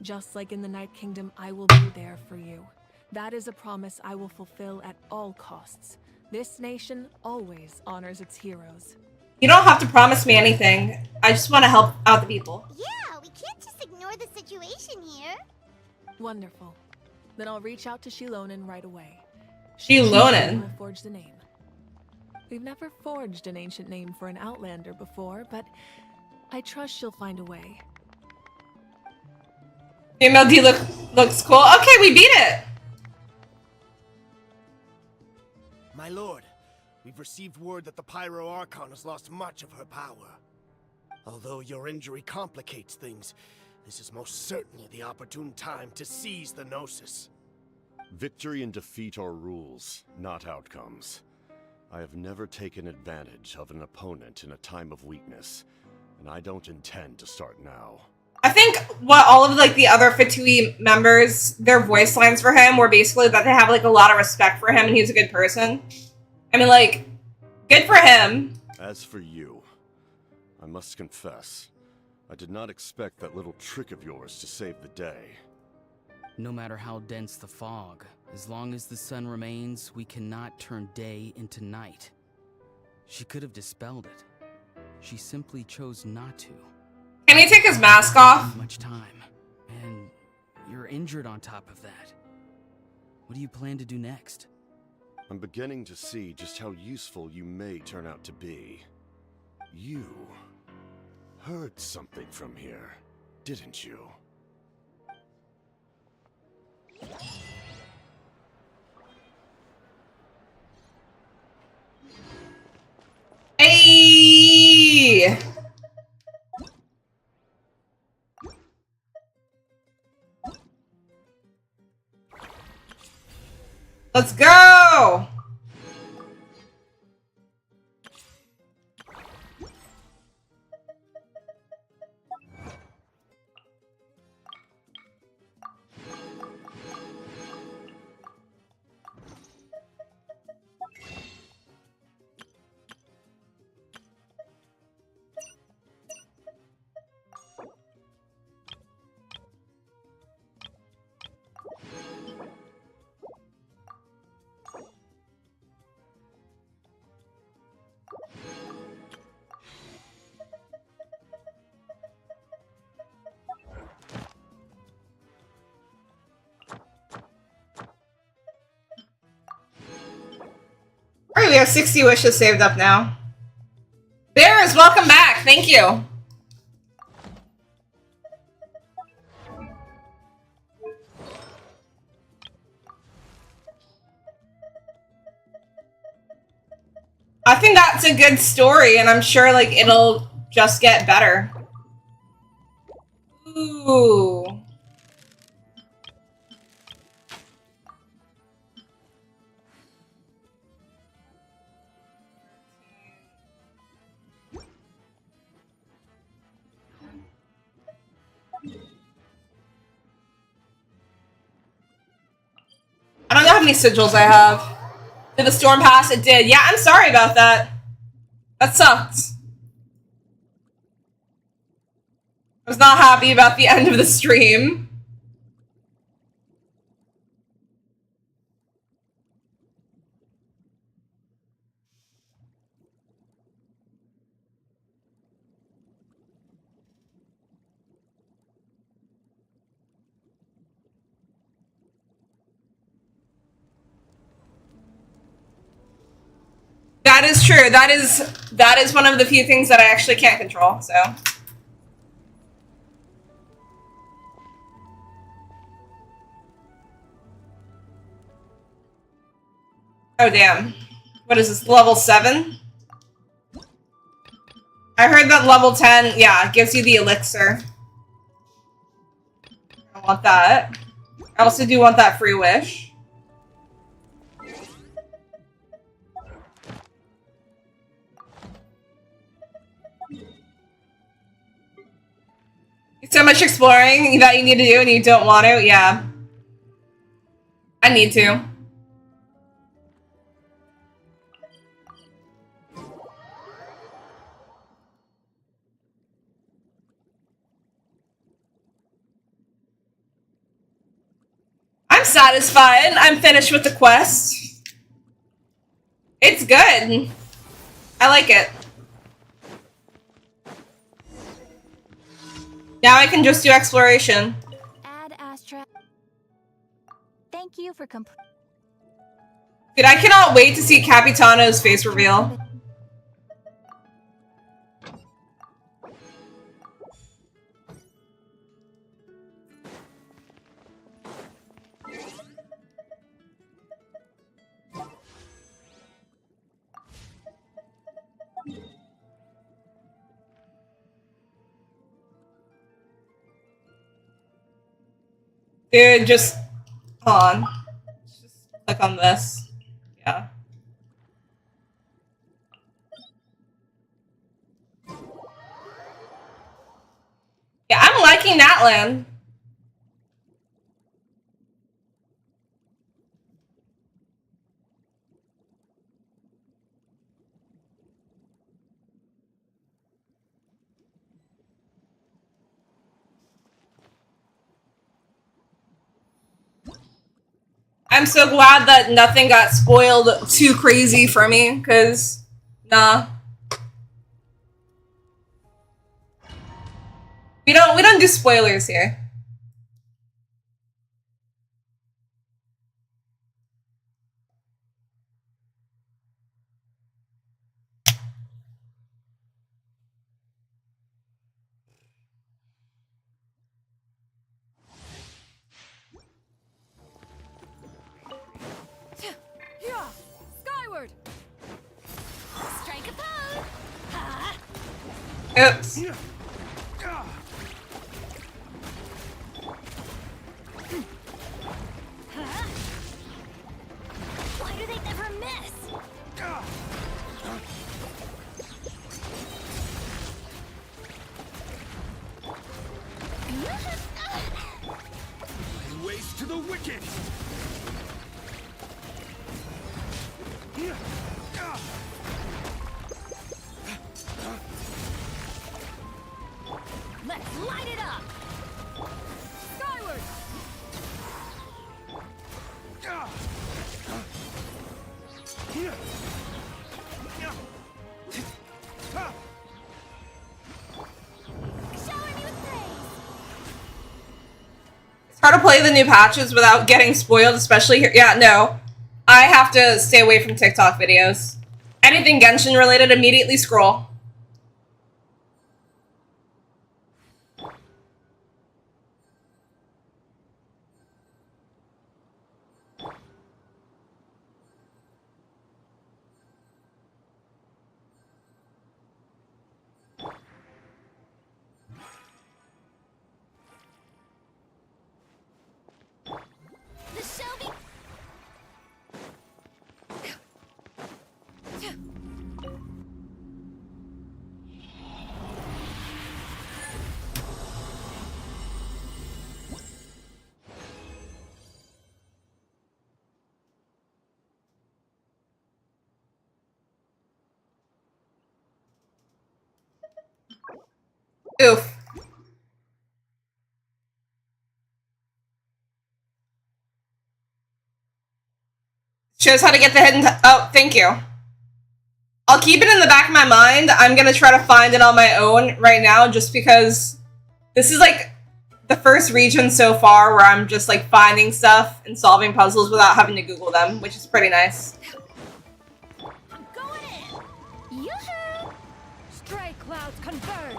Just like in the Night Kingdom, I will be there for you. That is a promise I will fulfill at all costs. This nation always honors its heroes. You don't have to promise me anything. I just want to help out the people. Yeah, we can't just ignore the situation here. Wonderful. Then I'll reach out to Shilonen right away. Shilonen? Will forge the name. We've never forged an ancient name for an Outlander before, but I trust she'll find a way. Female D looks cool. Okay, we beat it! My lord, we've received word that the Pyro Archon has lost much of her power. Although your injury complicates things, this is most certainly the opportune time to seize the Gnosis. Victory and defeat are rules, not outcomes. I have never taken advantage of an opponent in a time of weakness, and I don't intend to start now. I think what all of like the other Fatui members, their voice lines for him were basically that they have like a lot of respect for him and he's a good person. I mean, like, good for him. As for you, I must confess, I did not expect that little trick of yours to save the day. No matter how dense the fog, as long as the sun remains, we cannot turn day into night. She could have dispelled it. She simply chose not to. Can he take his mask off? Much time. And you're injured on top of that. What do you plan to do next? I'm beginning to see just how useful you may turn out to be. You heard something from here, didn't you? Hey! Let's go! Alright, we have 60 wishes saved up now. Bears, welcome back. Thank you. I think that's a good story, and I'm sure like it'll just get better. Ooh. I don't know how many sigils I have. Did the storm pass? It did. Yeah, I'm sorry about that. That sucked. I was not happy about the end of the stream. That is true. That is one of the few things that I actually can't control, so. Oh damn. What is this, level 7? I heard that level 10, yeah, gives you the elixir. I want that. I also do want that free wish. So much exploring that you need to do and you don't want to? Yeah. I need to. I'm satisfied. I'm finished with the quest. It's good. I like it. Now I can just do exploration. Ad Astra. Thank you for Dude, I cannot wait to see Capitano's face reveal. Dude, just hold on. Just click on this. Yeah. Yeah, I'm liking Natlan. I'm so glad that nothing got spoiled too crazy for me, because, nah. We don't do spoilers here. Skyward! Strike a pose! Oops. Why do they never miss? Ways to the wicked! Let's light it up! Skyward! Shower me with praise. It's hard to play the new patches without getting spoiled, especially here. Yeah, no. I have to stay away from TikTok videos. Anything Genshin related, immediately scroll. The show be Oof. Shows how to get the hidden. Oh, thank you. I'll keep it in the back of my mind. I'm gonna try to find it on my own right now, just because this is like the first region so far where I'm just like finding stuff and solving puzzles without having to Google them, which is pretty nice. Yoo-hoo! Stray clouds converge!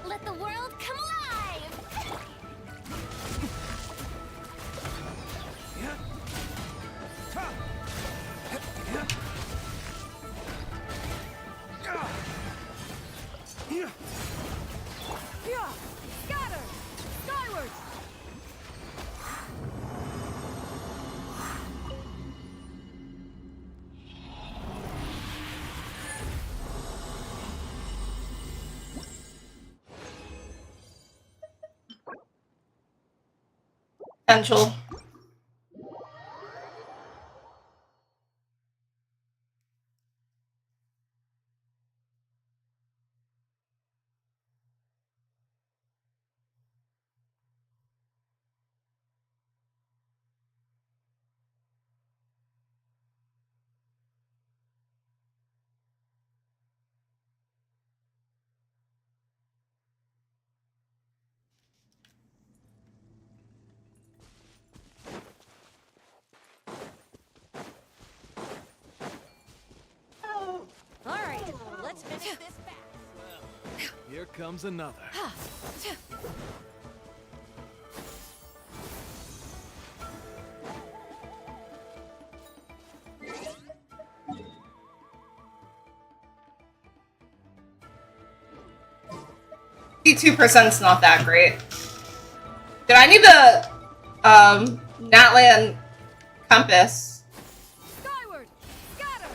Let the world come alive! Yeah! Scatter! Skyward! potential. All right, let's finish this fast. Here comes another. 52% is not that great. Did I need the Natlan compass? Skyward, scatter.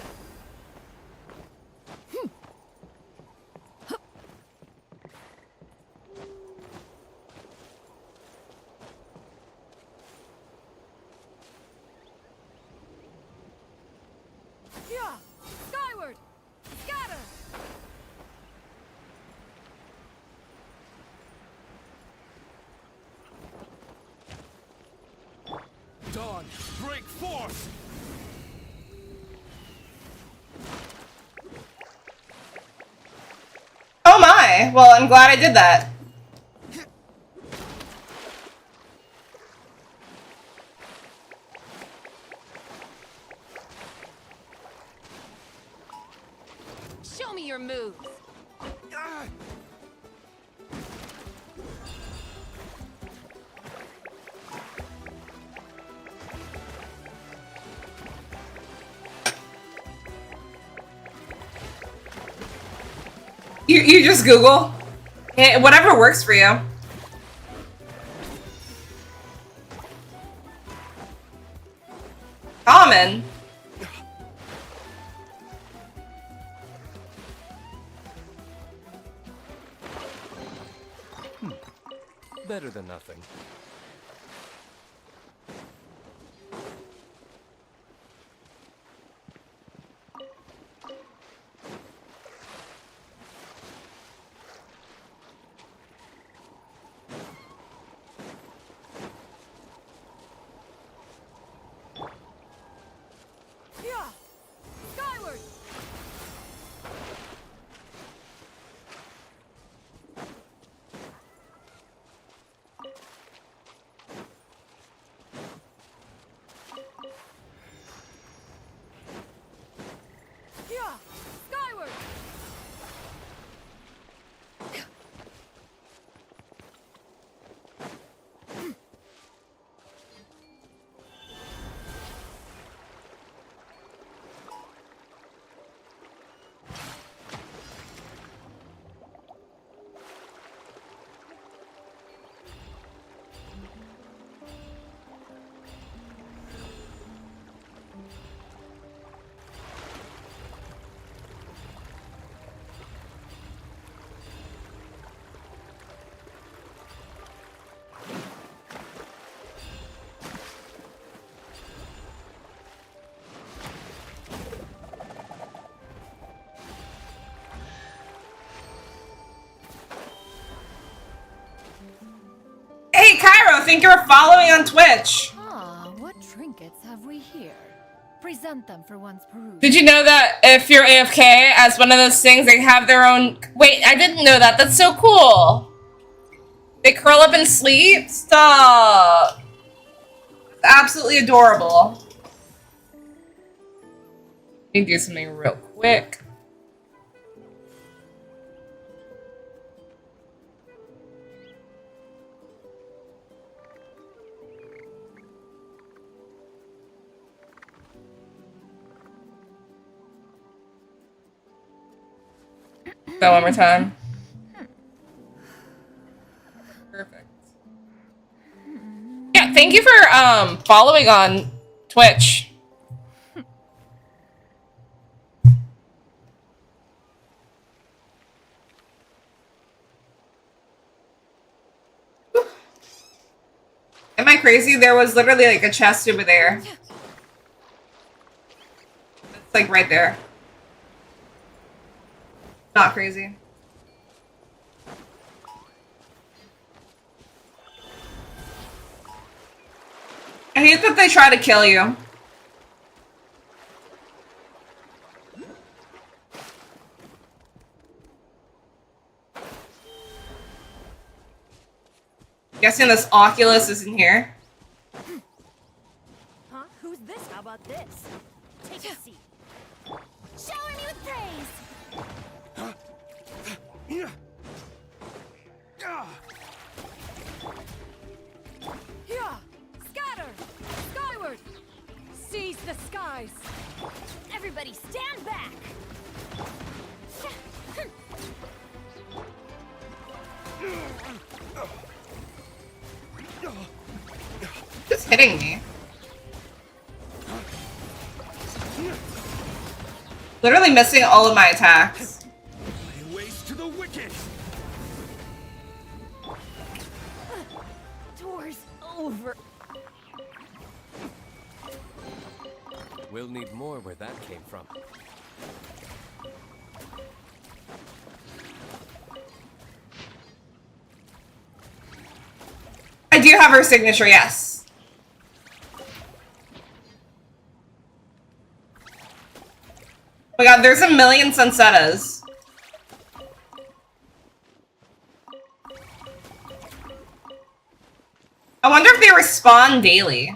Yeah, skyward, scatter. Dawn, break forth! Oh my! Well, I'm glad I did that. Show me your moves. You just Google. Whatever works for you. Common. Better than nothing. Yeah, skyward. Yeah, skyward. Hey, Cairo, think you're following on Twitch. Ah, what trinkets have we here? Present them for one's perusal. Did you know that if you're AFK as one of those things, they have their own... Wait, I didn't know that. That's so cool. They curl up and sleep? Stop. It's absolutely adorable. Let me do something real quick. That one more time. Perfect. Yeah, thank you for following on Twitch. Am I crazy? There was literally like a chest over there. It's like right there. Not crazy. I hate that they try to kill you. Guessing this Oculus is in here. Huh? Who's this? How about this? Take a seat. Shower me with praise! Yeah! Scatter! Skyward! Seize the skies! Everybody stand back! Who's hitting me? Literally missing all of my attacks. Lay waste to the wicked. Door's over. We'll need more where that came from. I do have her signature, yes. Oh my god, there's a million Sunsettas. I wonder if they respawn daily.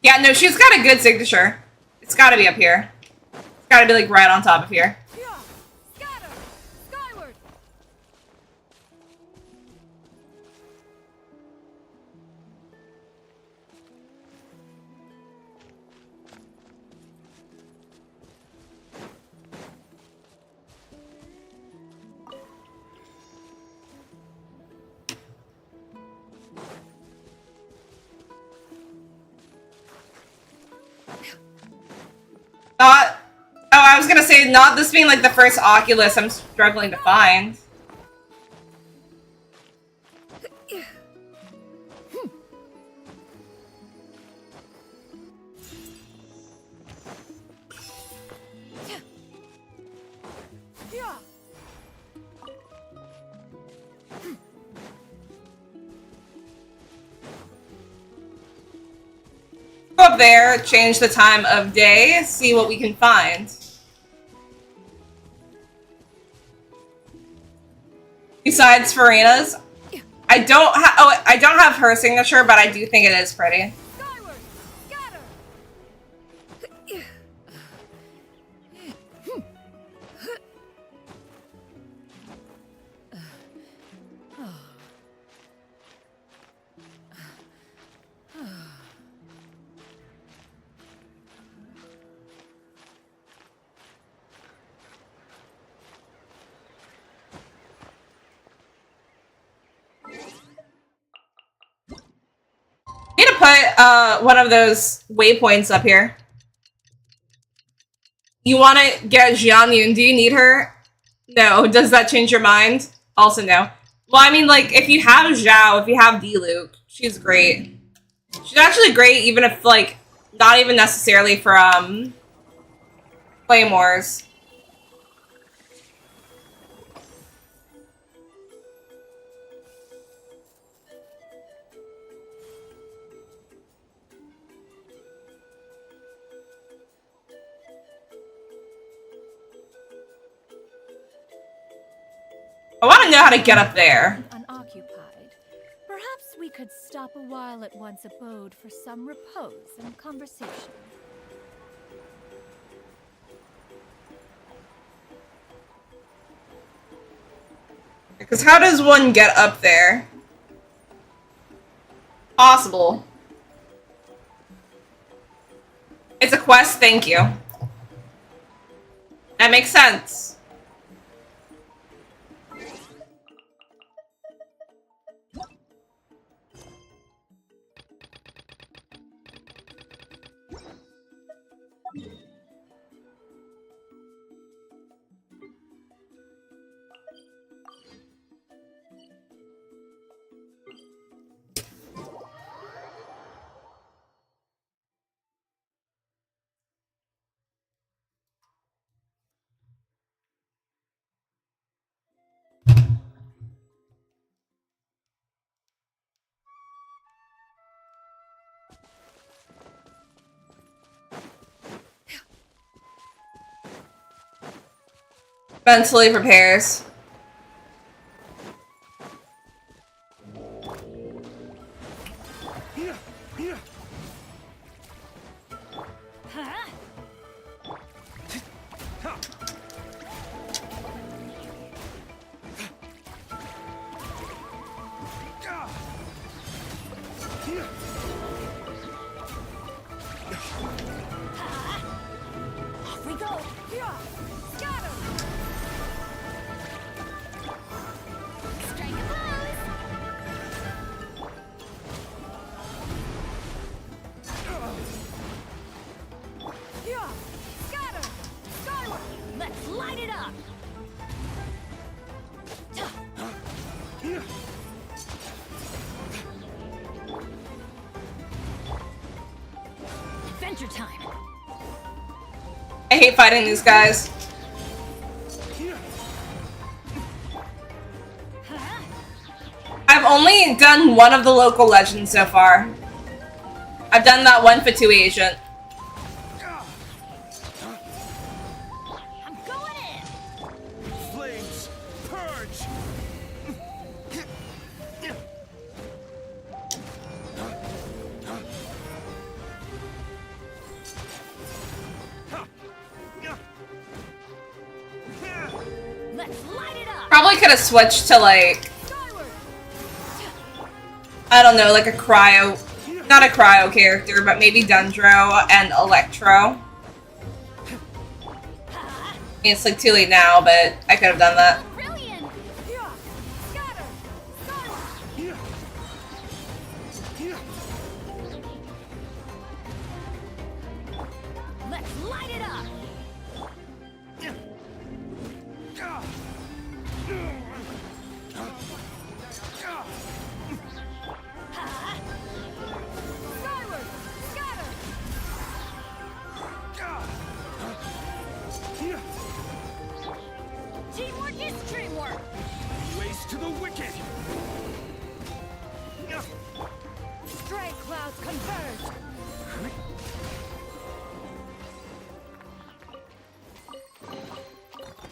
Yeah, no, she's got a good signature. It's gotta be up here. It's gotta be like right on top of here. Scatter! Skyward! Oh, I was gonna say, not this being like the first Oculus I'm struggling to find. Go up there, change the time of day, see what we can find. Besides Farina's, I don't have her signature, but I do think it is pretty. Need to put one of those waypoints up here. You want to get Jian Yun? Do you need her? No. Does that change your mind? Also no. Well, I mean, like, if you have Zhao, if you have Diluc, she's great. She's actually great, even if, like, not even necessarily for Claymores. I want to know how to get up there. Unoccupied. Perhaps we could stop a while at one's abode for some repose and conversation. Because how does one get up there? Possible. It's a quest, thank you. That makes sense. Mentally prepares. Off we go. Scatter. Strike a pose! Scatter. Skyward. Let's light it up. Adventure time. I hate fighting these guys. I've only done one of the local legends so far. I've done that one for 2 agent. I'm going in. Flames, purge! Let's light it up. Probably could have switched to like, I don't know, like a cryo, not a cryo character, but maybe Dendro and Electro. I mean, it's like too late now, but I could have done that. Brilliant. Scatter. Let's light it up. Skyward. Scatter. Teamwork is dreamwork. Ways to the wicked! Strike clouds converge.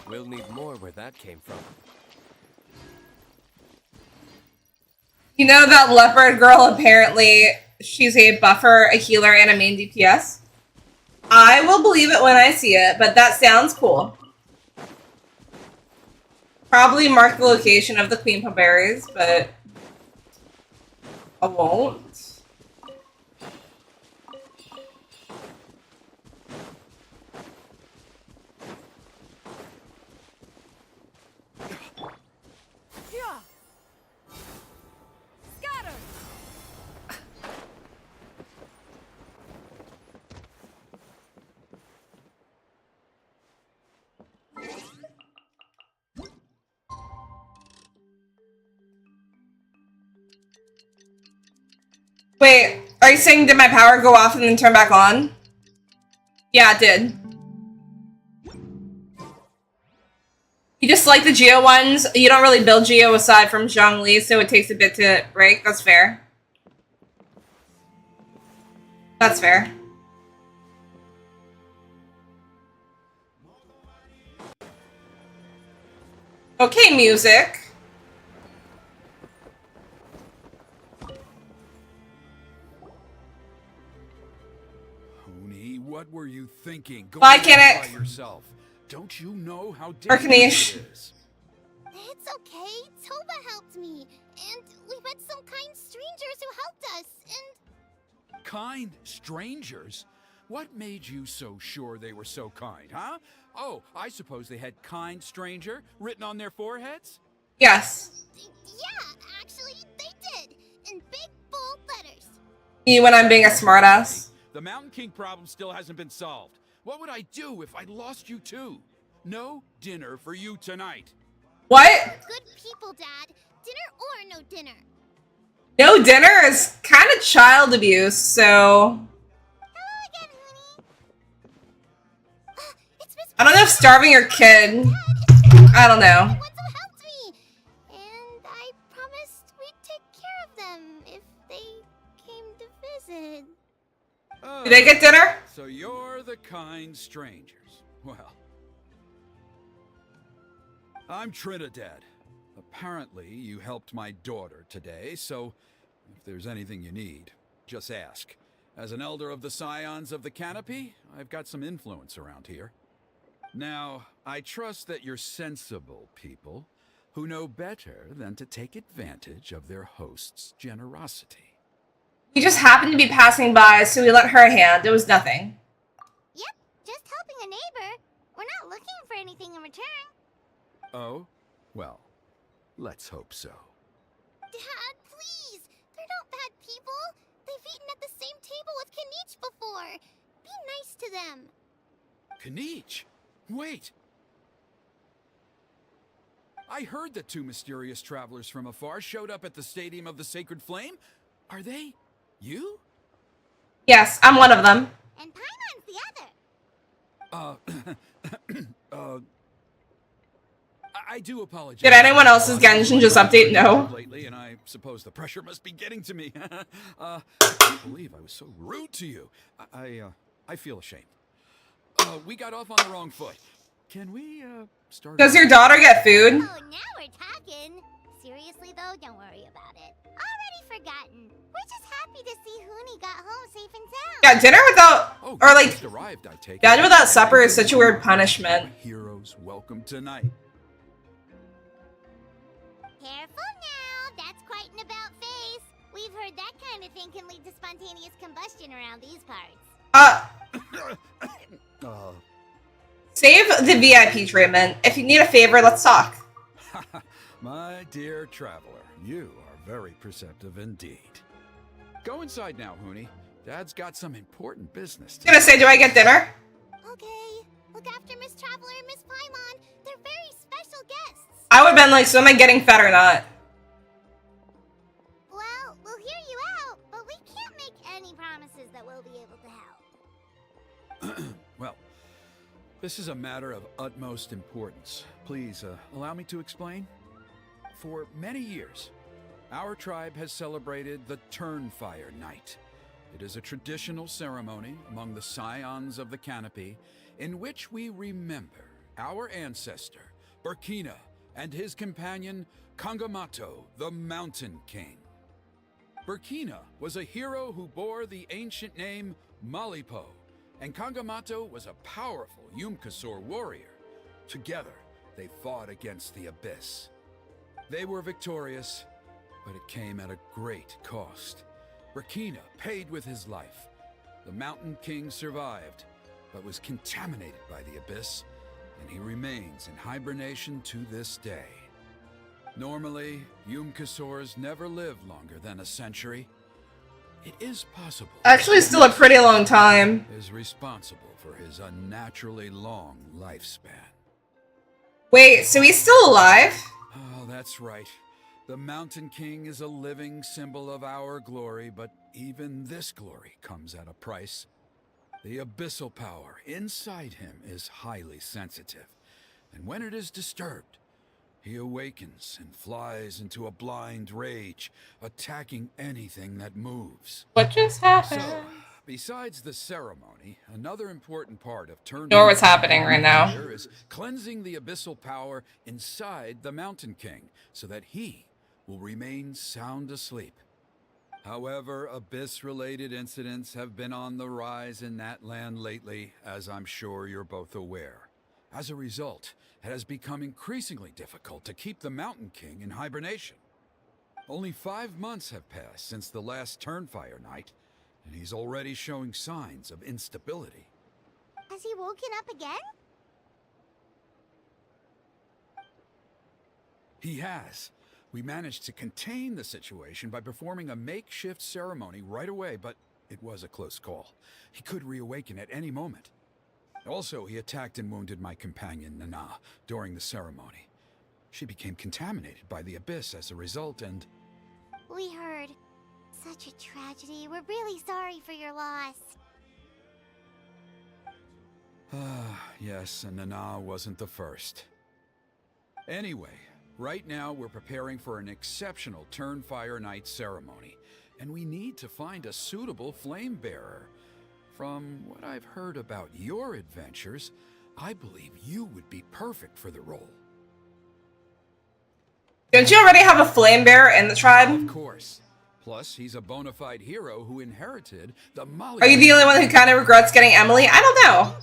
We'll need more where that came from. You know that leopard girl, apparently she's a buffer, a healer, and a main DPS? I will believe it when I see it, but that sounds cool. Probably mark the location of the Queen Berries, but I won't. Scatter. Wait, are you saying did my power go off and then turn back on? Yeah, it did. You just like the Geo ones. You don't really build Geo aside from Zhongli, so it takes a bit to break. That's fair. That's fair. Okay, music. Oni, what were you thinking? Go Bye, around Kinnick. by yourself. Don't you know how Or dangerous Kanish. it is? It's okay. Toba helped me. And we met some kind strangers who helped us. And Kind strangers? What made you so sure they were so kind, huh? Oh, I suppose they had kind stranger written on their foreheads? Yes. yeah, actually, they did. In big, bold letters. You when I'm being a smartass. The Mountain King problem still hasn't been solved. What would I do if I lost you too? No dinner for you tonight. What? Good people, Dad. Dinner or no dinner. No dinner is kind of child abuse, so... I don't know if starving your kid... I don't know. Helped me. And I promised we'd take care of them if they came to visit. Did they get dinner? So you're the kind strangers. Well, I'm Trinidad. Apparently, you helped my daughter today, so if there's anything you need, just ask. As an elder of the Scions of the Canopy, I've got some influence around here. Now, I trust that you're sensible people who know better than to take advantage of their host's generosity. We just happened to be passing by, so we lent her a hand. It was nothing. Yep, just helping a neighbor. We're not looking for anything in return. Oh? Well, let's hope so. Dad, please! They're not bad people. They've eaten at the same table with Kanich before. Be nice to them. Kanich? Wait! I heard that two mysterious travelers from afar showed up at the Stadium of the Sacred Flame. Are they you? Yes, I'm one of them. And Paimon's the other. I do apologize. Did anyone else's Genshin just update? No. Lately, and I suppose the pressure must be getting to me. I can't believe I was so rude to you. I feel ashamed. We got off on the wrong foot. Can we start? Does your daughter get food? Oh, now we're talking. Seriously though, don't worry about it. Already forgotten. We're just happy to see Huni got home safe and sound. Yeah, dinner without, or like, arrived, I take dinner without supper is such a weird punishment. Heroes welcome tonight. Careful now, that's quite an about face. We've heard that kind of thing can lead to spontaneous combustion around these parts. Save the VIP treatment. If you need a favor, let's talk. My dear traveler, you are very perceptive indeed. Go inside now, Huni. Dad's got some important business to I'm gonna say, do I get dinner? Okay, look after Miss Traveler and Miss Paimon. They're very special guests. I would have been like, so am I getting fed or not? Well, we'll hear you out, but we can't make any promises that we'll be able to help. Well, this is a matter of utmost importance. Please, allow me to explain. For many years, our tribe has celebrated the Turnfire Night. It is a traditional ceremony among the Scions of the Canopy in which we remember our ancestor, Burkina, and his companion, Kangamato, the Mountain King. Burkina was a hero who bore the ancient name Malipo, and Kangamato was a powerful Yumkasor warrior. Together, they fought against the Abyss. They were victorious, but it came at a great cost. Burkina paid with his life. The Mountain King survived, but was contaminated by the Abyss, and he remains in hibernation to this day. Normally, Yumkasors never live longer than a century. It is possible. Actually, still a pretty long time. Is responsible for his unnaturally long lifespan. Wait, so he's still alive? Oh, that's right. The Mountain King is a living symbol of our glory, but even this glory comes at a price. The abyssal power inside him is highly sensitive, and when it is disturbed, he awakens and flies into a blind rage, attacking anything that moves. What just happened? So, besides the ceremony, another important part of turning Ignore what's happening right now. is cleansing the abyssal power inside the Mountain King, so that he will remain sound asleep. However, Abyss-related incidents have been on the rise in Natlan lately, as I'm sure you're both aware. As a result, it has become increasingly difficult to keep the Mountain King in hibernation. Only 5 months have passed since the last Turnfire Night, and he's already showing signs of instability. Has he woken up again? He has. We managed to contain the situation by performing a makeshift ceremony right away, but it was a close call. He could reawaken at any moment. Also, he attacked and wounded my companion, Nana, during the ceremony. She became contaminated by the Abyss as a result, and... We heard. Such a tragedy. We're really sorry for your loss. Yes, and Nana wasn't the first. Anyway, right now we're preparing for an exceptional Turnfire Night ceremony, and we need to find a suitable flame bearer. From what I've heard about your adventures, I believe you would be perfect for the role. Don't you already have a flame bearer in the tribe? Of course. Plus, he's a bona fide hero who inherited the Molly. Are you the only one who kind of regrets getting Emily? I don't know.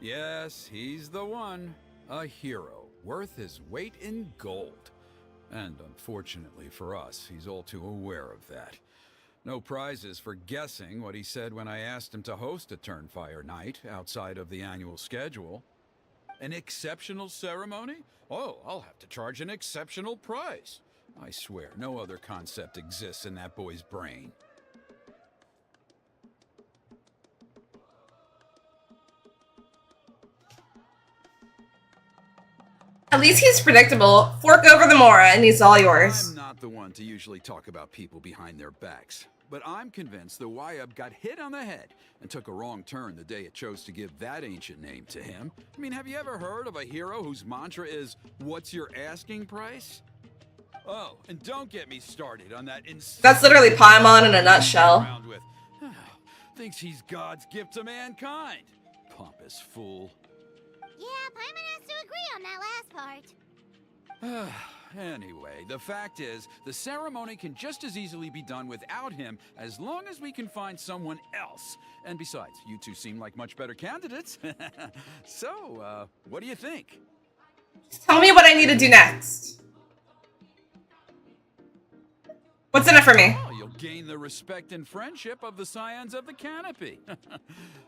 Yes, he's the one. A hero, worth his weight in gold. And unfortunately for us, he's all too aware of that. No prizes for guessing what he said when I asked him to host a Turnfire night outside of the annual schedule. An exceptional ceremony? Oh, I'll have to charge an exceptional price. I swear, no other concept exists in that boy's brain. At least he's predictable. Fork over the Mora and he's all yours. I'm not the one to usually talk about people behind their backs, but I'm convinced the Wyab got hit on the head and took a wrong turn the day it chose to give that ancient name to him. I mean, have you ever heard of a hero whose mantra is, "What's your asking price?" Oh, and don't get me started on that insane... That's literally Paimon in a nutshell. With, thinks he's God's gift to mankind. Pompous fool. Yeah, Paimon has to agree on that last part. Anyway, the fact is, the ceremony can just as easily be done without him as long as we can find someone else. And besides, you two seem like much better candidates. So, what do you think? Tell me what I need to do next. What's in it for me? Oh, you'll gain the respect and friendship of the Scions of the Canopy.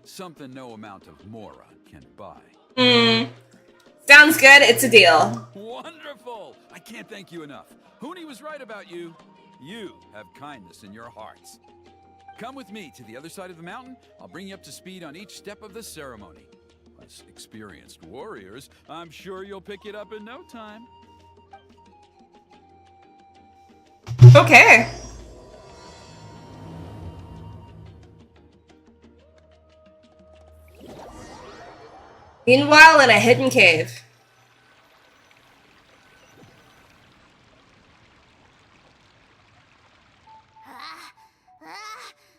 Something no amount of Mora can buy. Sounds good. It's a deal. Wonderful! I can't thank you enough. Huni was right about you. You have kindness in your hearts. Come with me to the other side of the mountain. I'll bring you up to speed on each step of the ceremony. As experienced warriors, I'm sure you'll pick it up in no time. Okay. Meanwhile, in a hidden cave.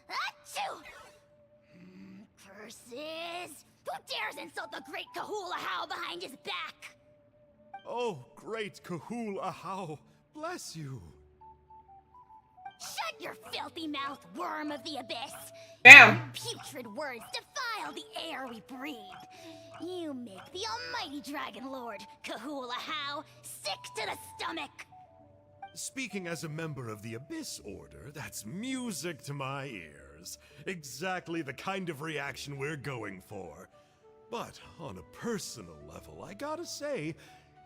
Achoo! Curses! Who dares insult the great Kahula How behind his back? Oh, great Kahul Ahau, bless you. Shut your filthy mouth, worm of the abyss! Bam! Your putrid words defile the air we breathe. You make the almighty Dragon Lord, Kahula How, sick to the stomach. Speaking as a member of the Abyss Order, that's music to my ears. Exactly the kind of reaction we're going for. But on a personal level, I gotta say,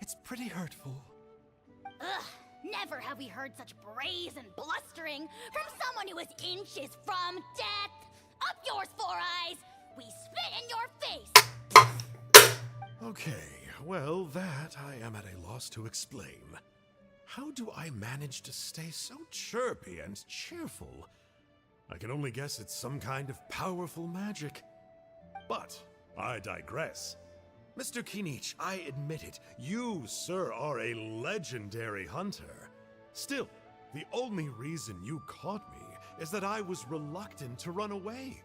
it's pretty hurtful. Ugh, never have we heard such brazen blustering from someone who is inches from death. Up yours, Four Eyes! We spit in your face! Okay, well, that I am at a loss to explain. How do I manage to stay so chirpy and cheerful? I can only guess it's some kind of powerful magic. But I digress. Mr. Kinich, I admit it, you, sir, are a legendary hunter. Still, the only reason you caught me is that I was reluctant to run away.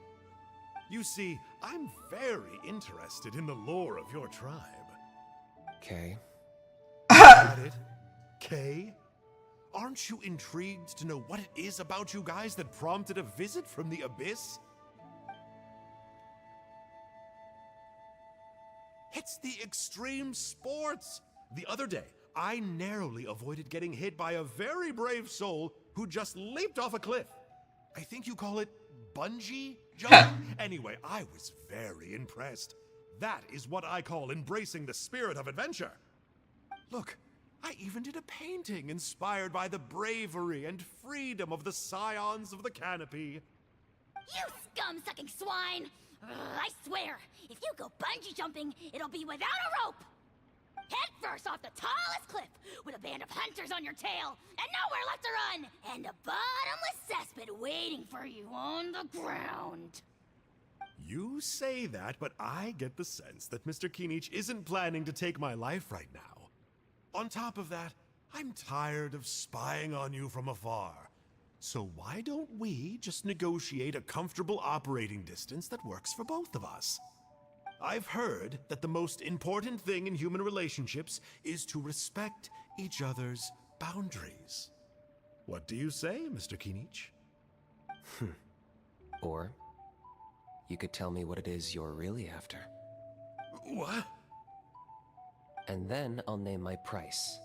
You see, I'm very interested in the lore of your tribe. Okay. Got it? Kay? Aren't you intrigued to know what it is about you guys that prompted a visit from the Abyss? It's the extreme sports! The other day, I narrowly avoided getting hit by a very brave soul who just leaped off a cliff. I think you call it bungee jumping? Anyway, I was very impressed. That is what I call embracing the spirit of adventure. Look, I even did a painting inspired by the bravery and freedom of the Scions of the Canopy. You scum-sucking swine! Ugh, I swear, if you go bungee jumping, it'll be without a rope! Head first off the tallest cliff, with a band of hunters on your tail, and nowhere left to run, and a bottomless cesspit waiting for you on the ground. You say that, but I get the sense that Mr. Kinich isn't planning to take my life right now. On top of that, I'm tired of spying on you from afar. So why don't we just negotiate a comfortable operating distance that works for both of us? I've heard that the most important thing in human relationships is to respect each other's boundaries. What do you say, Mr. Kinich? Or you could tell me what it is you're really after. What? And then I'll name my price.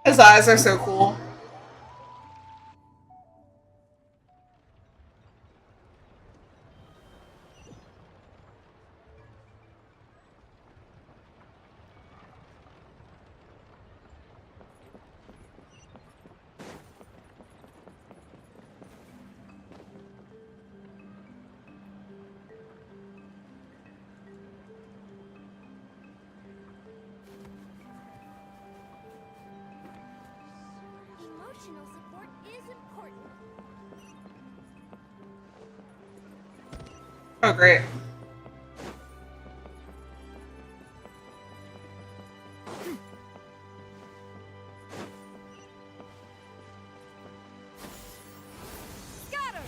His eyes are so cool. Emotional support is important. Oh, great. Scatter!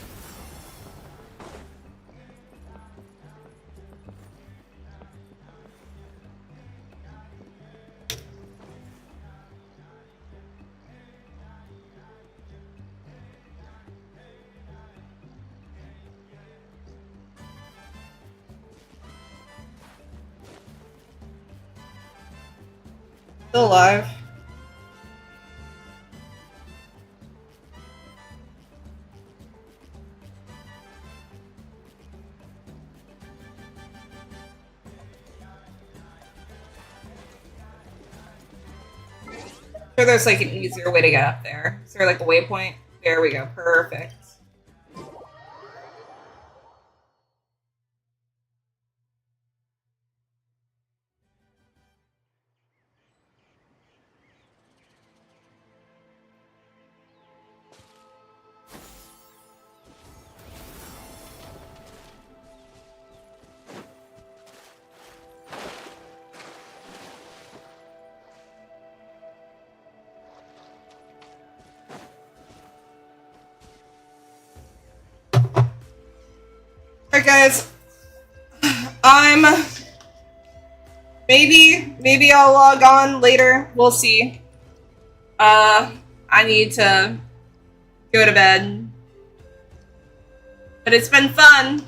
Still alive. Sure, there's like an easier way to get up there. Is there like a waypoint? There we go. Perfect. Alright guys, maybe I'll log on later, we'll see. I need to go to bed. But it's been fun.